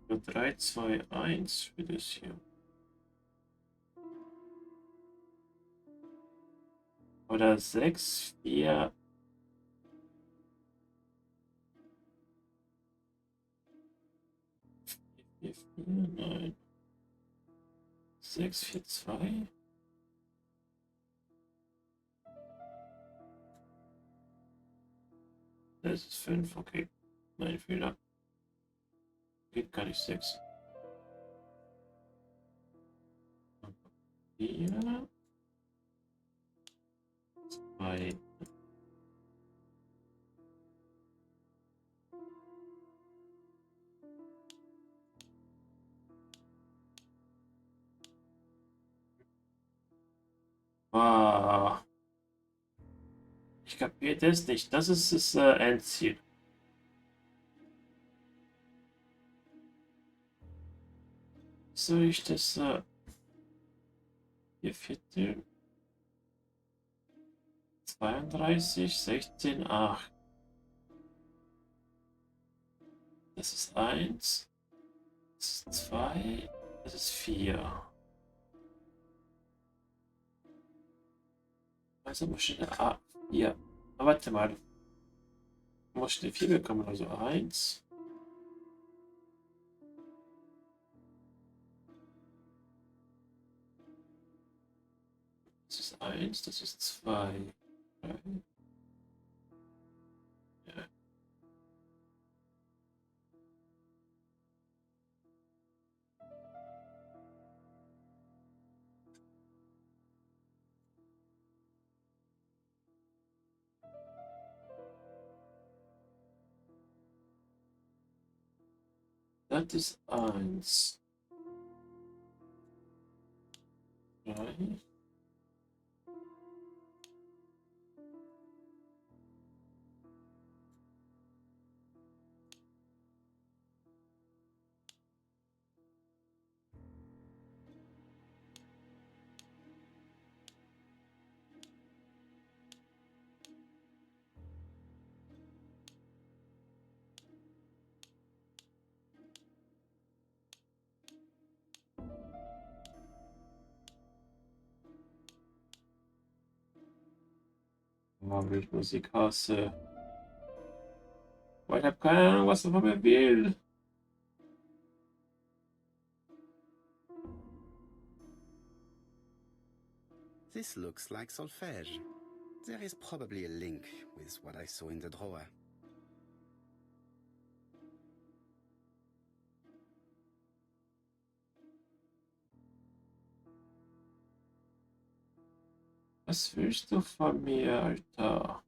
So 3, 2, 1 für das hier. Oder 6, 4. Nein. 6, 4, 2. Das ist 5, okay. Mein Fehler. Geht gar nicht 6. 4, 2. Ah, ich kapiere das nicht. Das ist das Endziel. Soll ich das 4 Viertel 32, 16, 8. Das ist 1. Das ist 2. Das ist 4. Also muss ich eine 4. Aber warte mal. Muss ich eine 4 bekommen? Also 1. Das ist 1. Das ist 2. 3. Ja. Das ist 1. 3. Oh, wie ich Musik hasse. Aber ich habe keine Ahnung, was er von mir will. This looks like solfège. There is probably a link with what I saw in the drawer. Was willst du von mir, Alter?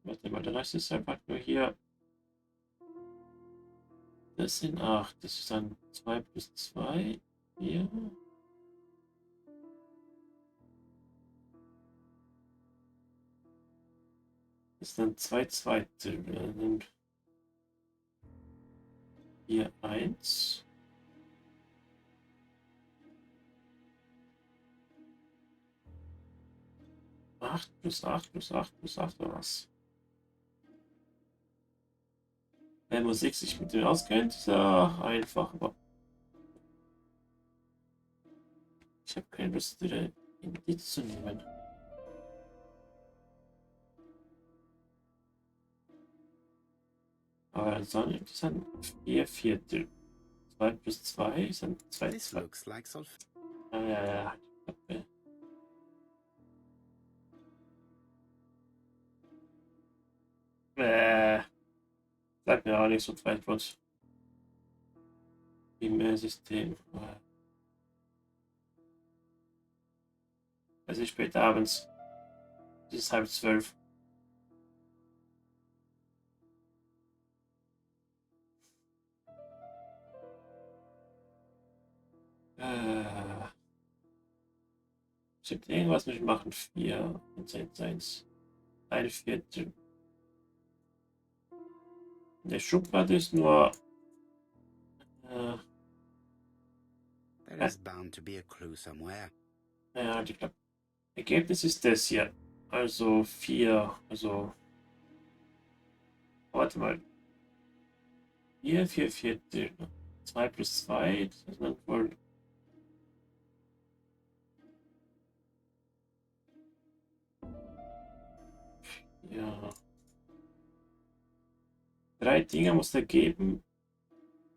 Warte mal, der Rest ist einfach nur hier. Das sind 8. Das ist dann 2 plus 2. Hier. Das ist dann 2 Zweitel. Dann hier 1. Acht plus 8 plus 8 plus 8 oder was? Wenn Musik sich mit dem auskennt, ist ja einfach, aber ich habe keine Lust, wieder in die zu nehmen. Aber dann sind 4 Viertel. 2 plus 2 sind 2 This Zweitel. looks like solfège. Ja. Sagt mir auch nicht so 2 plus. Primärsystem. Es ist spät abends. Es ist 11:30. Stimmt, irgendwas muss ich machen. 4 und 1. Ein Viertel. Der Schublade ist nur. There is bound to be a clue somewhere. Ja, ich glaube, Ergebnis ist das hier. Also 4. Also. Warte mal. 4 Viertel. 2 plus 2. Das ist dann wohl. Ja. 3 Dinge muss er geben.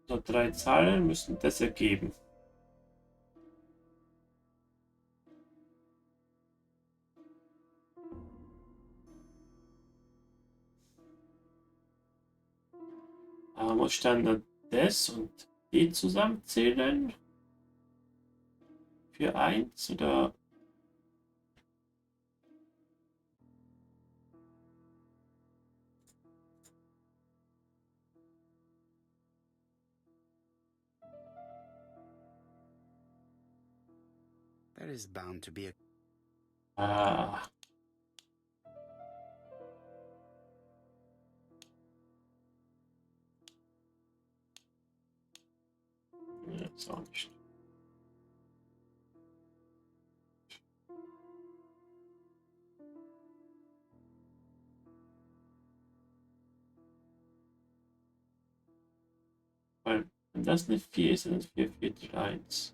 So 3 Zahlen müssen das ergeben. Aber muss ich dann das und die zusammenzählen? Für 1 oder? There is bound to be a... Ah. Ja, ist auch nicht. Weil, wenn das eine 4 ist, dann ist 4 Viertel 1.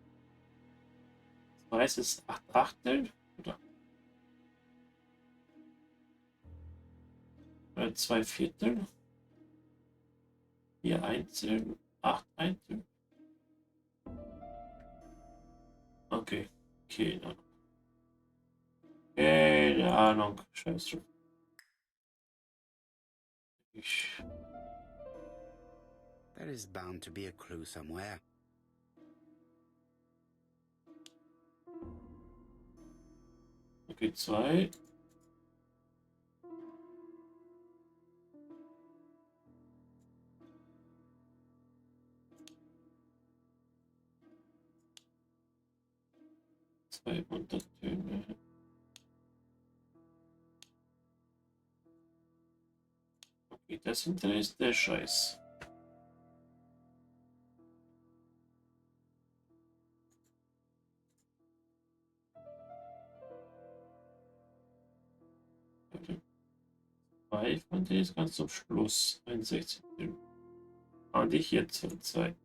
2 ist 8 Achtel, oder 2 Viertel, 4 Einzel, 8 Einzel. Okay, keine Ahnung. Keine Ahnung, scheiß drauf. There is bound to be a clue somewhere. G2. Zwei Untertöne. Okay, das hinter ist der Scheiß. Zwei von denen ist ganz zum Schluss. 61. Und ich jetzt zwei.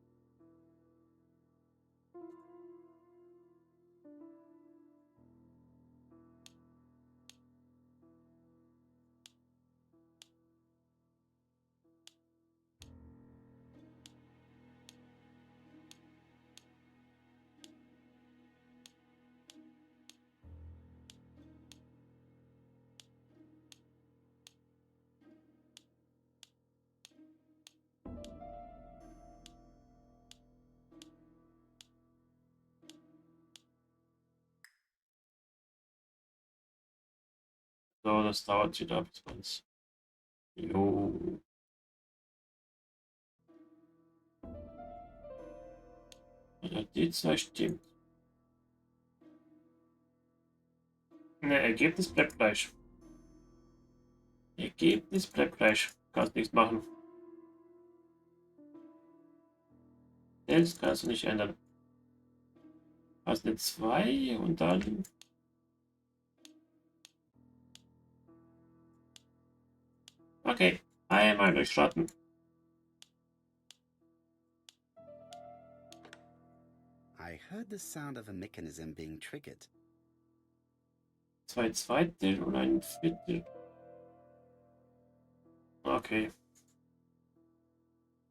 So, das dauert wieder bis uns. Jo. Ja, die zwei stimmt. Ne, Ergebnis bleibt gleich. Ergebnis bleibt gleich. Kannst nichts machen. Das kannst du nicht ändern. Hast eine 2 und dann. Okay, einmal durchstarten. I heard the sound of a mechanism being triggered. 2 Zweitel und ein Viertel. Okay.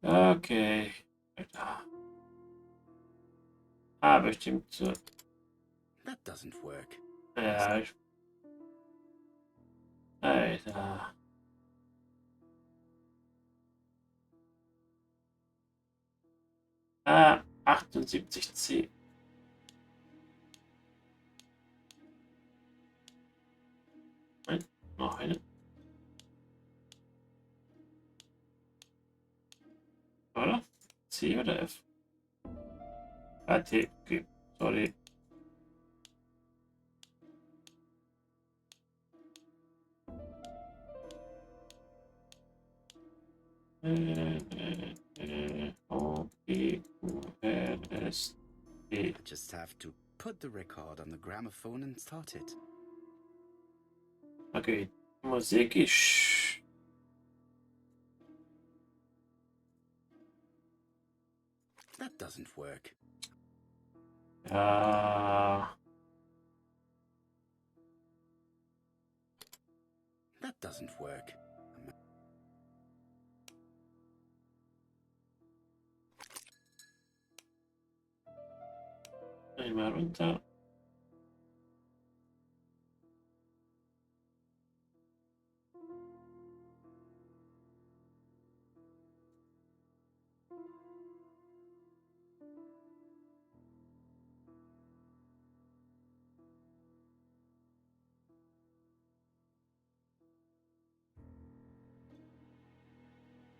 Okay. Ah, bestimmt. That doesn't work. Ja, Alter. Ah, 78C. Nein, noch eine. Oder? C oder F? Ah, T. Okay, sorry. O, P, Q, R, S, T. I just have to put the record on the gramophone and start it. Okay, Musik ist. That doesn't work. Ja. That doesn't work. Einmal runter.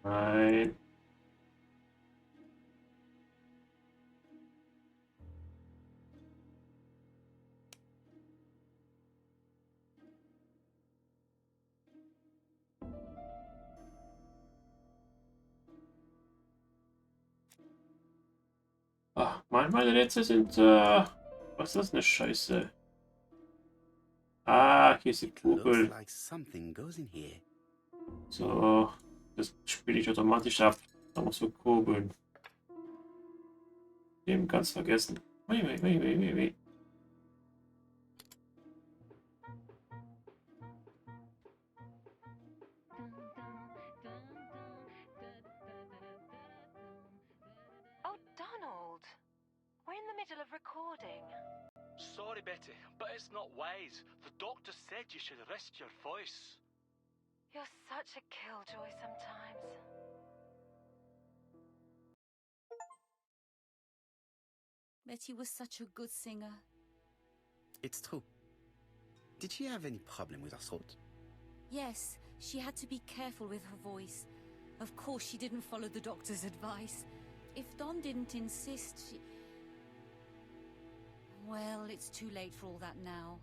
Nein. Ach, manchmal Rätsel sind. Was ist das eine Scheiße? Ah, hier ist die It looks Kugel. like something goes in here. So, das spiele ich automatisch ab. Da musst du kurbeln. Eben ganz vergessen. Ui, ui, ui, ui, ui, ui. Oh, Donald. We're in the middle of recording. Sorry, Betty, but it's not wise. The doctor said you should rest your voice. You're such a killjoy sometimes. Betty was such a good singer. It's true. Did she have any problem with her throat? Yes, she had to be careful with her voice. Of course, she didn't follow the doctor's advice. If Don didn't insist, she... Well, it's too late for all that now.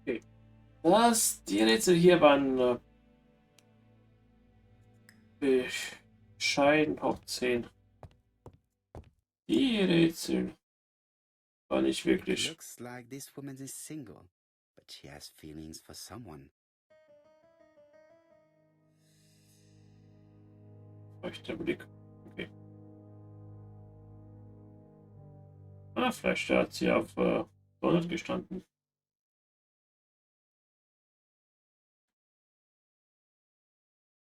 Okay. Die Rätsel hier waren bescheiden hoch 10. Die Rätsel war nicht wirklich. Looks like this woman is single, but she has feelings for someone. Rechter Blick. Okay. Ah, vielleicht hat sie auf Donald gestanden.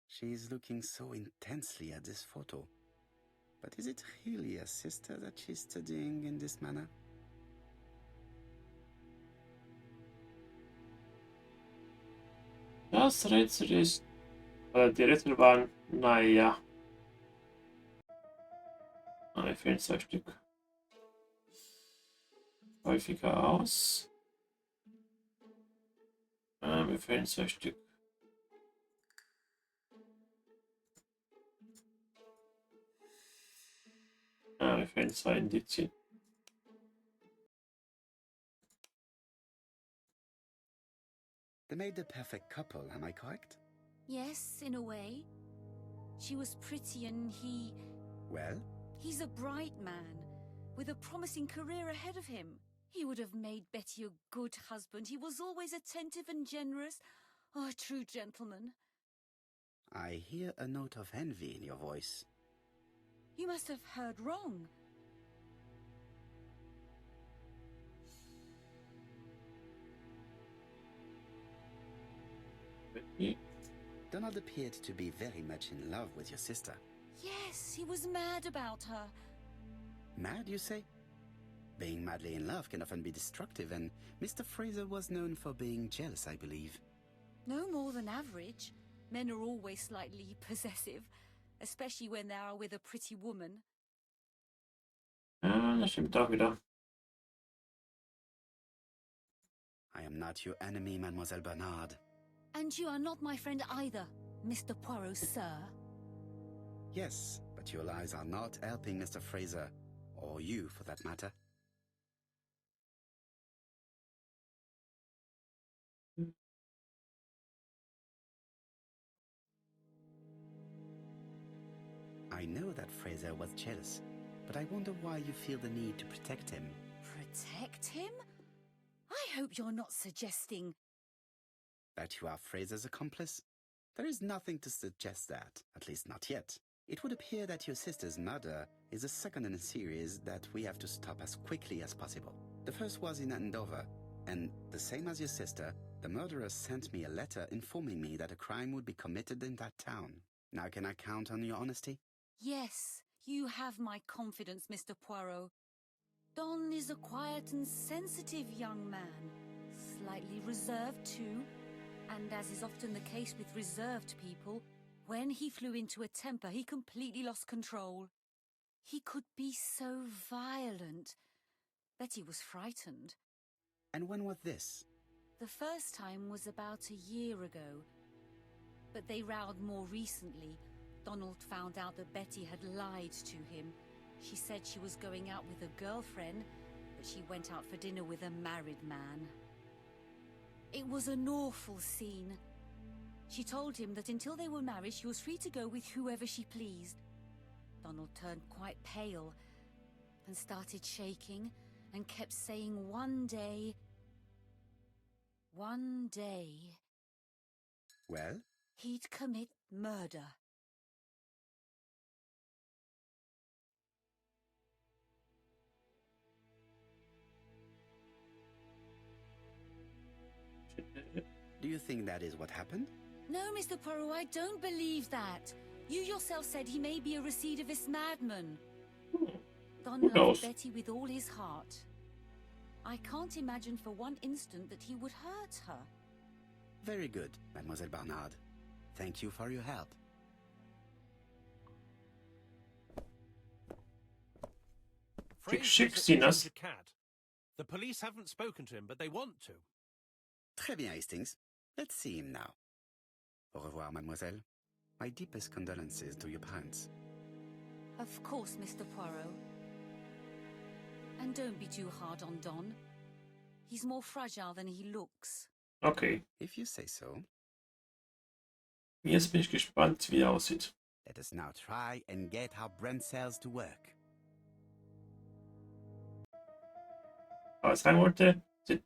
She is looking so intensely at this photo. But is it really a sister that she's studying in this manner? Das Rätsel ist. Die Rätsel waren, naja. Mir fehlen 2 Stück. Häufiger aus. Mir fehlen 2 Stück. Mir fehlen 2 Indizien. They made the perfect couple, am I correct? Yes, in a way. She was pretty and he... Well? He's a bright man, with a promising career ahead of him. He would have made Betty a good husband. He was always attentive and generous. Oh, a true gentleman. I hear a note of envy in your voice. You must have heard wrong. Donald appeared to be very much in love with your sister. Yes, he was mad about her. Mad, you say? Being madly in love can often be destructive, and Mr. Fraser was known for being jealous, I believe. No more than average. Men are always slightly possessive, especially when they are with a pretty woman. Ja, das stimmt auch wieder. I am not your enemy, Mademoiselle Bernard. And you are not my friend either, Mr. Poirot, sir. Yes, but your lies are not helping Mr. Fraser, or you for that matter. I know that Fraser was jealous, but I wonder why you feel the need to protect him. Protect him? I hope you're not suggesting... That you are Fraser's accomplice? There is nothing to suggest that, at least not yet. It would appear that your sister's murder is the second in a series that we have to stop as quickly as possible. The first was in Andover, and the same as your sister, the murderer sent me a letter informing me that a crime would be committed in that town. Now can I count on your honesty? Yes, you have my confidence, Mr. Poirot. Don is a quiet and sensitive young man. Slightly reserved, too. And as is often the case with reserved people, when he flew into a temper, he completely lost control. He could be so violent. Betty was frightened. And when was this? The first time was about a year ago. But they rowed more recently. Donald found out that Betty had lied to him. She said she was going out with a girlfriend, but she went out for dinner with a married man. It was an awful scene. She told him that until they were married, she was free to go with whoever she pleased. Donald turned quite pale and started shaking and kept saying one day... Well? He'd commit murder. Do you think that is what happened? No, Mr. Poirot, I don't believe that. You yourself said he may be a recidivist madman. Don loves Betty with all his heart. I can't imagine for one instant that he would hurt her. Very good, Mademoiselle Bernard. Thank you for your help. Schick, Fraser's schick, at the Sinas. Ginger Cat. The police haven't spoken to him, but they want to. Très bien, Hastings. Let's see him now. Au revoir, mademoiselle. My deepest condolences to your parents. Of course, Mr. Poirot. And don't be too hard on Don. He's more fragile than he looks. Okay. If you say so, Jetzt bin ich gespannt, wie er aussieht. let us now try and get our brain cells to work. Aber sagen wollte, sieht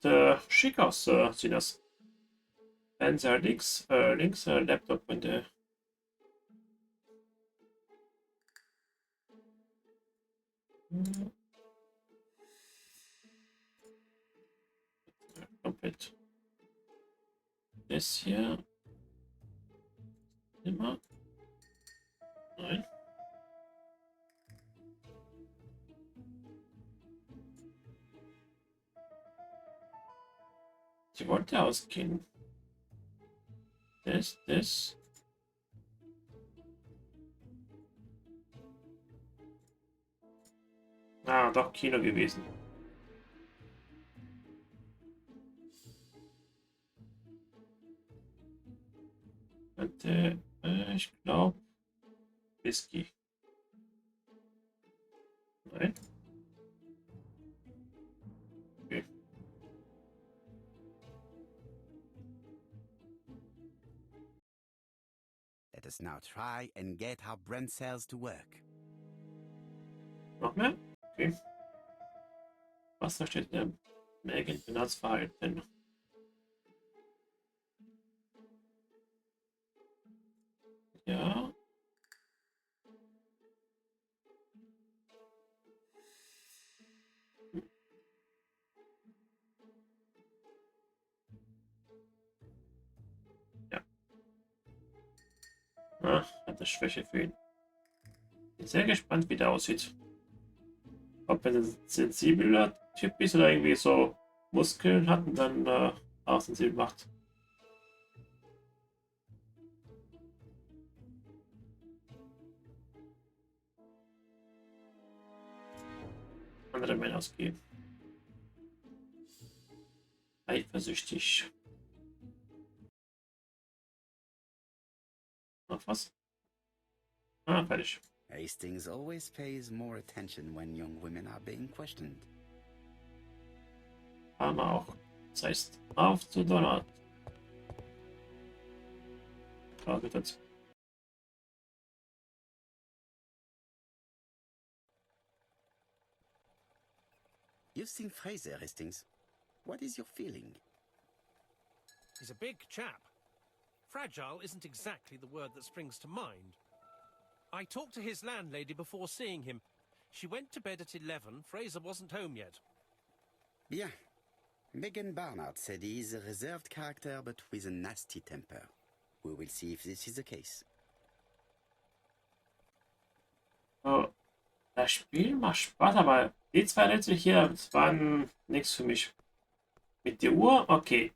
schick aus, Sinas. Fernseher links, Laptop und komplett. Das hier. Immer. Nein. Sie wollte ausgehen. Das. Ah, doch Kino gewesen. Und, ich glaube Whisky. Nein. Okay. Let us now try and get our brain cells to work. Noch mehr? Okay. Was da steht der Megan Benutzverhalten? Ja. Ja. Ach, hat das Schwäche für ihn. Bin sehr gespannt, wie der aussieht. Ob er ein sensibler Typ ist oder irgendwie so Muskeln hat und dann auch sensibel macht. Andere Männer ausgehen. Eifersüchtig. Noch was? Ah, fertig. Hastings always pays more attention when young women are being questioned. Haben wir auch. Das heißt, auf zu Donald. Jetzt. You've seen Fraser, Hastings. What is your feeling? He's a big chap. Fragile isn't exactly the word that springs to mind. I talked to his landlady before seeing him. She went to bed at 11. Fraser wasn't home yet. Bien. Megan Barnard said he is a reserved character but with a nasty temper. We will see if this is the case. So, das Spiel macht Spaß, aber die zwei Rätsel hier, das waren nichts für mich. Mit der Uhr, okay.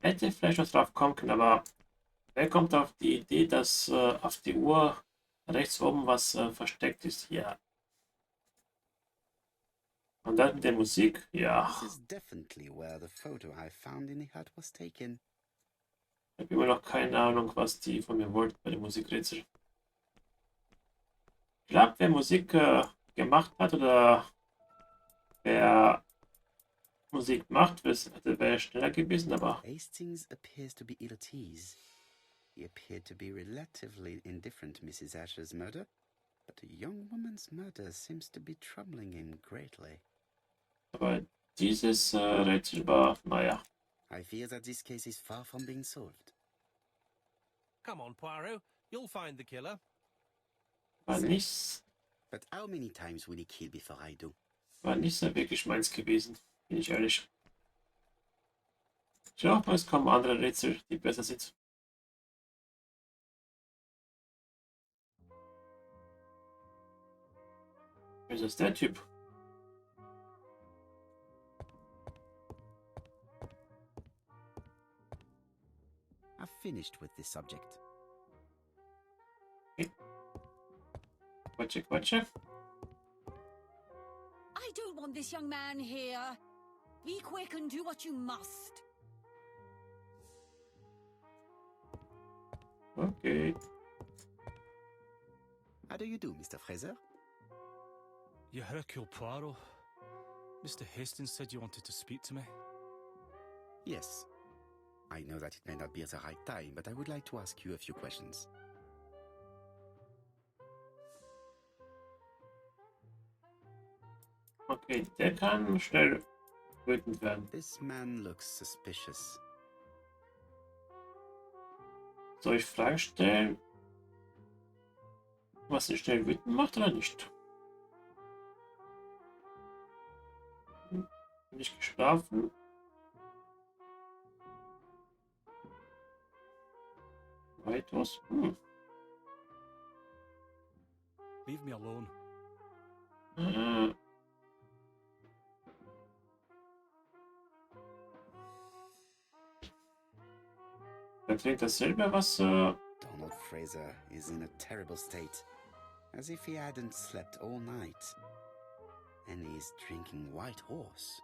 Hätte vielleicht was drauf kommen können, aber wer kommt auf die Idee, dass auf die Uhr rechts oben was versteckt ist hier? Und dann mit der Musik, ja. This is definitely where the photo I found in the hut was taken. Ich habe immer noch keine Ahnung, was die von mir wollten bei dem Musikrätsel. Ich glaube, wer Musik gemacht hat oder wer Musik macht, wäre schneller gewesen, aber Hastings appears to be ill at ease. He appeared to be relatively indifferent to Mrs. Asher's murder, but a young woman's murder seems to be troubling him greatly. aber dieses Rätsel war, naja. I fear that this case is far from being solved. Come on, Poirot. You'll find the killer. War nicht, But how many times will he kill before I do? war nicht so wirklich meins gewesen, bin ich ehrlich. Ich hoffe, es kommen andere Rätsel, die besser sind. Wer ist der Typ? I've finished with this subject. Quatsche, Quatsche. I don't want this young man here. Be quick and do what you must. Okay. How do you do, Mr. Fraser? You're Hercule Poirot. Mr. Hastings said you wanted to speak to me. Yes. I know that it may not be at the right time, but I would like to ask you a few questions. Okay, der kann schnell wütend werden. This man looks suspicious. Soll ich Fragen stellen, was ihn schnell wütend macht oder nicht? Nicht geschlafen. Weiters. Leave me alone. Er trinkt dasselbe Donald Fraser is in a terrible state, as if he hadn't slept all night. And he's drinking White Horse.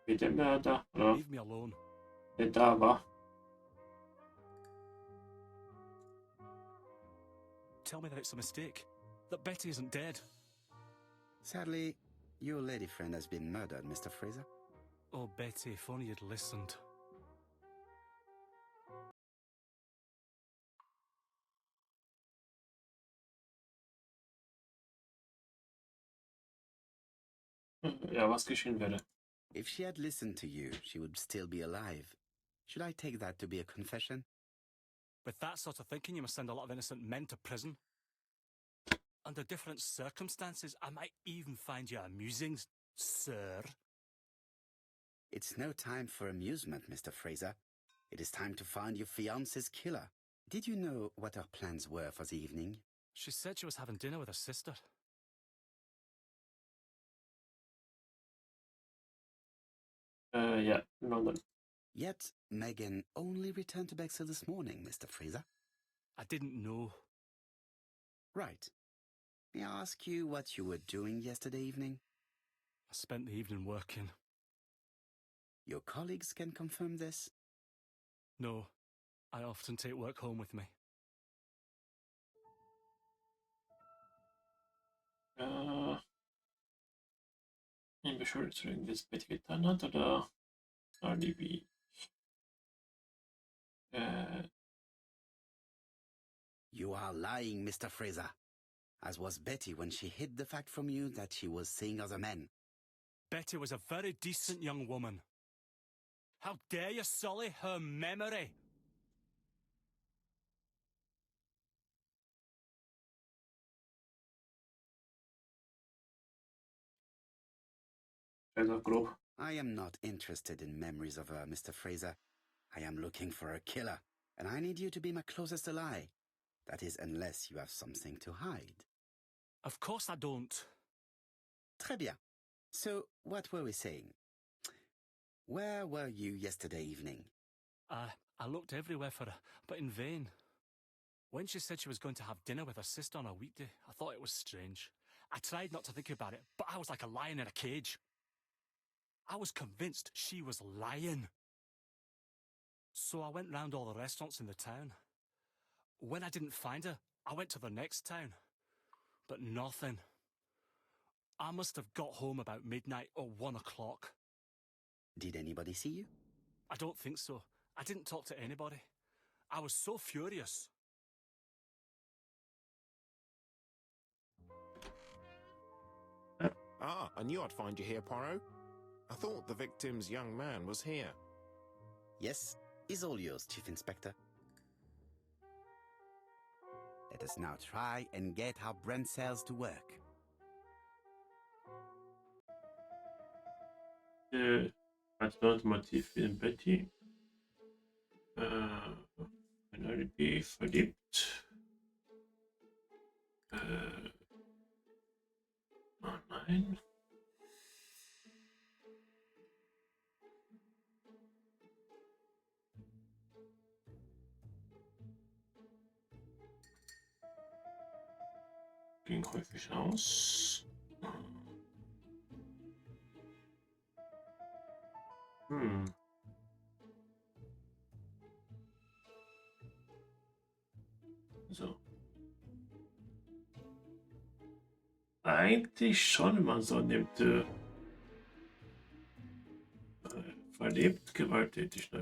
Wie der Mörder, oder? Leave me alone. Der da war. Tell me that it's a mistake. That Betty isn't dead. Sadly, your lady friend has been murdered, Mr. Fraser. Oh, Betty, if only you'd listened. Ja, was geschehen wäre. If she had listened to you, she would still be alive. Should I take that to be a confession? With that sort of thinking, you must send a lot of innocent men to prison. Under different circumstances, I might even find you amusing, sir. It's no time for amusement, Mr. Fraser. It is time to find your fiance's killer. Did you know what her plans were for the evening? She said she was having dinner with her sister. Ja, London. Yet, Megan only returned to Bexhill this morning, Mr. Fraser. I didn't know. Right. May I ask you what you were doing yesterday evening? I spent the evening working. Your colleagues can confirm this? No, I often take work home with me. Ihn beschuldigen, wie es Betty getan hat, oder Alibi? You are lying, Mr. Fraser. As was Betty when she hid the fact from you that she was seeing other men. Betty was a very decent young woman. How dare you sully her memory? Grob. I am not interested in memories of her, Mr. Fraser. I am looking for a killer, and I need you to be my closest ally. That is, unless you have something to hide. Of course I don't. Très bien. So, what were we saying? Where were you yesterday evening? I looked everywhere for her, but in vain. When she said she was going to have dinner with her sister on a weekday, I thought it was strange. I tried not to think about it, but I was like a lion in a cage. I was convinced she was lying. So I went round all the restaurants in the town. When I didn't find her, I went to the next town. But nothing. I must have got home about midnight or 1 o'clock. Did anybody see you? I don't think so. I didn't talk to anybody. I was so furious. Ah, I knew I'd find you here, Poirot. I thought the victim's young man was here. Yes, is all yours, Chief Inspector. Let us now try and get our brain cells to work. Alternativ in Betty. Ein Alibi verliebt. Oh nein. ging häufig aus. So. Eigentlich schon, wenn man so nimmt. Verlebt, gewalttätig, ne?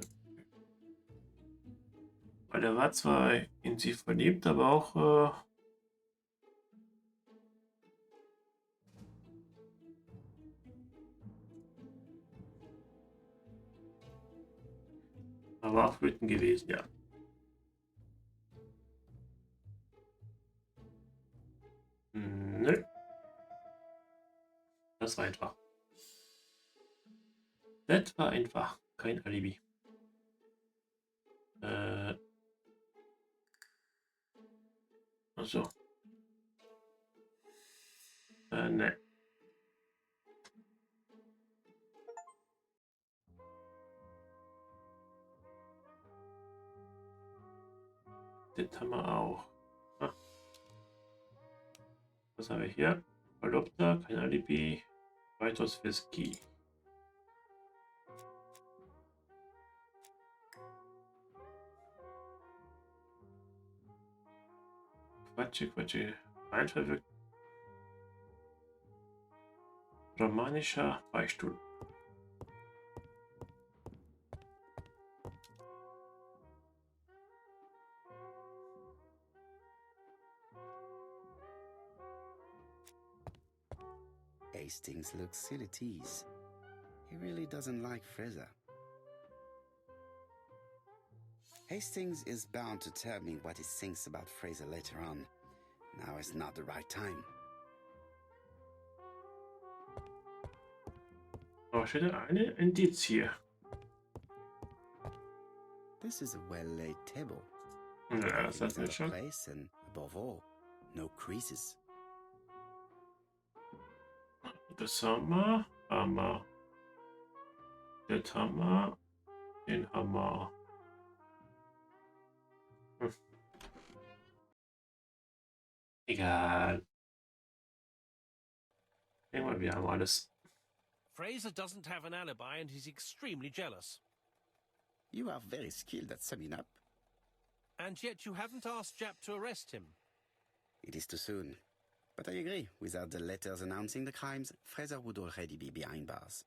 Weil er war zwar in sie verliebt, aber auch wütend gewesen, ja. Nö. Das war einfach. Das war einfach kein Alibi. Also. Ne. Das haben wir auch. Ah. Was haben wir hier? Verlobter, kein Alibi. Weiteres Whisky. Quatsche. Einverwirkt. Romanischer Beichtstuhl. Hastings looks ill at ease. He really doesn't like Fraser. Hastings is bound to tell me what he thinks about Fraser later on. Now is not the right time. Oh, steht da eine Indiz hier. This is a well-laid table. Ja, das hatten wir Out of schon. place and, above all, no creases. Das haben wir. Hammer. Das Hammer. Den Hammer. Egal. Irgendwann, wir haben alles. Fraser doesn't have an alibi and he's extremely jealous. You are very skilled at summing up. And yet you haven't asked Jap to arrest him. It is too soon. But I agree, without the letters announcing the crimes, Fraser would already be behind bars.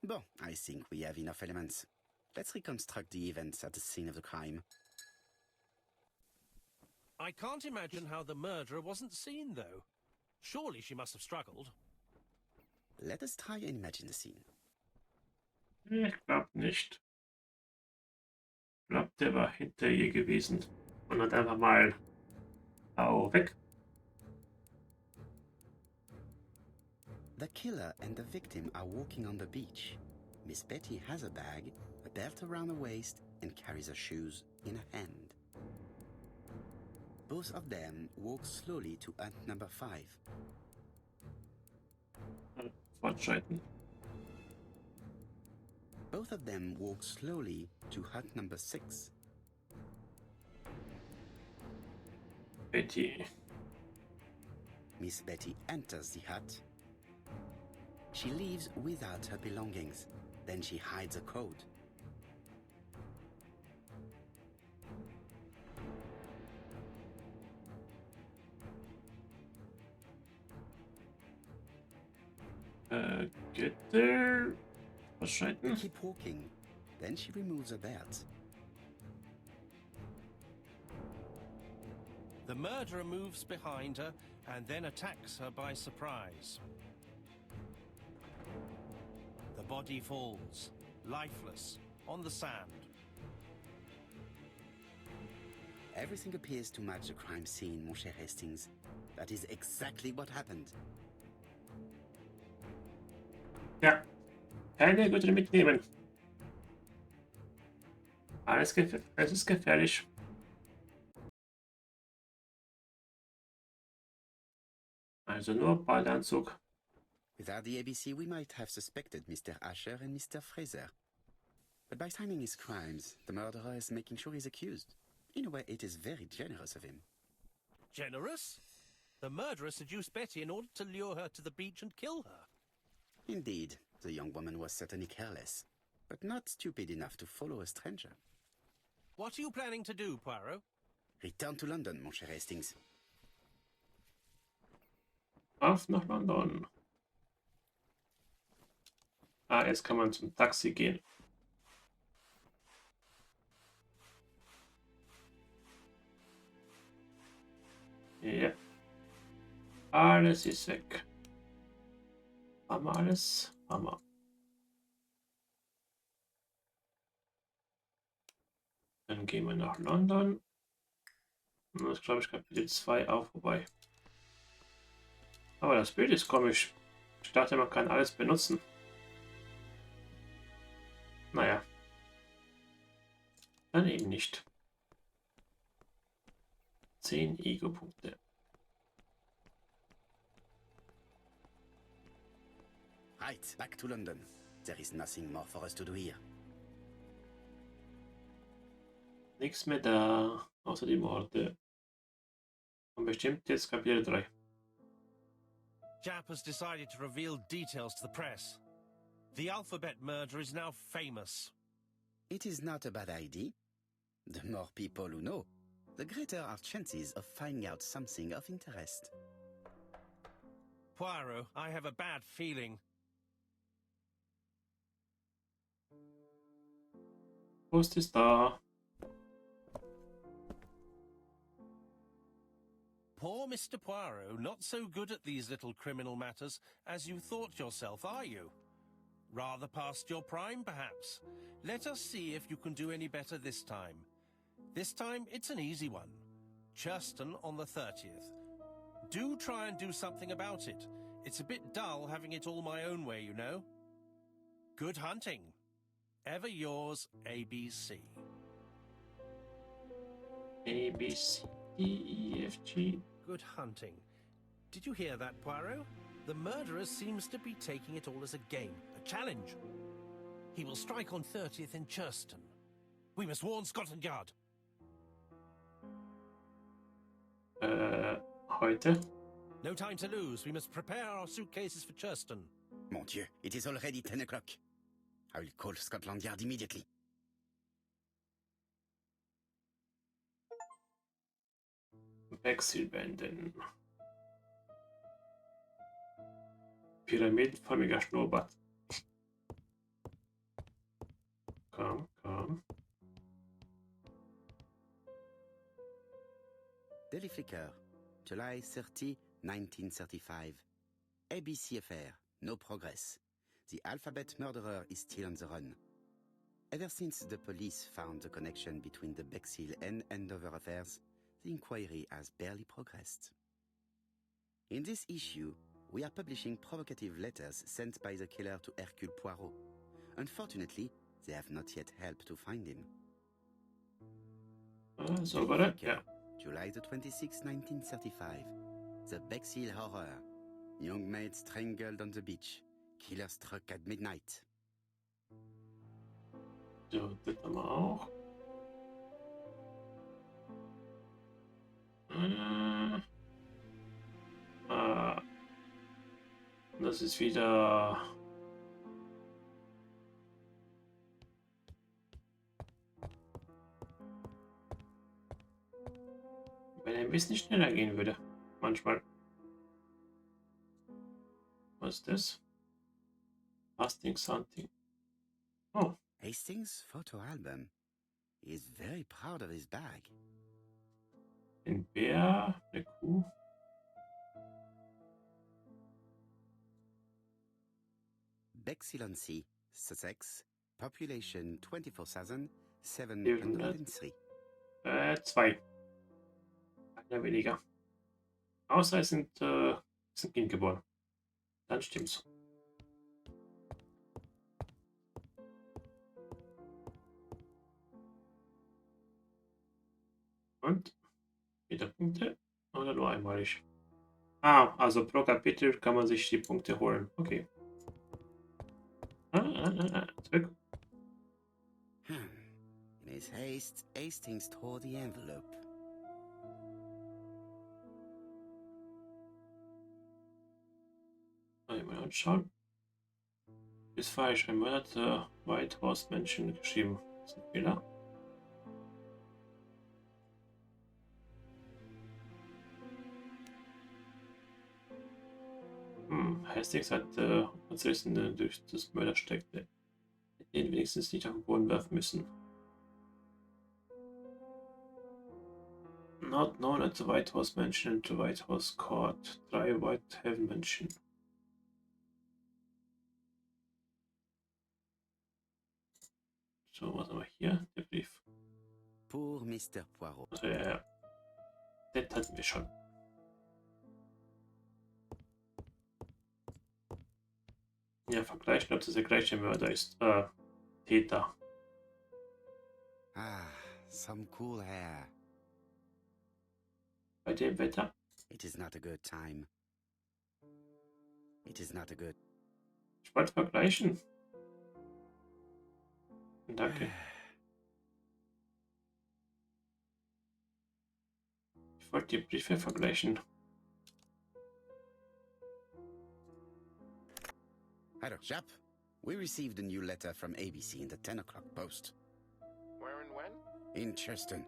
Bon, I think we have enough elements. Let's reconstruct the events at the scene of the crime. I can't imagine how the murderer wasn't seen, though. Surely she must have struggled. Let us try and imagine the scene. Ich glaube nicht. Ich glaube, der war hinter ihr gewesen. Und hat einfach mal. Au, weg. The killer and the victim are walking on the beach. Miss Betty has a bag, a belt around her waist, and carries her shoes in her hand. Both of them walk slowly to hut number 5. Fortschreiten. Both of them walk slowly to hut number 6. Betty. Miss Betty enters the hut. She leaves without her belongings. Then she hides a coat. Get there. They Fortschreiten. keep walking. Then she removes her belt. The murderer moves behind her and then attacks her by surprise. The body falls, lifeless, on the sand. Everything appears to match the crime scene, mon cher Hastings. That is exactly what happened. Ja. Keine gute mitnehmen. Alles ist gefährlich. Also nur Ballanzug. Without the ABC, we might have suspected Mr. Asher and Mr. Fraser. But by timing his crimes, the murderer is making sure he's accused. In a way, it is very generous of him. Generous? The murderer seduced Betty in order to lure her to the beach and kill her. Indeed, the young woman was certainly careless, but not stupid enough to follow a stranger. What are you planning to do, Poirot? Return to London, mon cher Hastings. Auf nach London. Ah, jetzt kann man zum Taxi gehen. Ja. Alles ist weg. Haben wir alles? Haben wir. Dann gehen wir nach London. Und das glaube ich Kapitel 2 auch vorbei. Aber das Bild ist komisch. Ich dachte, man kann alles benutzen. Naja. Dann eben nicht. 10 Ego-Punkte. Right, back to London. There is nothing more for us to do here. Nichts mehr da, außer die Morde. Und bestimmt jetzt Kapitel 3. Jap has decided to reveal details to the press. The alphabet murder is now famous. It is not a bad idea. The more people who know, the greater our chances of finding out something of interest. Poirot, I have a bad feeling. Post ist da. Poor Mr. Poirot, not so good at these little criminal matters as you thought yourself, are you? Rather past your prime, perhaps. Let us see if you can do any better this time. This time, it's an easy one. Churston on the 30th. Do try and do something about it. It's a bit dull having it all my own way, you know. Good hunting. Ever yours, ABC. A, B, C, D, E, F, G. Good hunting. Did you hear that, Poirot? The murderer seems to be taking it all as a game, a challenge. He will strike on 30th in Churston. We must warn Scotland Yard. Heute? No time to lose. We must prepare our suitcases for Churston. Mon Dieu, it is already 10 o'clock. I will call Scotland Yard immediately. Wechselbänden. Pyramidenförmiger Schnurrbart. Komm, komm. Daily Flicker, July 30, 1935. ABC affair, no progress. The alphabet murderer is still on the run. Ever since the police found the connection between the Bexhill and Andover affairs, the inquiry has barely progressed. In this issue, we are publishing provocative letters sent by the killer to Hercule Poirot. Unfortunately, they have not yet helped to find him. So war das? Ja. July the 26th, 1935. The Bexhill Horror. Young maid strangled on the beach. Killer struck at midnight. So, das haben wir auch. Das ist wieder... Wenn er ein bisschen schneller gehen würde. Manchmal. Was ist das? Hastings Hunting. Oh. Hastings' photo album. He is very proud of his bag. Ein Bär, eine Kuh. Bexhill-on-Sea, Sussex. Population 24,703. 2. Einer weniger. Außer es sind, ist ein Kind geboren. Dann stimmt's. Und? Wieder Punkte? Oder nur einmalig? Ah, also pro Kapitel kann man sich die Punkte holen. Okay. Zurück. In his haste, Hastings tore the envelope. anschauen. Ist falsch. Ein Mörder White Horse Menschen geschrieben. Das ist ein Fehler. Hastings hat Französin durch das Mörder steckte. Den wenigstens nicht auf den Boden werfen müssen. Not known at the White Horse Mansion and the White Horse Court. 3 White Heaven Menschen. So, was haben wir hier? Der Brief. Pour Mr. Poirot. Also, ja. Das hatten wir schon. Ja, vergleichen, ob das der gleiche Mörder ist. Täter. Ah, some cool hair. Bei dem Wetter. It is not a good time. It is not a good... Ich wollte vergleichen. Danke. Ich wollte die Briefe vergleichen. Hello, chap. We received a new letter from ABC in the 10 o'clock post. Where and when? In Cheston.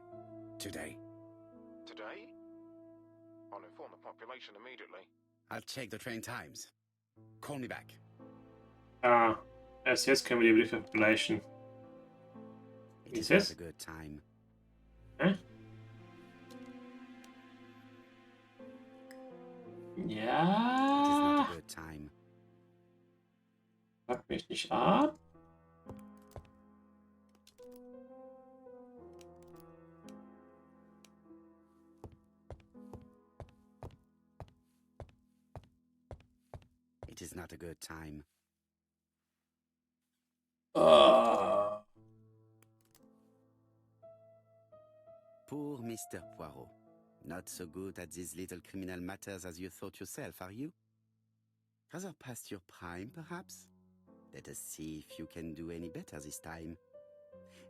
Today. Today? I'll inform the population immediately. I'll check the train times. Call me back. Erst jetzt können wir die Briefe vergleichen. It is Yes? not a good time. Hä? It is not Ja. a good time. Pack mich nicht ab. It is not a good time. Poor Mr. Poirot. Not so good at these little criminal matters as you thought yourself, are you? Rather past your prime, perhaps? Let us see if you can do any better this time.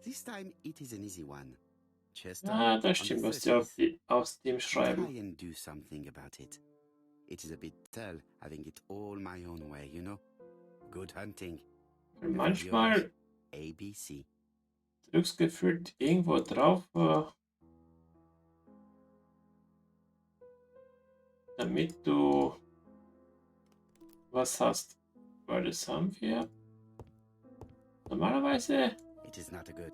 This time it is an easy one. Chester, Ja, das on stimmt, the was die auf 30th. aus dem schreiben. Try and do something about it. It is a bit dull having it all my own way, you know? Good hunting. Und manchmal ABC. Glücksgefühl irgendwo drauf, damit du was hast. Weil das haben wir. Normalerweise, It is not a good.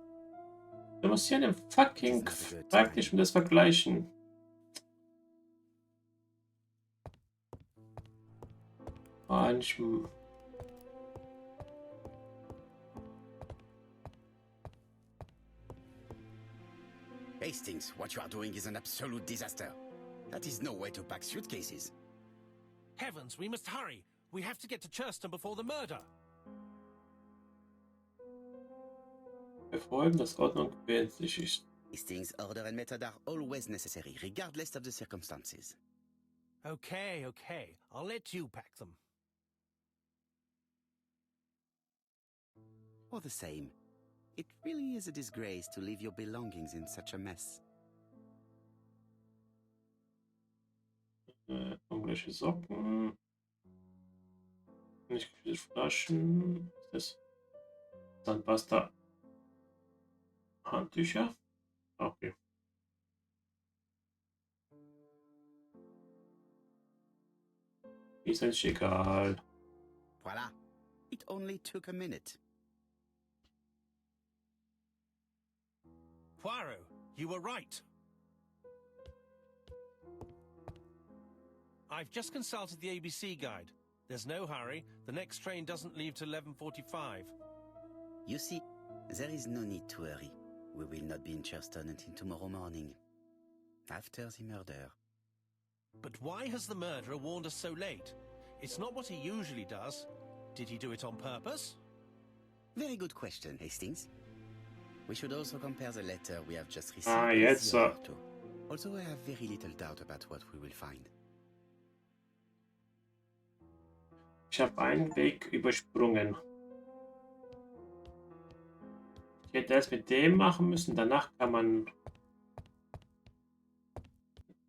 du musst hier einen fucking praktisch mit das vergleichen. Manchmal. Hastings, what you are doing is an absolute disaster. That is no way to pack suitcases. Heavens, we must hurry. We have to get to Churston before the murder. Befolgen, dass Ordnung wesentlich ist. Hastings, order and method are always necessary, regardless of the circumstances. Okay, okay. I'll let you pack them. All the same, it really is a disgrace to leave your belongings in such a mess. Englische Socken. Nicht gefüllte Flaschen. Was ist das? Zahnpasta. Handtücher. Okay. Ist eigentlich egal. Voila. It only took a minute. Poirot, you were right. I've just consulted the ABC guide. There's no hurry. The next train doesn't leave till 11:45. You see, there is no need to hurry. We will not be in Churston until tomorrow morning. After the murder. But why has the murderer warned us so late? It's not what he usually does. Did he do it on purpose? Very good question, Hastings. We should also compare the letter we have just received Ah, with jetzt, the other two. Also, I have very little doubt about what we will find. Ich habe einen Weg übersprungen. Ich hätte erst mit dem machen müssen, danach kann man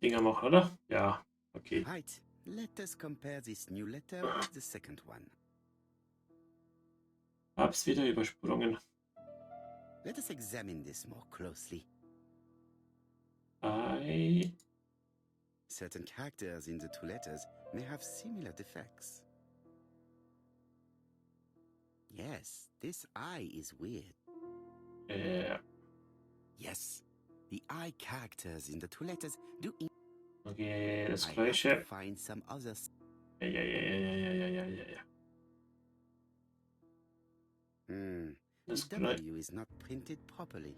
Dinger machen, oder? Ja, okay. Right, Let us compare this new letter with the second one. Hab's wieder übersprungen. Let us examine this more closely. Certain characters in the two letters may have similar defects. Yes, this I is weird. Yes, the I characters in the two letters do. Okay, das I have gleiche. to find some others. Ja. Das The gleiche. W is not printed properly.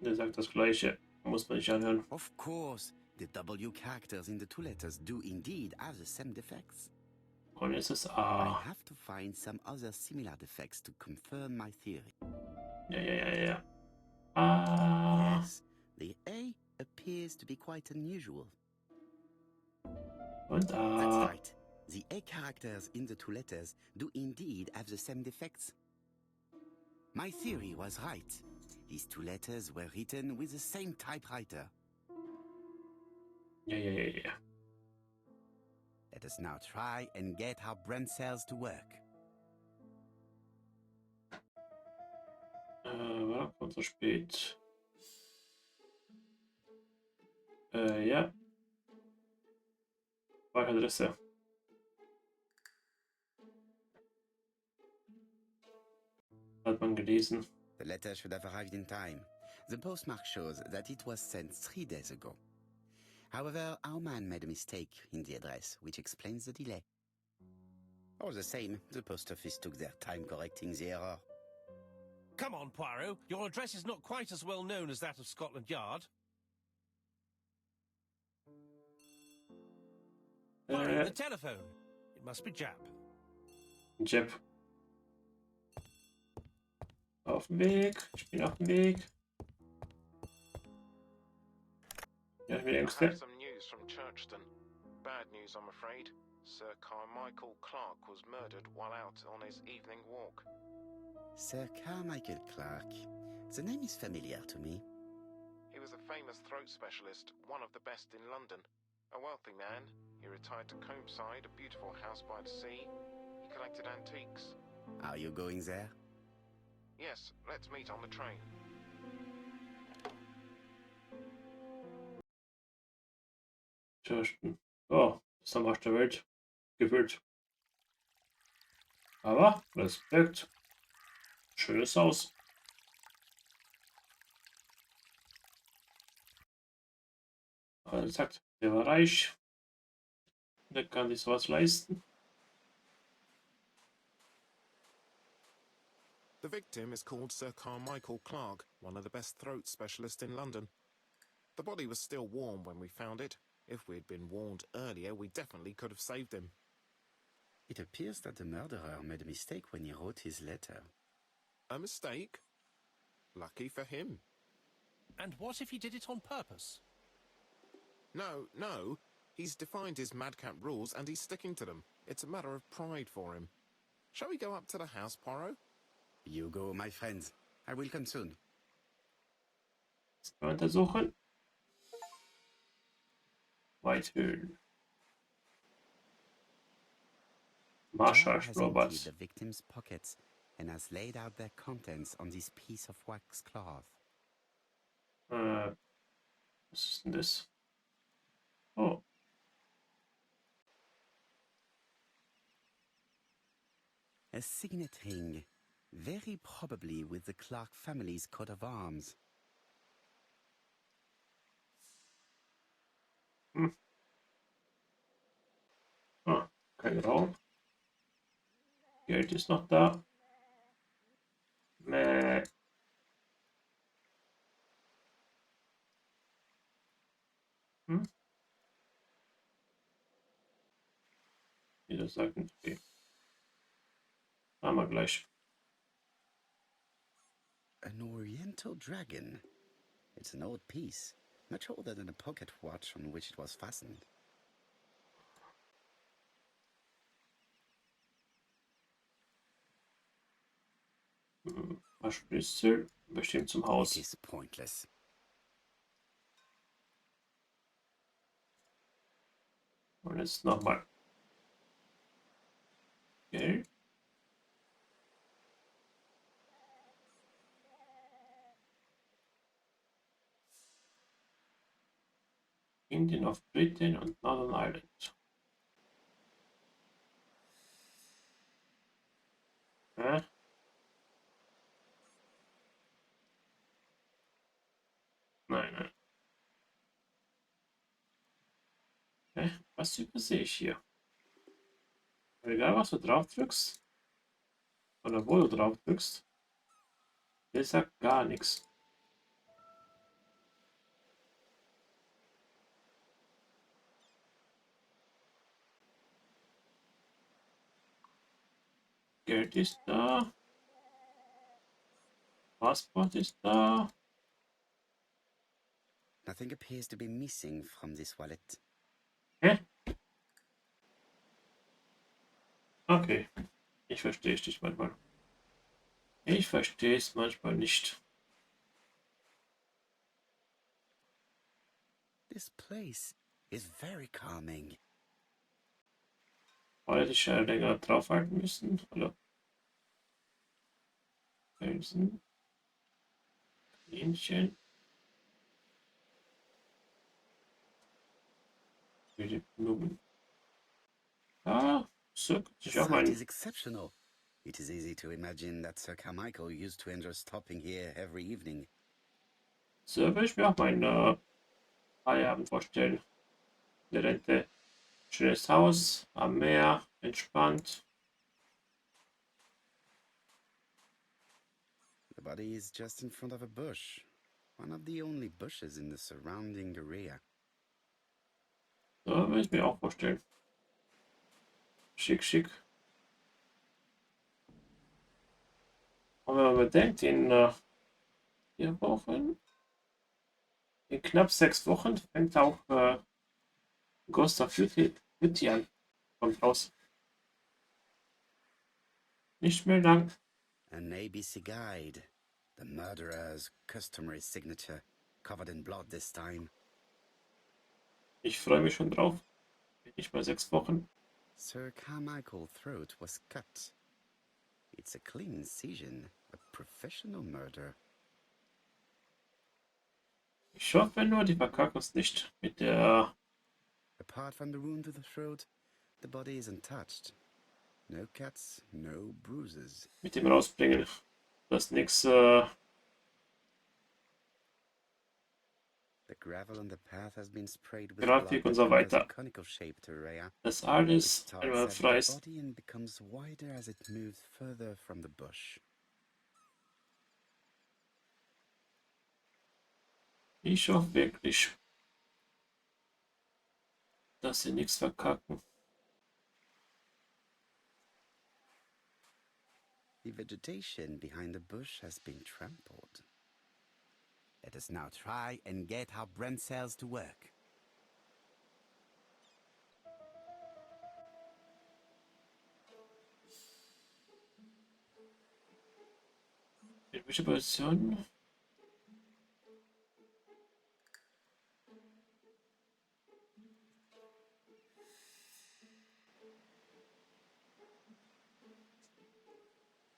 Der sagt das gleiche. Muss man nicht anhören. Of course, the W characters in the two letters do indeed have the same defects. Und es ist I A. have to find some other similar defects to confirm my theory. Ja. A. Yes, the A appears to be quite unusual. Und That's A. right. The A characters in the two letters do indeed have the same defects. My theory was right. These two letters were written with the same typewriter. Ja. Let us now try and get our brain cells to work. War kommt so spät. Ja. Adresse. Hat man gelesen. The letter should have arrived in time. The postmark shows that it was sent 3 days ago. However, our man made a mistake in the address, which explains the delay. All the same, the post office took their time correcting the error. Come on, Poirot. Your address is not quite as well known as that of Scotland Yard. Poirot, the telephone. It must be Jap. Jap. Auf dem Weg. Ich bin auf dem Weg. Ja, ich bin I Ängste. have some news from Churchton. Bad news, I'm afraid. Sir Carmichael Clark was murdered while out on his evening walk. Sir Carmichael Clark. The name is familiar to me. He was a famous throat specialist, one of the best in London. A wealthy man, he retired to Combside, a beautiful house by the sea. He collected antiques. Are you going there? Yes, let's meet on the train. Churchton. Oh, das ist am Arsch der Welt. Gefühlt. Aber, Respekt. Schönes Haus. Aber er sagt, der war reich. Der kann sich sowas leisten. The victim is called Sir Carmichael Clark, one of the best throat specialists in London. The body was still warm when we found it. If we'd been warned earlier, we definitely could have saved him. It appears that the murderer made a mistake when he wrote his letter. A mistake? Lucky for him. And what if he did it on purpose? No. He's defined his madcap rules and he's sticking to them. It's a matter of pride for him. Shall we go up to the house, Poirot? You go, my friends. I will come soon. Untersuchen. Whitehall. Marshall Has emptied Roberts. the victim's pockets and has laid out their contents on this piece of wax cloth. Was ist denn das? Oh. A signet ring, very probably with the Clark family's coat of arms. Ah, kein Raum. Geld ist noch da. Mäh. Wieder sagen, okay. Haben wir gleich. An oriental dragon. It's an old piece, much older than the pocket watch on which it was fastened. Schlüssel bestimmt zum It Haus. is pointless. Und jetzt nochmal. Geld. Indian of Britain und Northern Ireland. Ja. Nein. Ja, was übersehe ich hier? Egal, was du drauf drückst. Oder wo du drauf drückst. Der sagt gar nichts. Geld ist da. Passport ist da. Nothing appears to be missing from this wallet. Hä? Okay. Ich verstehe es nicht manchmal. Ich verstehe es manchmal nicht. This place is very calming. Hätte ich länger draufhalten müssen. Oder? Felsen. Hähnchen. Für die Blumen. Ah, so könnte The ich auch sight meinen. is exceptional. It is easy to imagine that Sir Carmichael used to enjoy stopping here every evening. So würde ich mir auch meinen Feierabend vorstellen. Eine Rente. Schönes Haus am Meer, entspannt. The body is just in front of a bush. One of the only bushes in the surrounding area. So würde ich mir auch vorstellen. Schick, schick. Und wenn man bedenkt, in 4 Wochen, in knapp 6 Wochen fängt auch Ghost of Yeti an. Kommt raus. Nicht mehr lang. An ABC guide. The murderer's customary signature, covered in blood this time. Ich freue mich schon drauf. Nicht mal 6 Wochen. Sir Carmichael's throat was cut. It's a clean incision, a professional murder. Ich hoffe nur, die verkacken es nicht mit der. Apart from the wound to the throat, the body is untouched. No cuts, no bruises. Mit dem rausbringen. Das nix. The gravel on the path has been sprayed with Grafik blood und so that covers weiter. a conical-shaped area. Das It alles starts einmal at frei the ist. body and becomes wider as it moves further from the bush. Ich hoffe wirklich, dass sie nichts verkacken. The vegetation behind the bush has been trampled. Let us now try and get our brain cells to work. In welcher Position?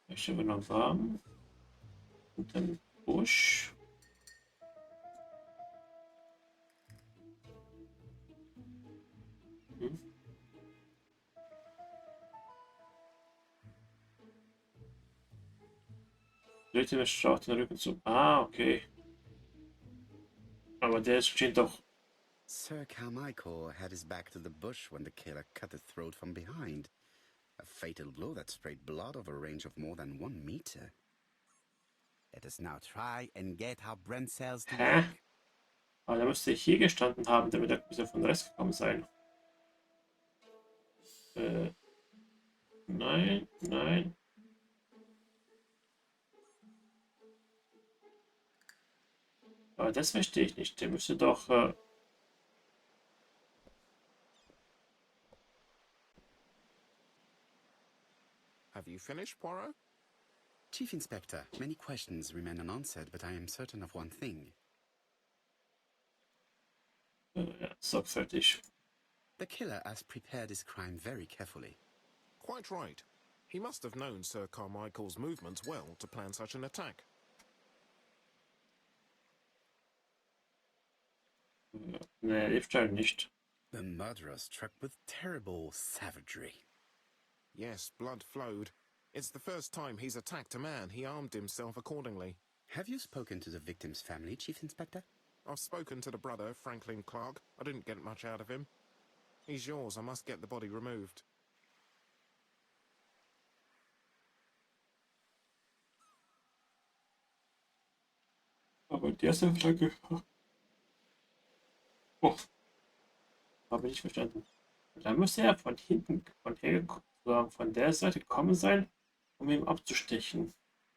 Ich habe noch warm. Und dann Busch. Leute, mir schaut den Rücken zu. Ah, okay. Aber der steht doch. Sir Carmichael had his back to the bush when the killer cut the throat from behind. A fatal blow that sprayed blood over a range of more than 1 meter. Let us now try and get our brain cells to Hä? work. Aber der müsste hier gestanden haben, damit er wieder von Rest gekommen sein. Nein, nein. Aber das verstehe ich nicht. Der müsste doch. Have you finished, Poirot? Chief Inspector, many questions remain unanswered, but I am certain of one thing. Ja, sorgfältig. The killer has prepared his crime very carefully. Quite right. He must have known Sir Carmichael's movements well to plan such an attack. Ne, hilft halt nicht. The murderer struck with terrible savagery. Yes, blood flowed. It's the first time he's attacked a man. He armed himself accordingly. Have you spoken to the victim's family, Chief Inspector? I've spoken to the brother, Franklin Clark. I didn't get much out of him. He's yours. I must get the body removed. Aber der ist ja Flagge. Oh, habe ich nicht verstanden. Da müsste er von hinten, von der Seite gekommen sein, um ihn abzustechen.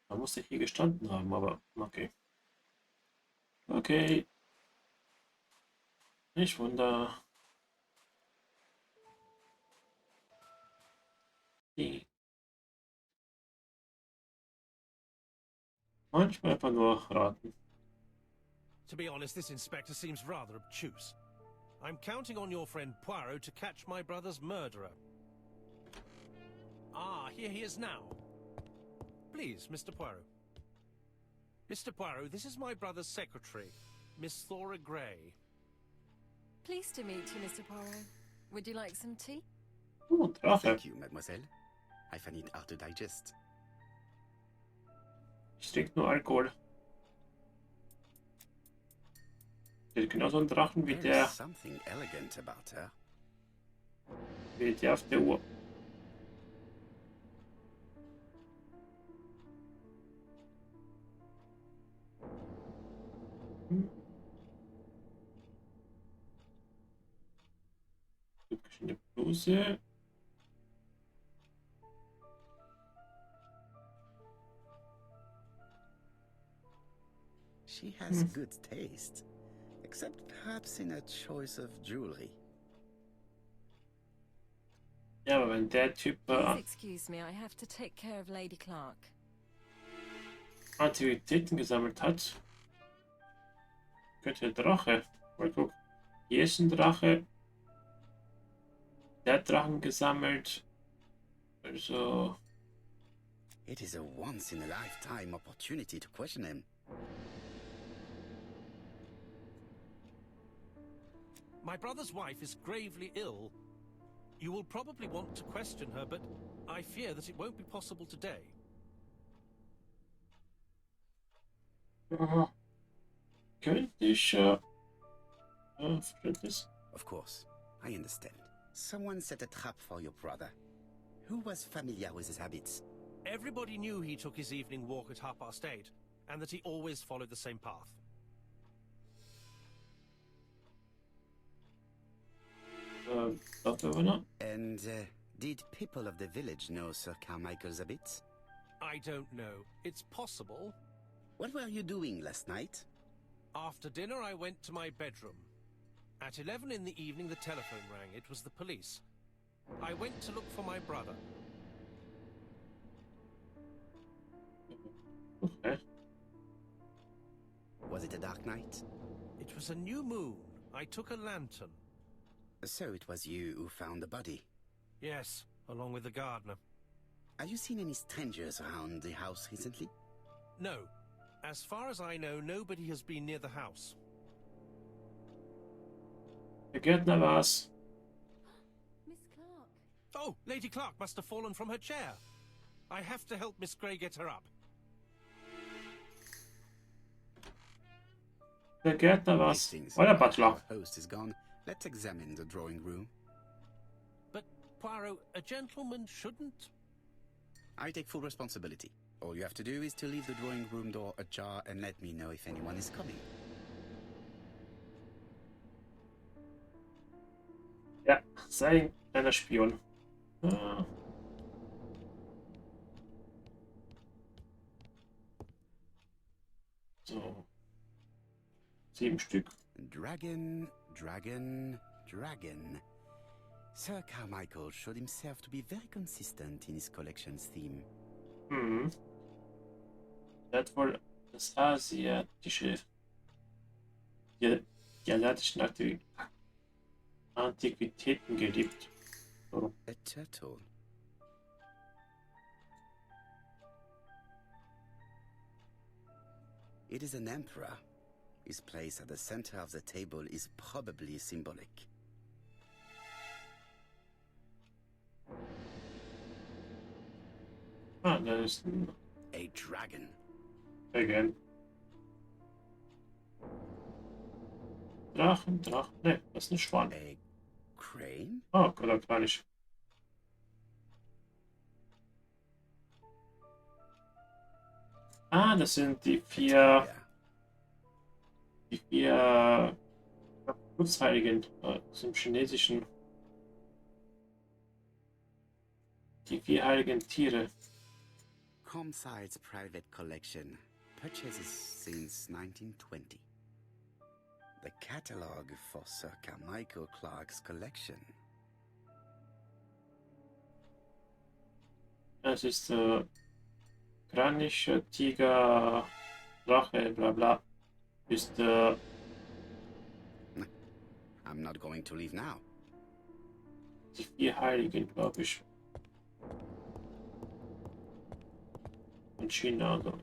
Da muss er hier gestanden haben, aber okay. Okay. Nicht wunder. Manchmal einfach nur raten. To be honest, this inspector seems rather obtuse. I'm counting on your friend Poirot to catch my brother's murderer. Ah, here he is now. Please, Mr. Poirot. Mr. Poirot, this is my brother's secretary, Miss Thora Gray. Pleased to meet you, Mr. Poirot. Would you like some tea? Drache. Thank you, mademoiselle. I find it hard to digest. Ich trinke nur Alkohol. Der ist genauso ein Drachen wie There is something elegant about her. der auf der Uhr. Eine Bluse. She has good taste, except perhaps in her choice of jewelry. Ja, aber wenn der Typ Please excuse me, I have to take care of Lady Clark. Antiquitäten gesammelt hat, könnte der Drache. Mal guck. Hier ist ein Drache. Der hat Drachen gesammelt. Also. It is a once-in-a-lifetime opportunity to question him. My brother's wife is gravely ill. You will probably want to question her, but I fear that it won't be possible today. Könnte ich. Verständnis. Of course, I understand. Someone set a trap for your brother. Who was familiar with his habits? Everybody knew he took his evening walk at 8:30, and that he always followed the same path. And did people of the village know Sir Carmichael's habits? I don't know. It's possible. What were you doing last night? After dinner, I went to my bedroom. At 11 in the evening, the telephone rang. It was the police. I went to look for my brother. Okay. Was it a dark night? It was a new moon. I took a lantern. So it was you who found the body? Yes, along with the gardener. Have you seen any strangers around the house recently? No. As far as I know, nobody has been near the house. Der Gärtner war's. Miss Clark. Oh, Lady Clark must have fallen from her chair. I have to help Miss Gray get her up. Der Gärtner war's. Things Oder our Butler. host is gone. Let's examine the drawing room. But, Poirot, a gentleman shouldn't... I take full responsibility. All you have to do is to leave the drawing room door ajar and let me know if anyone is coming. Ja, sei ein kleiner Spion. So. 7 Stück. Dragon, dragon, dragon. Sir Carmichael showed himself to be very consistent in his collection's theme. Mhm. Der hat wohl das asiatische. Die asiatischen Antiquitäten geliebt. So. A turtle. It is an emperor. His place at the center of the table is probably symbolic. Ah, da ist ein A dragon. Drachen. Drachen. Ne, das ist ein Schwan. A crane? Oh, oder gar nicht. Ah, das sind die A vier tiger. Schutzheiligen aus dem Chinesischen. Die 4 heiligen Tiere. Comside's private collection. Purchases since 1920. The catalog for Sir Carmichael Clark's collection. Das ist Kranich, Tiger, Drache, bla bla. Ist I'm not going to leave now. die 4 Heiligen, glaube ich. In China, also.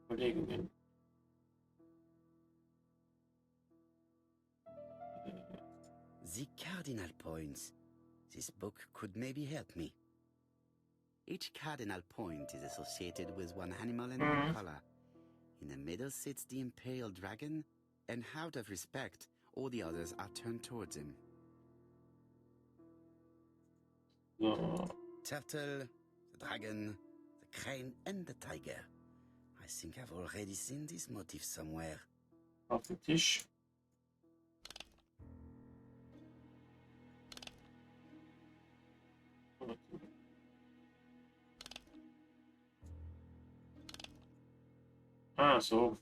Überlegungen. The cardinal points. This book could maybe help me. Each cardinal point is associated with one animal and one color. In the middle sits the imperial dragon, and out of respect, all the others are turned towards him. So. Turtle, the dragon, the crane, and the tiger. I think I've already seen this motif somewhere. Auf den Tisch. Ah, so.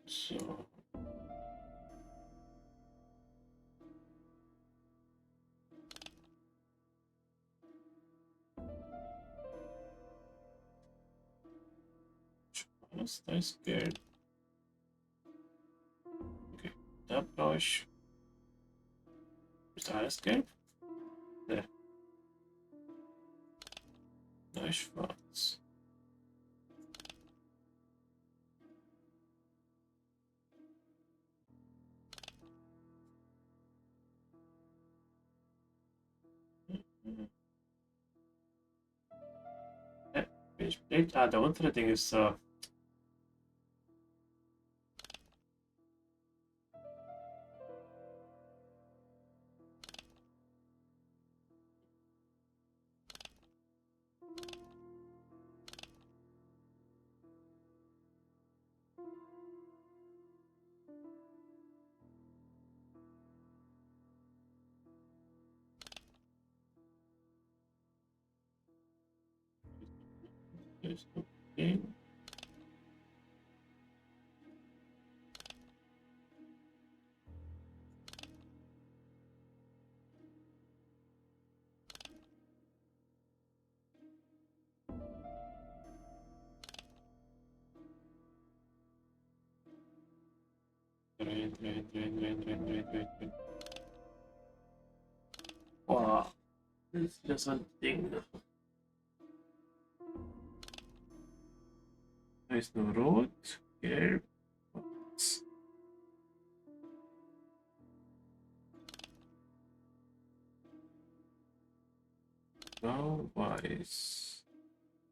So. Was? Da ist Gelb. Okay, da brauche ich. Ist da alles gelb? Ne. Da ist schwarz. Bin ich blind? Ah, der untere Ding ist so. Ist okay. Drehen. Boah, das ist wieder so ein Ding. Da ist nur rot, gelb, schwarz. Blau, weiß,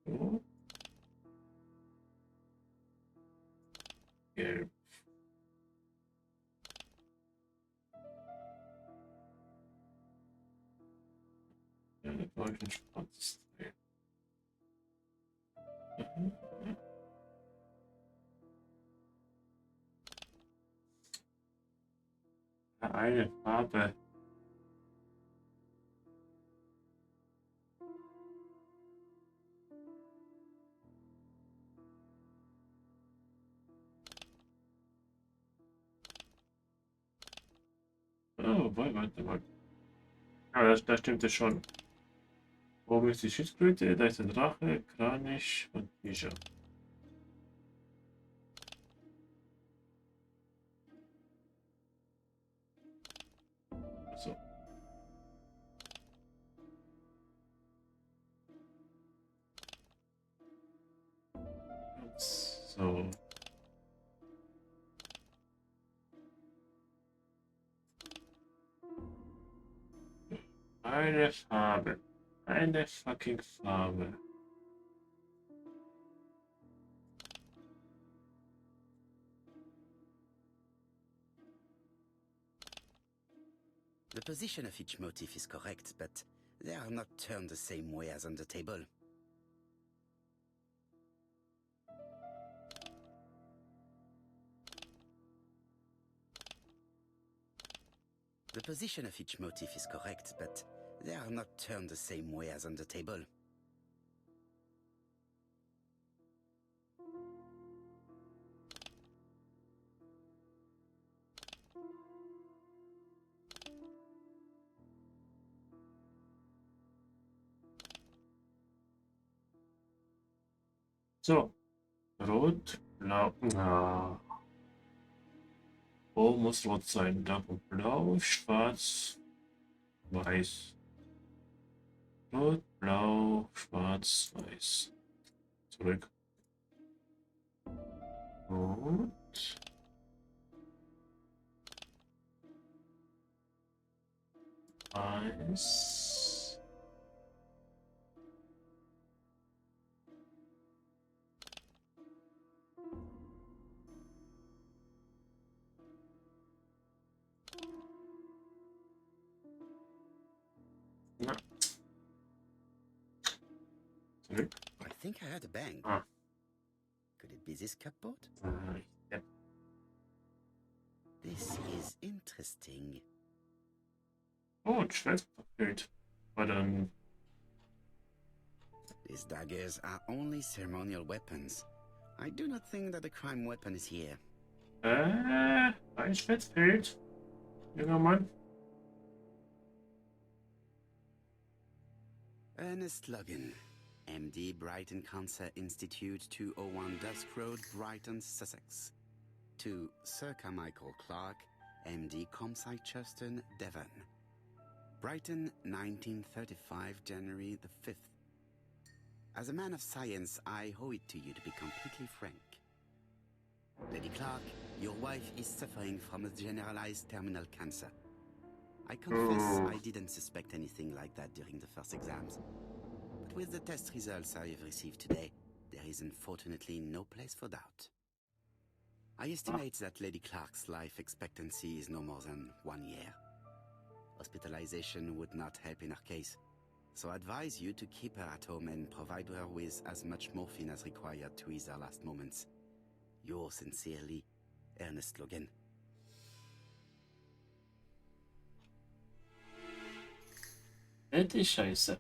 rot, gelb. Ja, da brauche ich ein schwarzes Teil. Eine Farbe. Oh, warte mal. Ja, da stimmt es schon. Oben ist die Schildkröte, da ist der Drache, Kranich und Nisha. So. Eine Farbe. Eine fucking Farbe. The position of each motif is correct, but they are not turned the same way as on the table. The position of each motif is correct, but they are not turned the same way as on the table. So. Rot, blau. Ah. Wo muss rot sein? Da wo blau, schwarz, weiß. Rot, blau, schwarz, weiß. Zurück. Rot. Weiß. Na. Zurück. I think I heard a bang. Ah. Could it be this cupboard? Yep. This is interesting. Oh, Schwert verfehlt. Aber dann. These daggers are only ceremonial weapons. I do not think that the crime weapon is here. Ein Schwert fehlt. Junger Mann. Ernest Logan, MD, Brighton Cancer Institute, 201 Dusk Road, Brighton, Sussex. To Sir Carmichael Clark, MD, Comsite Churchton, Devon. Brighton, 1935, January the 5th. As a man of science, I owe it to you to be completely frank. Lady Clark, your wife is suffering from a generalized terminal cancer. I confess I didn't suspect anything like that during the first exams. But with the test results I have received today, there is unfortunately no place for doubt. I estimate that Lady Clark's life expectancy is no more than 1 year. Hospitalization would not help in her case, so I advise you to keep her at home and provide her with as much morphine as required to ease her last moments. Yours sincerely, Ernest Logan. Die Scheiße.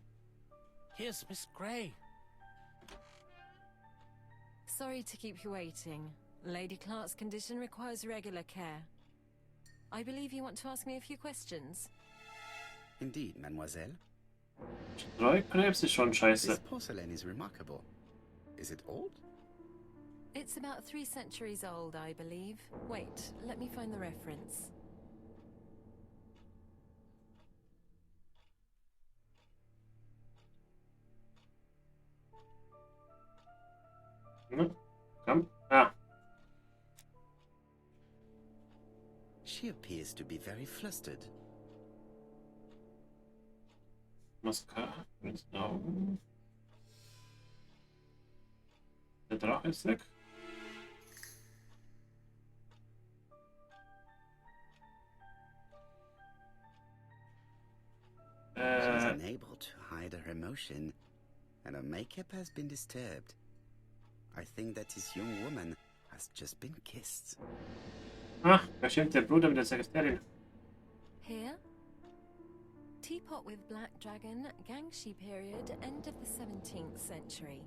Here's Miss Gray. Sorry to keep you waiting. Lady Clark's condition requires regular care. I believe you want to ask me a few questions. Indeed, mademoiselle. Streukrebs ist schon scheiße. This porcelain is remarkable. Is it old? It's about 3 centuries old, I believe. Wait, let me find the reference. Na, komm. Ah. She appears to be very flustered. Mascara mit den Augen. Der Drache ist weg. She's unable to hide her emotion, and her makeup has been disturbed. I think that this young woman has just been kissed. Ah, da schimpft der Bruder mit der Sekretärin. Here? Teapot with black dragon, Gangshi period, end of the 17th century.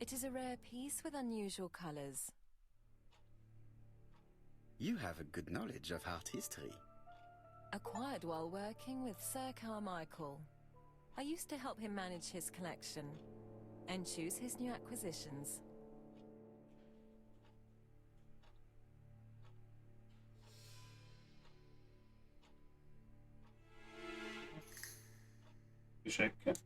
It is a rare piece with unusual colours. You have a good knowledge of art history. Acquired while working with Sir Carmichael. I used to help him manage his collection and choose his new acquisitions. Geschenke.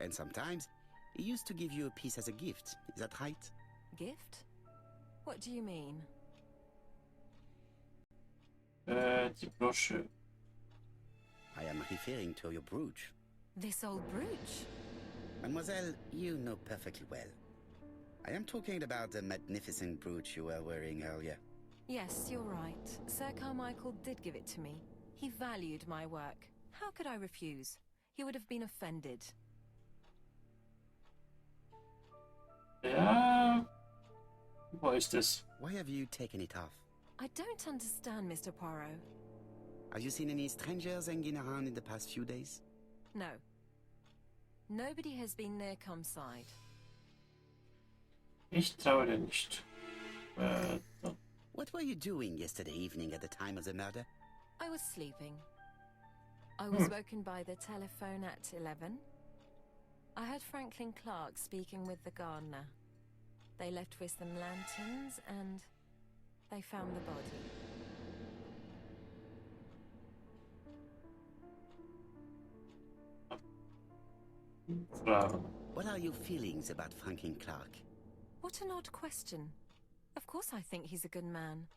And sometimes, he used to give you a piece as a gift. Is that right? Gift? What do you mean? Die Brosche. I am referring to your brooch. This old brooch? Mademoiselle, you know perfectly well. I am talking about the magnificent brooch you were wearing earlier. Yes, you're right. Sir Carmichael did give it to me. He valued my work. How could I refuse? He would have been offended. Ja. Wo ist es? Why have you taken it off? I don't understand, Mr. Poirot. Have you seen any strangers hanging around in the past few days? No. Nobody has been near Comside. Ich traue dir nicht. So. What were you doing yesterday evening at the time of the murder? I was sleeping. I was woken by the telephone at 11. I heard Franklin Clark speaking with the gardener. They left with some lanterns and they found the body. Fragen. What are your feelings about Franklin Clark? What an odd question. Of course I think he's a good man.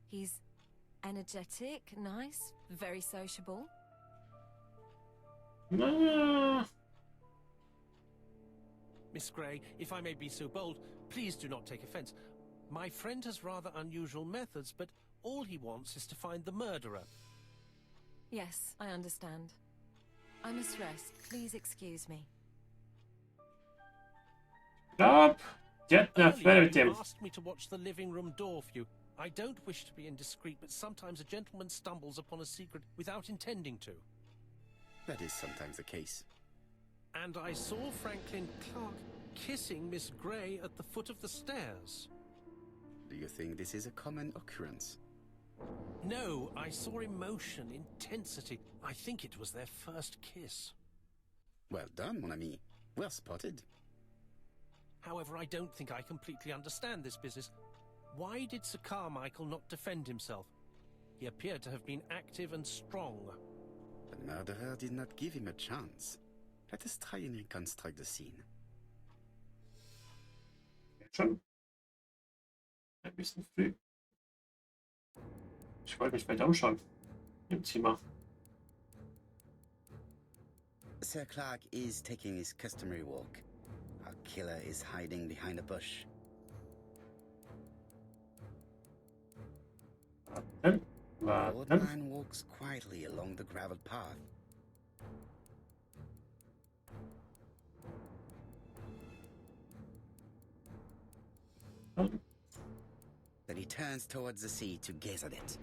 He's energetic, nice, very sociable. Miss Gray, if I may be so bold, please do not take offence. My friend has rather unusual methods, but all he wants is to find the murderer. Yes, I understand. I must rest. Please excuse me. Glaub, die hat eine Affäre Earlier, mit you dem. asked me to watch the living room door for you. I don't wish to be indiscreet, but sometimes a gentleman stumbles upon a secret without intending to. That is sometimes the case. And I saw Franklin Clark kissing Miss Gray at the foot of the stairs. Do you think this is a common occurrence? No, I saw emotion, intensity. I think it was their first kiss. Well done, mon ami. Well spotted. However, I don't think I completely understand this business. Why did Sir Carmichael not defend himself? He appeared to have been active and strong. The murderer did not give him a chance. Let us try and reconstruct the scene. Schon ein bisschen früh. Ich wollte mich weiter umschauen. Im Zimmer. Sir Clark is taking his customary walk. Our killer is hiding behind a bush. Warten. The old Warten. man walks quietly along the gravel path. Then he turns towards the sea to gaze at it.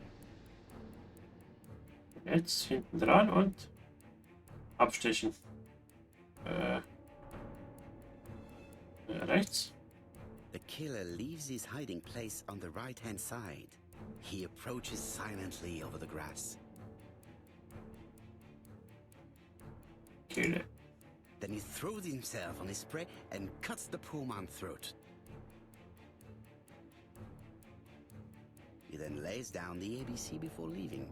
Jetzt hinten dran und abstechen. Rechts. The killer leaves his hiding place on the right-hand side. He approaches silently over the grass. Kehle. Then he throws himself on his prey and cuts the poor man's throat. He then lays down the ABC before leaving.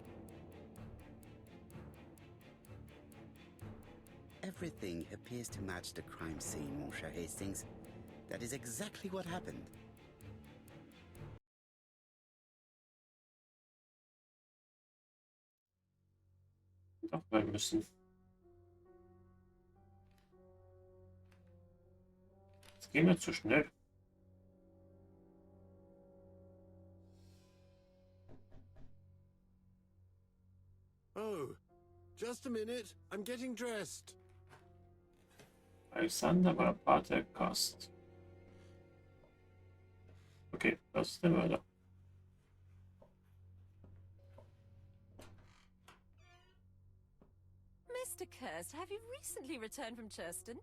Everything appears to match the crime scene, mon cher Hastings. That is exactly what happened. Doch mal müssen. Das ging mir zu schnell. Oh, just a minute. I'm getting dressed. Alexander Bonaparte Kost. Okay, das ist der Mörder. Mr. Kirst, have you recently returned from Churston?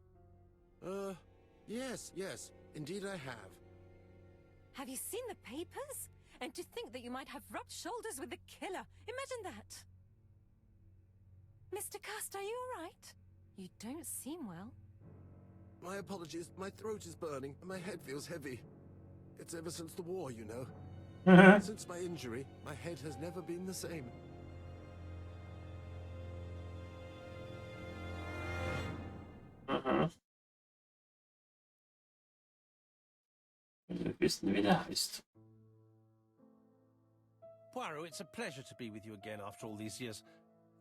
Yes. Indeed I have. Have you seen the papers? And to think that you might have rubbed shoulders with the killer. Imagine that. Mr. Kirst, are you all right? You don't seem well. My apologies. My throat is burning and my head feels heavy. It's ever since the war, you know. Since my injury, my head has never been the same. Aha. Also wissen, wie der heißt. Poirot, it's a pleasure to be with you again after all these years.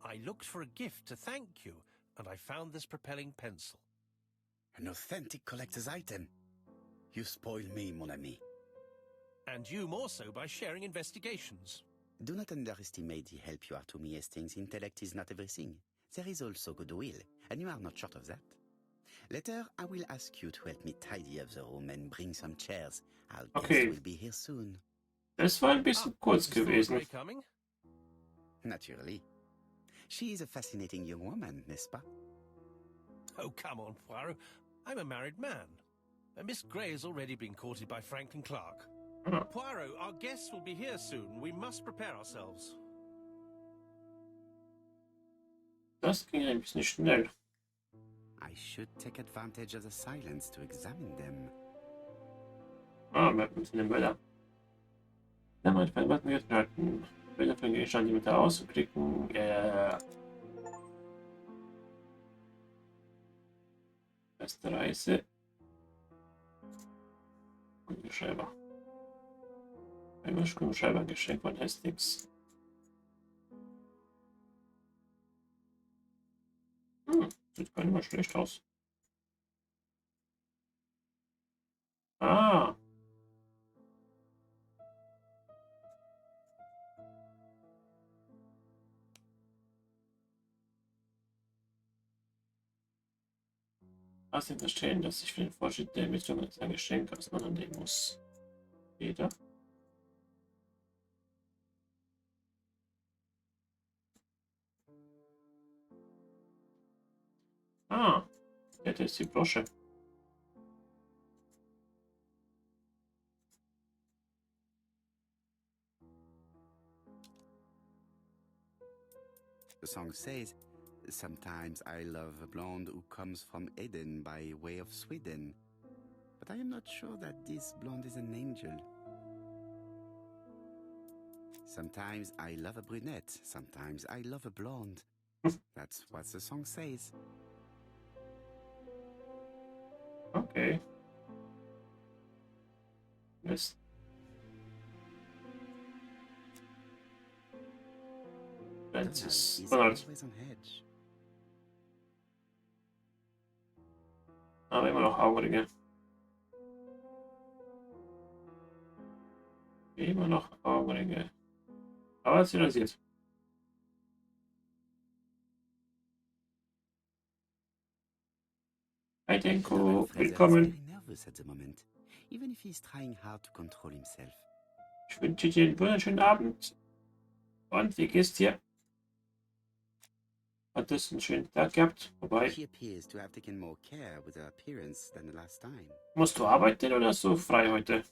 I looked for a gift to thank you, and I found this propelling pencil. An authentic collector's item. You spoil me, mon ami. And you more so by sharing investigations. Do not underestimate the help you are to me, Hastings. Intellect is not everything. There is also goodwill, and you are not short of that. Later, I will ask you to help me tidy up the room and bring some chairs. Our guest will be here soon. Das war ein bisschen kurz Is Flora gewesen. Grey coming? Naturally. She is a fascinating young woman, n'est-ce pas? Oh, come on, Poirot. I'm a married man. Miss Grey has already been courted by Franklin Clark. Poirot, our guests will be here soon. We must prepare ourselves. Das ging ein bisschen schnell. I should take advantage of the silence to examine them. Ah, wir müssen den Mörder. Ja, mein Fall warten wir halten. Bilder von Gegenständen, die mit da auszuklicken. Erste Reise. Kugelschreiber. Einmal Kugelschreiber, Geschenk von Hastings. Sieht gar nicht mal schlecht aus. Ah. Außerdem verstehen, dass ich für den Fortschritt der Ermittlungen ein Geschenk auseinandernehmen muss. Jeder. Ah, das ist die Brosche. The song says, sometimes I love a blonde who comes from Eden by way of Sweden. But I am not sure that this blonde is an angel. Sometimes I love a brunette, sometimes I love a blonde. That's what the song says. Okay. Mist. Das ist Donald is Donald. always on edge. Aber immer noch Augenringe. Immer noch Augenringe. Aber es ist rasiert. Hi Denko, Donald Fraser is willkommen. very nervous at the moment, even if he's trying hard to control himself. Ich wünsche dir einen wunderschönen Abend. Und wie geht's dir? Hattest du einen schönen Tag gehabt? Wobei, She appears to have taken more care with her appearance than the last time. musst du arbeiten oder hast du frei heute?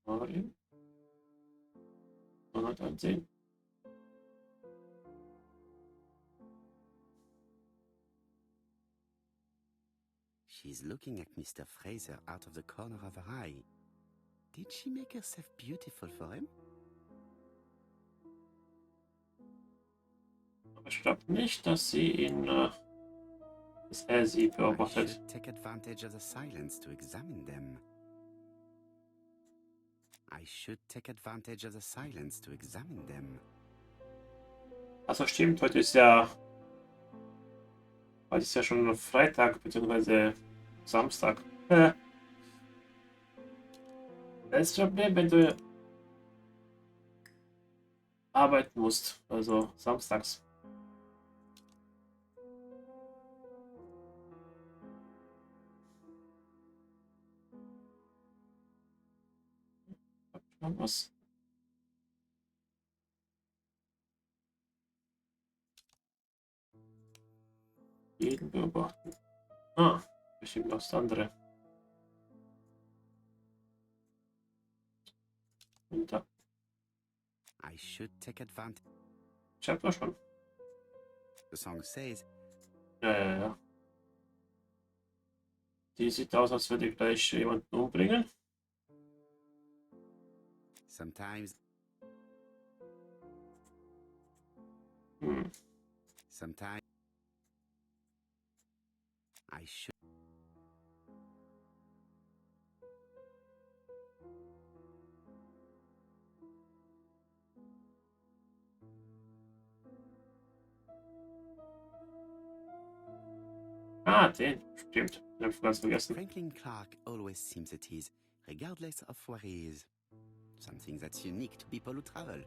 Mal eben. Mal ansehen. She's looking at Mr. Fraser out of the corner of her eye. Did she make herself beautiful for him? Aber ich glaube nicht, dass sie ihn, dass er sie I beobachtet. should take advantage of the silence to examine them. I should take advantage of the silence to examine them. Also stimmt, heute ist ja schon Freitag bzw. Samstag. Das ist das Problem, wenn du arbeiten musst, also samstags. Noch was? Jeden beobachten. Ah, bestimmt noch das andere. Und da. I should take advantage. Ich hab doch schon. The song says, Ja. Die sieht aus, als würde gleich jemanden umbringen. sometimes, sometimes, I should. Ah, den. Stimmt. Den hab ich ganz vergessen. Franklin Clark always seems at ease, regardless of where he is. Something that's unique to people who travel.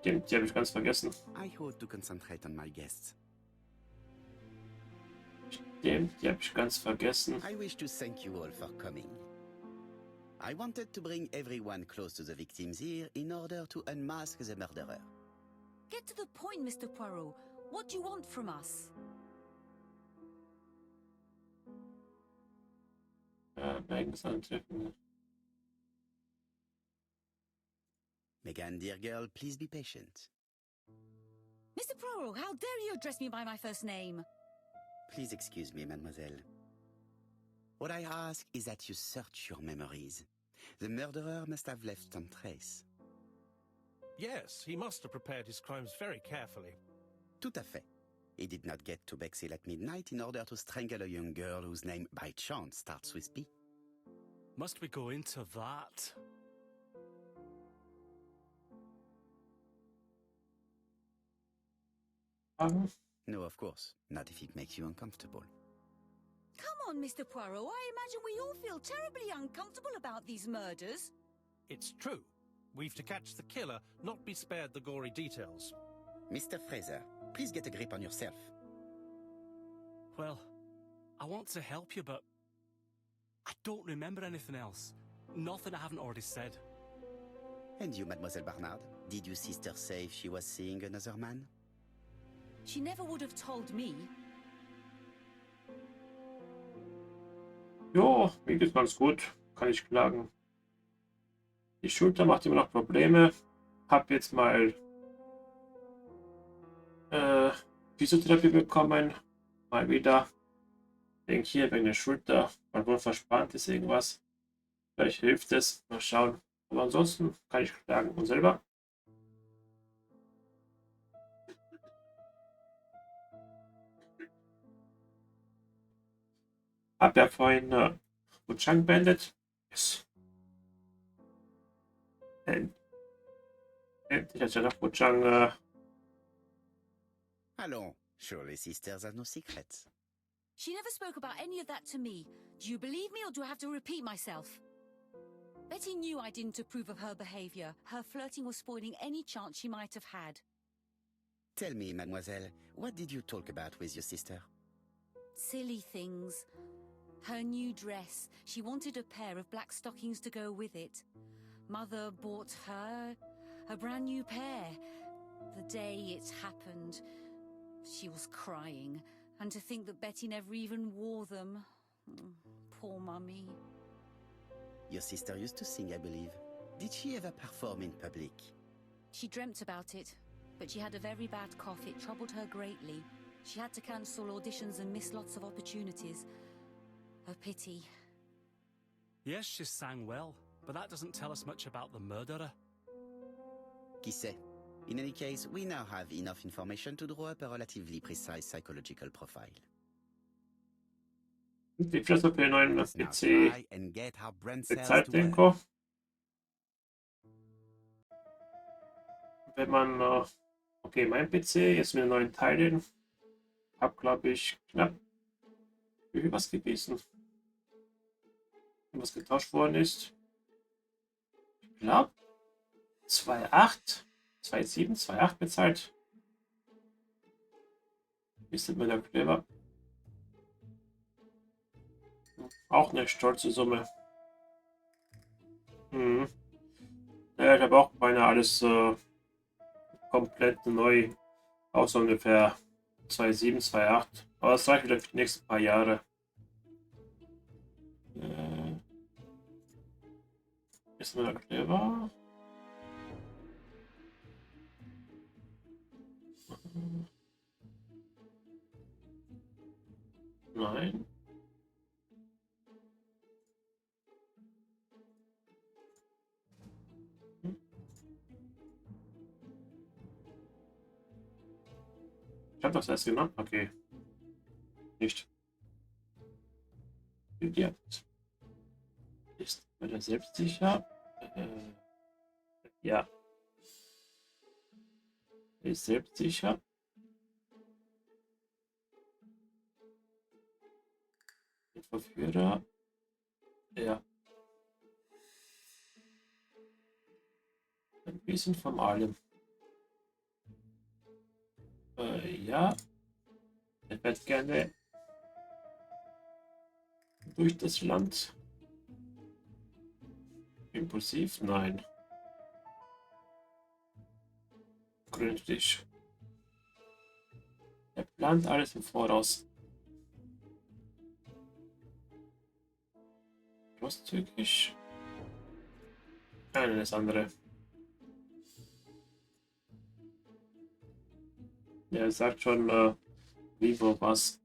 Stimmt, die habe ich ganz vergessen. I ought to concentrate on my guests. Stimmt, die habe ich ganz vergessen. I wish to thank you all for coming. I wanted to bring everyone close to the victims here in order to unmask the murderer. Get to the point, Mr. Poirot. What do you want from us? Megans antreffen. Megan, dear girl, please be patient. Mr. Poirot, how dare you address me by my first name? Please excuse me, mademoiselle. What I ask is that you search your memories. The murderer must have left some trace. Yes, he must have prepared his crimes very carefully. Tout à fait. He did not get to Bexhill at midnight in order to strangle a young girl whose name by chance starts with P. Must we go into that? No, of course. Not if it makes you uncomfortable. Come on, Mr. Poirot. I imagine we all feel terribly uncomfortable about these murders. It's true. We've to catch the killer, not be spared the gory details. Mr. Fraser, please get a grip on yourself. Well, I want to help you, but I don't remember anything else. Nothing I haven't already said. And you, Mademoiselle Barnard, did your sister say if she was seeing another man? She never would have told me. Jo, mir geht's ganz gut. Kann ich klagen. Die Schulter macht immer noch Probleme. Hab jetzt mal Physiotherapie bekommen. Mal wieder. Denke hier wegen der Schulter. Weil wohl verspannt ist irgendwas. Vielleicht hilft es. Mal schauen. Aber ansonsten kann ich klagen. Und selber? Hab ja vorhin Wuchang beendet. Yes. Endlich hat ja noch Wuchang. Allons, surely sisters have no secrets. She never spoke about any of that to me. Do you believe me or do I have to repeat myself? Betty knew I didn't approve of her behavior. Her flirting was spoiling any chance she might have had. Tell me, mademoiselle, what did you talk about with your sister? Silly things. Her new dress. She wanted a pair of black stockings to go with it. Mother bought her a brand new pair. The day it happened, she was crying. And to think that Betty never even wore them. Poor Mummy. Your sister used to sing, I believe. Did she ever perform in public? She dreamt about it, but she had a very bad cough. It troubled her greatly. She had to cancel auditions and miss lots of opportunities. A pity. Yes, she sang well, but that doesn't tell us much about the murderer. Qui sait? In any case, we now have enough information to draw up a relatively precise psychological profile. Die Fresse für den neuen Let's now PC try and get our brain cells bezahlt to den work. Kopf. Wenn man okay, mein PC jetzt mit den neuen Teilen. Hab glaube ich knapp was gewesen. Was getauscht worden ist. Ich glaube 2,8, 2,7, 2,8 bezahlt. Ist mir da clever. Auch eine stolze Summe. Mhm. Ja, ich habe auch beinahe alles komplett neu. Außer ungefähr 2,7, 2,8. Aber das reicht wieder für die nächsten paar Jahre. Ist mir da clever? Nein. Ich habe das erst gemacht. Okay. Nicht. Studiert. Ist wieder selbstsicher. Ja. Ist selbstsicher. Mit Verführer. Ja. Ein bisschen von allem. Ja. Ich werde gerne durch das Land. Impulsiv? Nein. Gründlich. Er plant alles im Voraus. Großzügig. Nein, das andere. Ja, er sagt schon, wie, wo, was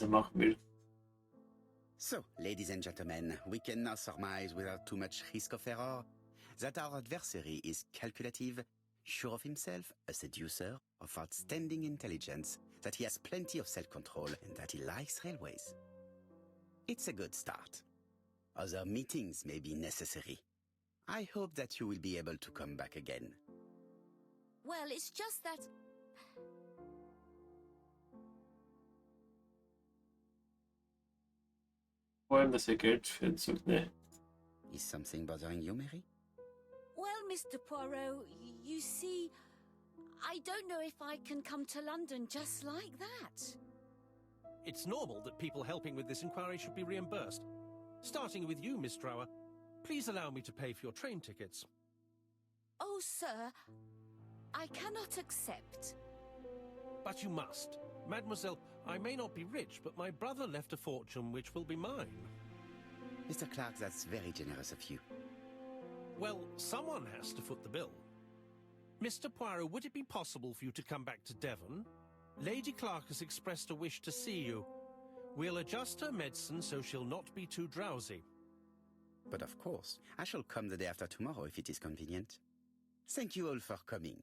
er machen will. So, ladies and gentlemen, we can now surmise without too much risk of error that our adversary is calculative, sure of himself, a seducer, of outstanding intelligence, that he has plenty of self-control, and that he likes railways. It's a good start. Other meetings may be necessary. I hope that you will be able to come back again. Well, it's just that... Vor allem, dass er Geld für den Zug, ne? Is something bothering you, Mary? Well, Mr. Poirot, you see, I don't know if I can come to London just like that. It's normal that people helping with this inquiry should be reimbursed. Starting with you, Miss Drower. Please allow me to pay for your train tickets. Oh, sir, I cannot accept. But you must. Mademoiselle, I may not be rich, but my brother left a fortune which will be mine. Mr. Clark, that's very generous of you. Well, someone has to foot the bill. Mr. Poirot, would it be possible for you to come back to Devon? Lady Clark has expressed a wish to see you. We'll adjust her medicine so she'll not be too drowsy. But of course, I shall come the day after tomorrow if it is convenient. Thank you all for coming.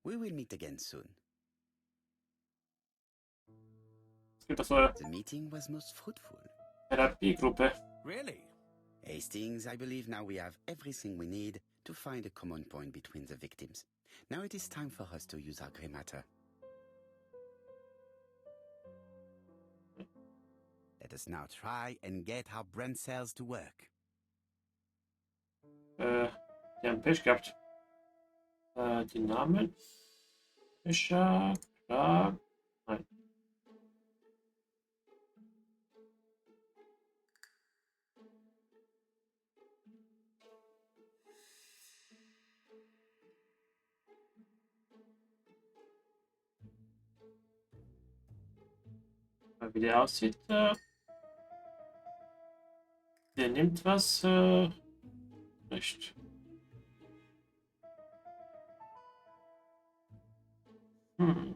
We will meet again soon. Es gibt auch so eine The meeting was most fruitful. Therapiegruppe. Really? Hastings, I believe now we have everything we need to find a common point between the victims. Now it is time for us to use our grey matter. Let us now try and get our brain cells to work. Die haben Pech gehabt. Die Namen. Fischer, Clark. Nein. Wie der aussieht, der nimmt was, nicht. Hm.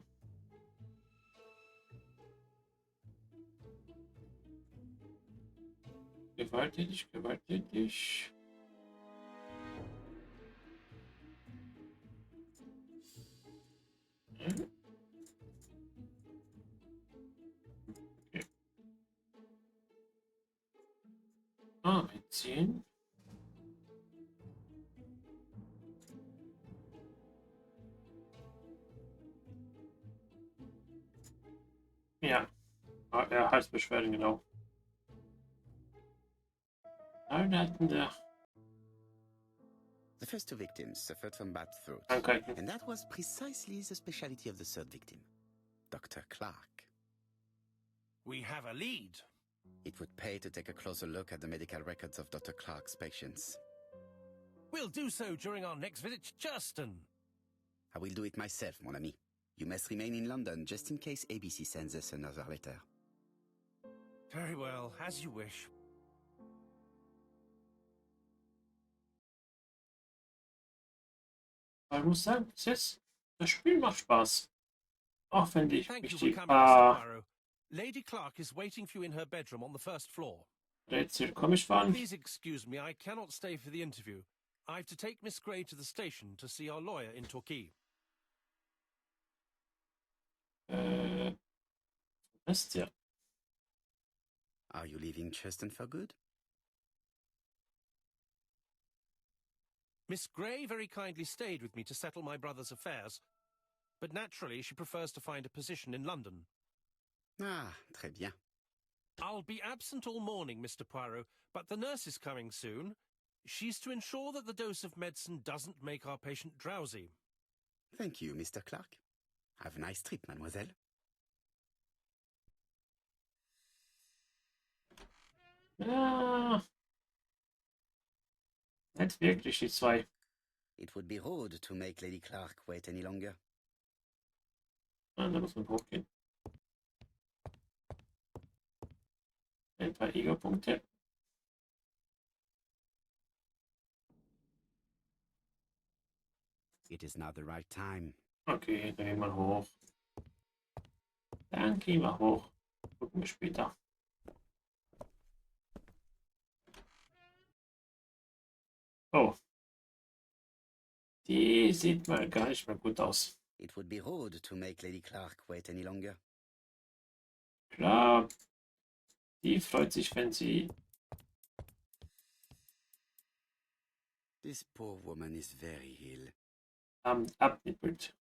Gewalttätig, gewalttätig. Hm. Okay. Benzin. Ja. Halsbeschwerden, genau. Alle hatten der The first two victims suffered from bad throat, Krankheiten. and that was precisely the specialty of the third victim, Dr. Clark. We have a lead. It would pay to take a closer look at the medical records of Dr. Clark's patients. We'll do so during our next visit to Churston. I will do it myself, mon ami. You must remain in London just in case ABC sends us another letter. Very well, as you wish. Aber ich muss sagen, das Spiel macht Spaß. Auch wenn die Thank you mich for die coming, Mr. paar Poirot. Lady Clark is waiting for you in her bedroom on the first floor. Rätsel komisch waren. Please excuse me, I cannot stay for the interview. I have to take Miss Grey to the station to see our lawyer in Torquay. Ist ja. Are you leaving Churston for good? Miss Grey very kindly stayed with me to settle my brother's affairs, but naturally she prefers to find a position in London. Ah, très bien. I'll be absent all morning, Mr. Poirot, but the nurse is coming soon. She's to ensure that the dose of medicine doesn't make our patient drowsy. Thank you, Mr. Clark. Have a nice trip, mademoiselle. Ja, nicht wirklich, die zwei. It would be rude to make Lady Clark wait any longer. Ah, da muss man hochgehen. Ein paar Ego-Punkte. It is not the right time. Okay, dann gehen wir hoch. Dann gehen wir hoch. Gucken wir später. Oh. Die sieht mal gar nicht mehr gut aus. It would be rude to make Lady Clark wait any longer. Klar. Die freut sich, wenn sie... This poor woman is very ill. abnippelt.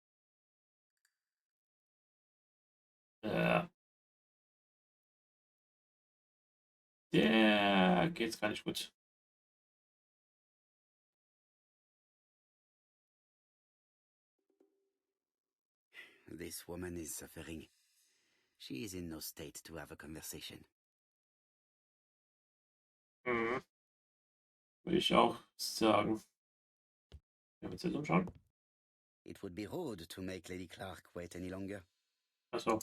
Der geht's gar nicht gut. This woman is suffering. She is in no state to have a conversation. Mhm. Würde ich auch sagen. Wenn wir uns jetzt umschauen. It would be rude to make Lady Clark wait any longer. Achso.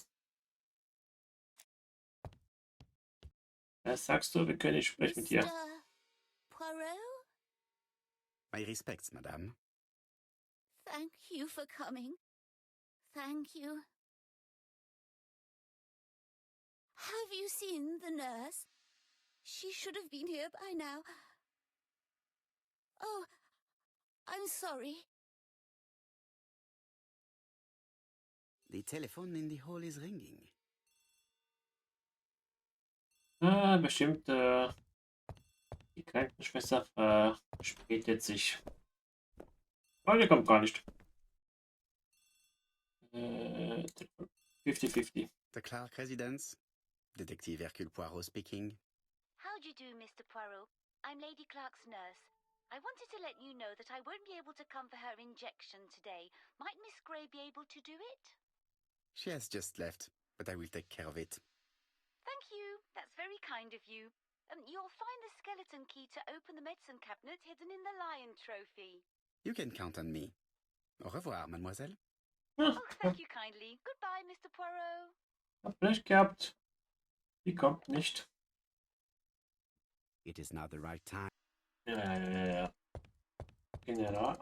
Was sagst du? Wir können nicht sprechen mit dir. Mr. Poirot? My respects, madame. Thank you for coming. Thank you. Have you seen the nurse? She should have been here by now. Oh, I'm sorry. The telephone in the hall is ringing. Bestimmt, die Krankenschwester verspätet sich. Oh, der kommt gar nicht. 50-50. The Clark residence? Detective Hercule Poirot speaking. How do you do, Mr. Poirot? I'm Lady Clark's nurse. I wanted to let you know that I won't be able to come for her injection today. Might Miss Gray be able to do it? She has just left, but I will take care of it. Thank you. That's very kind of you. You'll find the skeleton key to open the medicine cabinet hidden in the lion trophy. You can count on me. Au revoir, mademoiselle. Oh, thank you kindly. Goodbye, Mr. Poirot. Hab recht gehabt. Die kommt nicht. It is not the right time. Ja. General,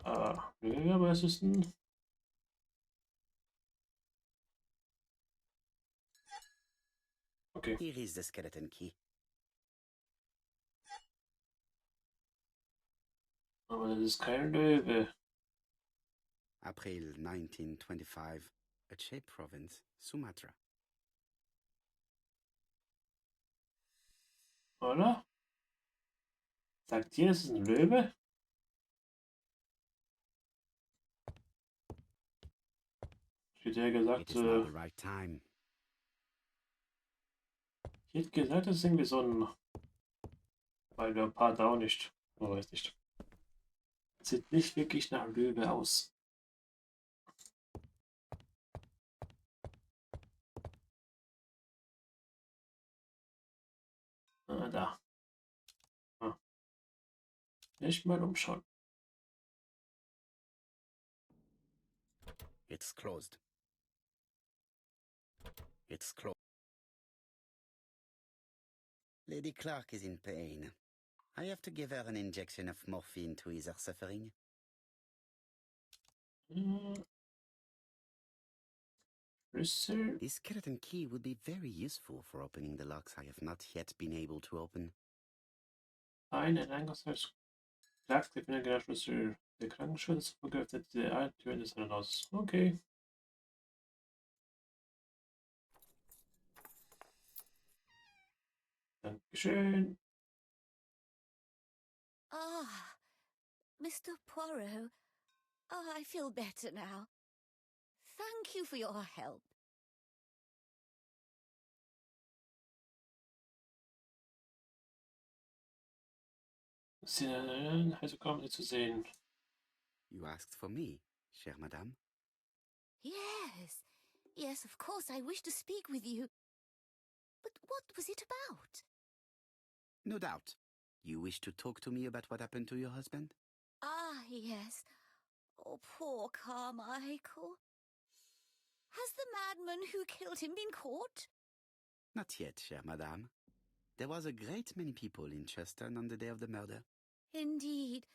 nö, was ist denn? Okay. Here is the skeleton key. Aber das ist kein Löwe. April 1925, Aceh Province, Sumatra. Oder? Sagt ihr, es ist ein Löwe? Ich hätte gesagt, It is not the right time. ich hätte gesagt, das ist irgendwie so ein... Weil Leopard auch nicht. Ich weiß nicht. Sieht nicht wirklich nach Löwe aus. Ah, da. Ah. Nicht mal umschauen. It's closed. It's closed. Lady Clark is in pain. I have to give her an injection of morphine to ease her suffering. Schlüssel. This skeleton key would be very useful for opening the locks I have not yet been able to open. Ein Eingangshaus. Klagstift in der Schlüssel. Der Krankenschutz geöffnet die Türen des Herrenhauses. Okay. Dankeschön. Ah, Mr. Poirot. Oh, I feel better now. Thank you for your help. Also kaum nicht zu sehen. You asked for me, chère madame. Yes. Yes, of course, I wish to speak with you. But what was it about? No doubt. You wish to talk to me about what happened to your husband? Ah, yes. Oh, poor Carmichael. Has the madman who killed him been caught? Not yet, chère madame. There was a great many people in Cheston on the day of the murder. Indeed.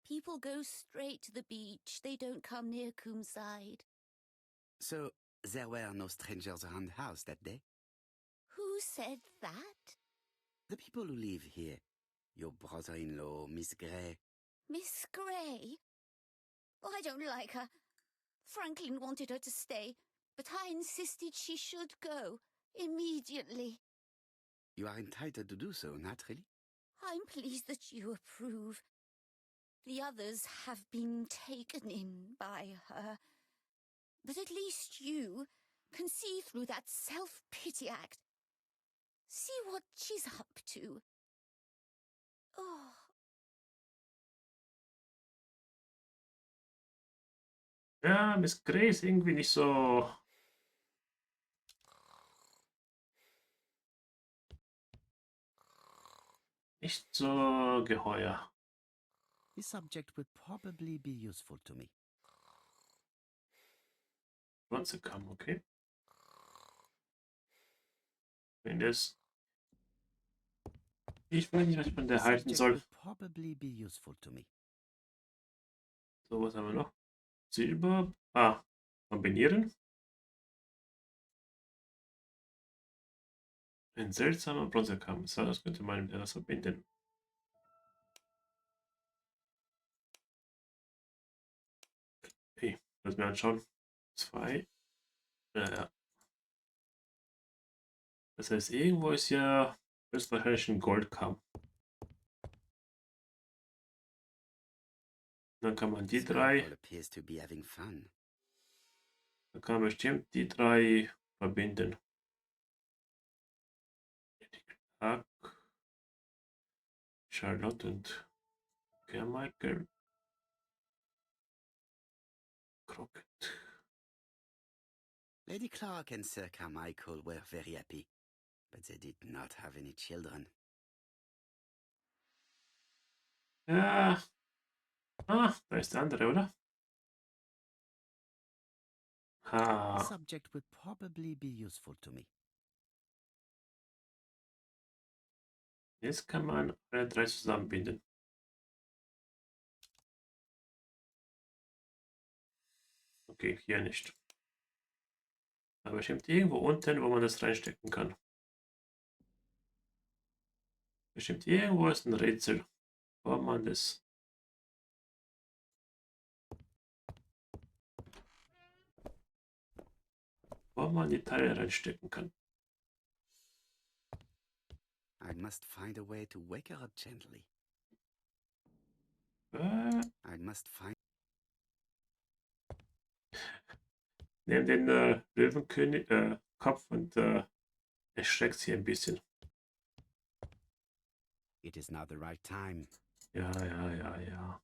People go straight to the beach. They don't come near Coomside. So, there were no strangers around the house that day? Who said that? The people who live here. Your brother-in-law, Miss Gray. Miss Gray? Oh, I don't like her. Franklin wanted her to stay, but I insisted she should go immediately. You are entitled to do so, naturally. I'm pleased that you approve. The others have been taken in by her. But at least you can see through that self-pity act. See what she's up to. Oh. Ja, Miss Grey ist irgendwie nicht so. Nicht so geheuer. The subject would probably be useful to me. Bronzekamm, okay. Wenn das. Ich weiß nicht, was ich von The der halten subject soll. would probably be useful to me. So, was haben wir noch? Silber. Ah, kombinieren. Ein seltsamer Bronzekamm. So, das könnte man mit etwas verbinden. Okay, lass mir anschauen. 2. Ja. Das heißt, irgendwo ist ja österreichisch ein Goldkamm. Dann kann man die drei. Appears to be having fun. Dann kann man bestimmt die drei verbinden. Charlotte und Carmichael. Crockett. Lady Clark and Sir Carmichael were very happy, but they did not have any children. Ja. Ah, da ist der andere, oder? The Ah, subject would probably be useful to me. jetzt kann man alle drei zusammenbinden. Okay, hier nicht. Aber bestimmt irgendwo unten, wo man das reinstecken kann. Bestimmt irgendwo ist ein Rätsel, wo man das. Wo man die Teile reinstecken kann. I must find a way to wake her up gently. I must find. Nehmen den Löwenkönig Kopf und erschreckt sie ein bisschen. It is not the right time. Ja, ja, ja, ja.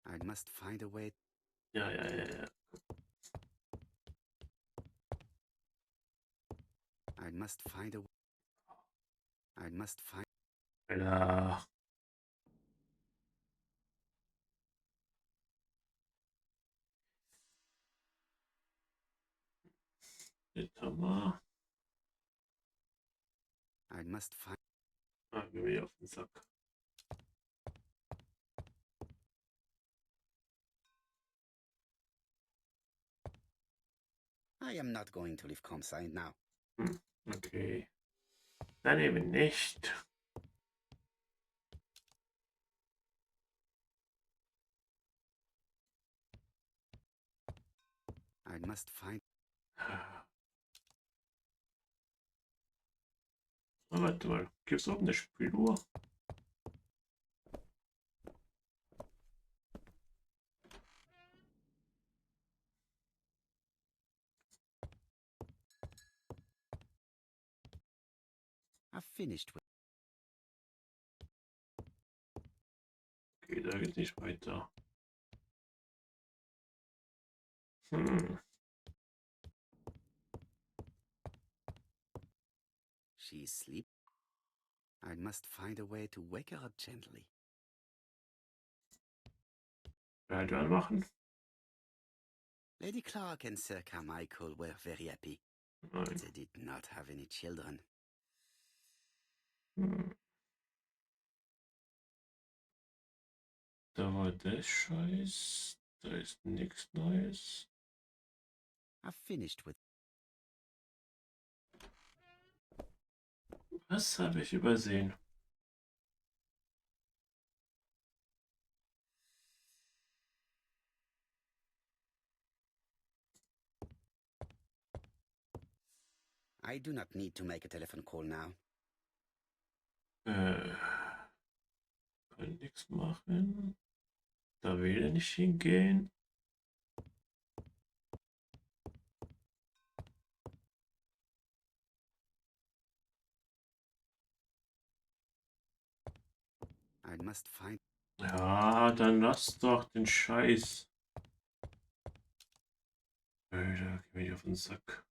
I must find a way. Ja, ja, ja, ja. I must find a. I must find. Alter. Jetzt haben wir. I must find. Ah, gehen wir auf den Sack. I am not going to leave Comside now. Okay. Dann eben nicht. I must find. Oh, warte mal. Gibt es oben eine Spieluhr? I've finished with. Okay, da geht nicht weiter. Hm. She's asleep. I must find a way to wake her up gently. Radio anmachen? Lady Clark and Sir Carmichael were very happy. Nein. They did not have any children. Hm. Da war der Scheiß. Da ist nichts Neues. I've finished with. Was habe ich übersehen? I do not need to make a telephone call now. Kann nichts machen. Da will er nicht hingehen. I must find. Ja, dann lass doch den Scheiß. Alter, geh mir auf den Sack.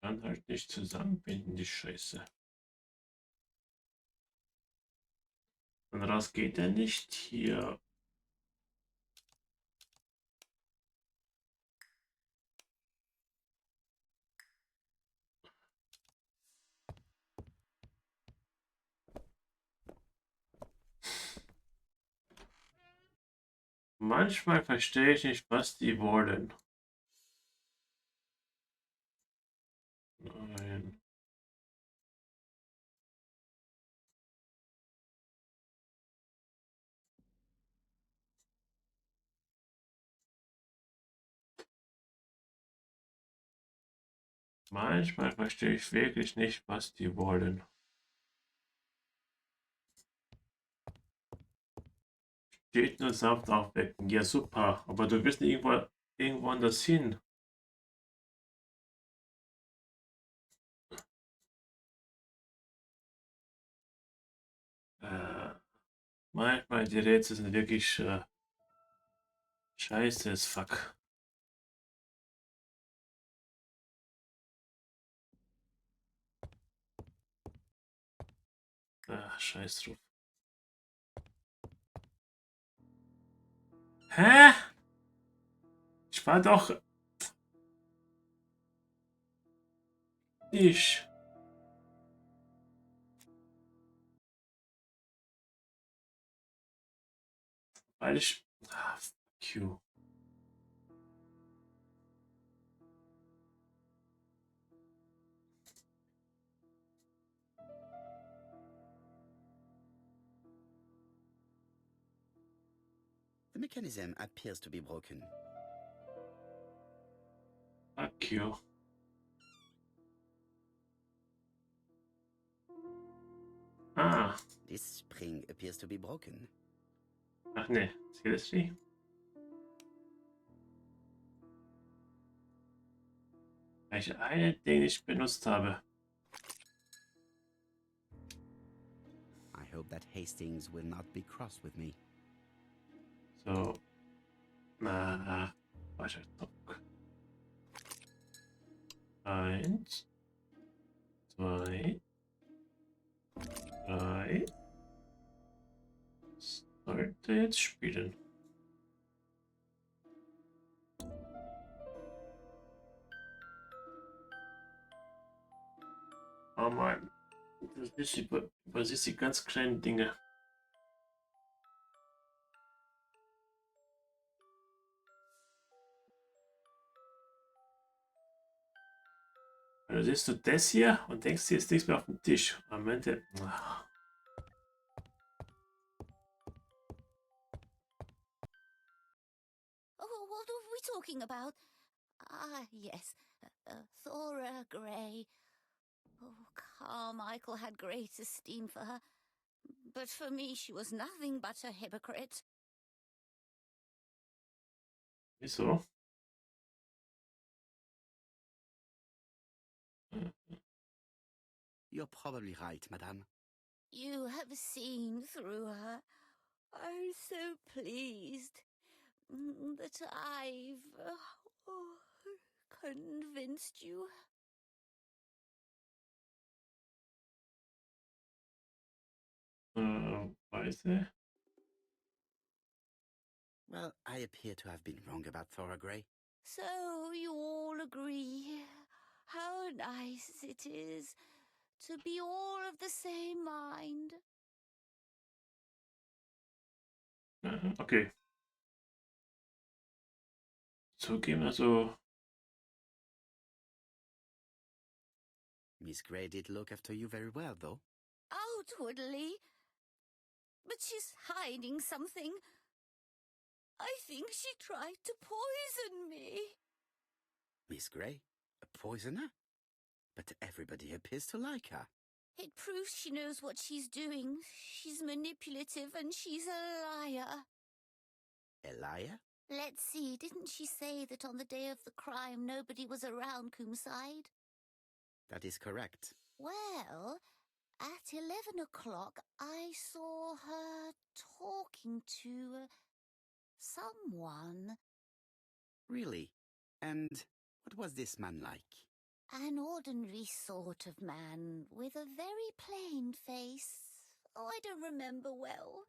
Kann halt nicht zusammenbinden, die Scheiße. Und raus geht er nicht hier. Manchmal verstehe ich nicht, was die wollen. Nein. Manchmal verstehe ich wirklich nicht, was die wollen. Steht nur Saft aufwecken. Ja, super. Aber du willst nicht irgendwo anders hin. Manchmal die Rätsel sind wirklich scheiße as fuck. Scheiß drauf. Hä? Ich war doch... Ich... Weil ich... fuck you. The mechanism appears to be broken. Fuck you. Ah. This spring appears to be broken. Ach ne, seriously? Weil ich eine Ding nicht benutzt habe. I hope that Hastings will not be cross with me. So. Na, warte, Dock. 1, 2, 3. Sollte jetzt spielen. Oh Mann. Das ist übersiehst die ganz kleinen Dinge. Also siehst du das hier und denkst dir jetzt nichts mehr auf den Tisch. Am Ende. Oh, what are we talking about? Ah, yes. Thora Grey. Oh, Carmichael had great esteem for her. But for me, she was nothing but a hypocrite. Wieso? You're probably right, madame. You have seen through her. I'm so pleased that I've convinced you. Weise. Well, I appear to have been wrong about Thora Grey. So you all agree. How nice it is to be all of the same mind. Okay. Zugeben, also Miss Grey did look after you very well, though. Outwardly. But she's hiding something. I think she tried to poison me. Miss Grey? A poisoner? But everybody appears to like her. It proves she knows what she's doing. She's manipulative and she's a liar. A liar? Let's see, didn't she say that on the day of the crime nobody was around Coomside? That is correct. Well, at 11 o'clock I saw her talking to someone. Really? And what was this man like? An ordinary sort of man with a very plain face. Oh, I don't remember well.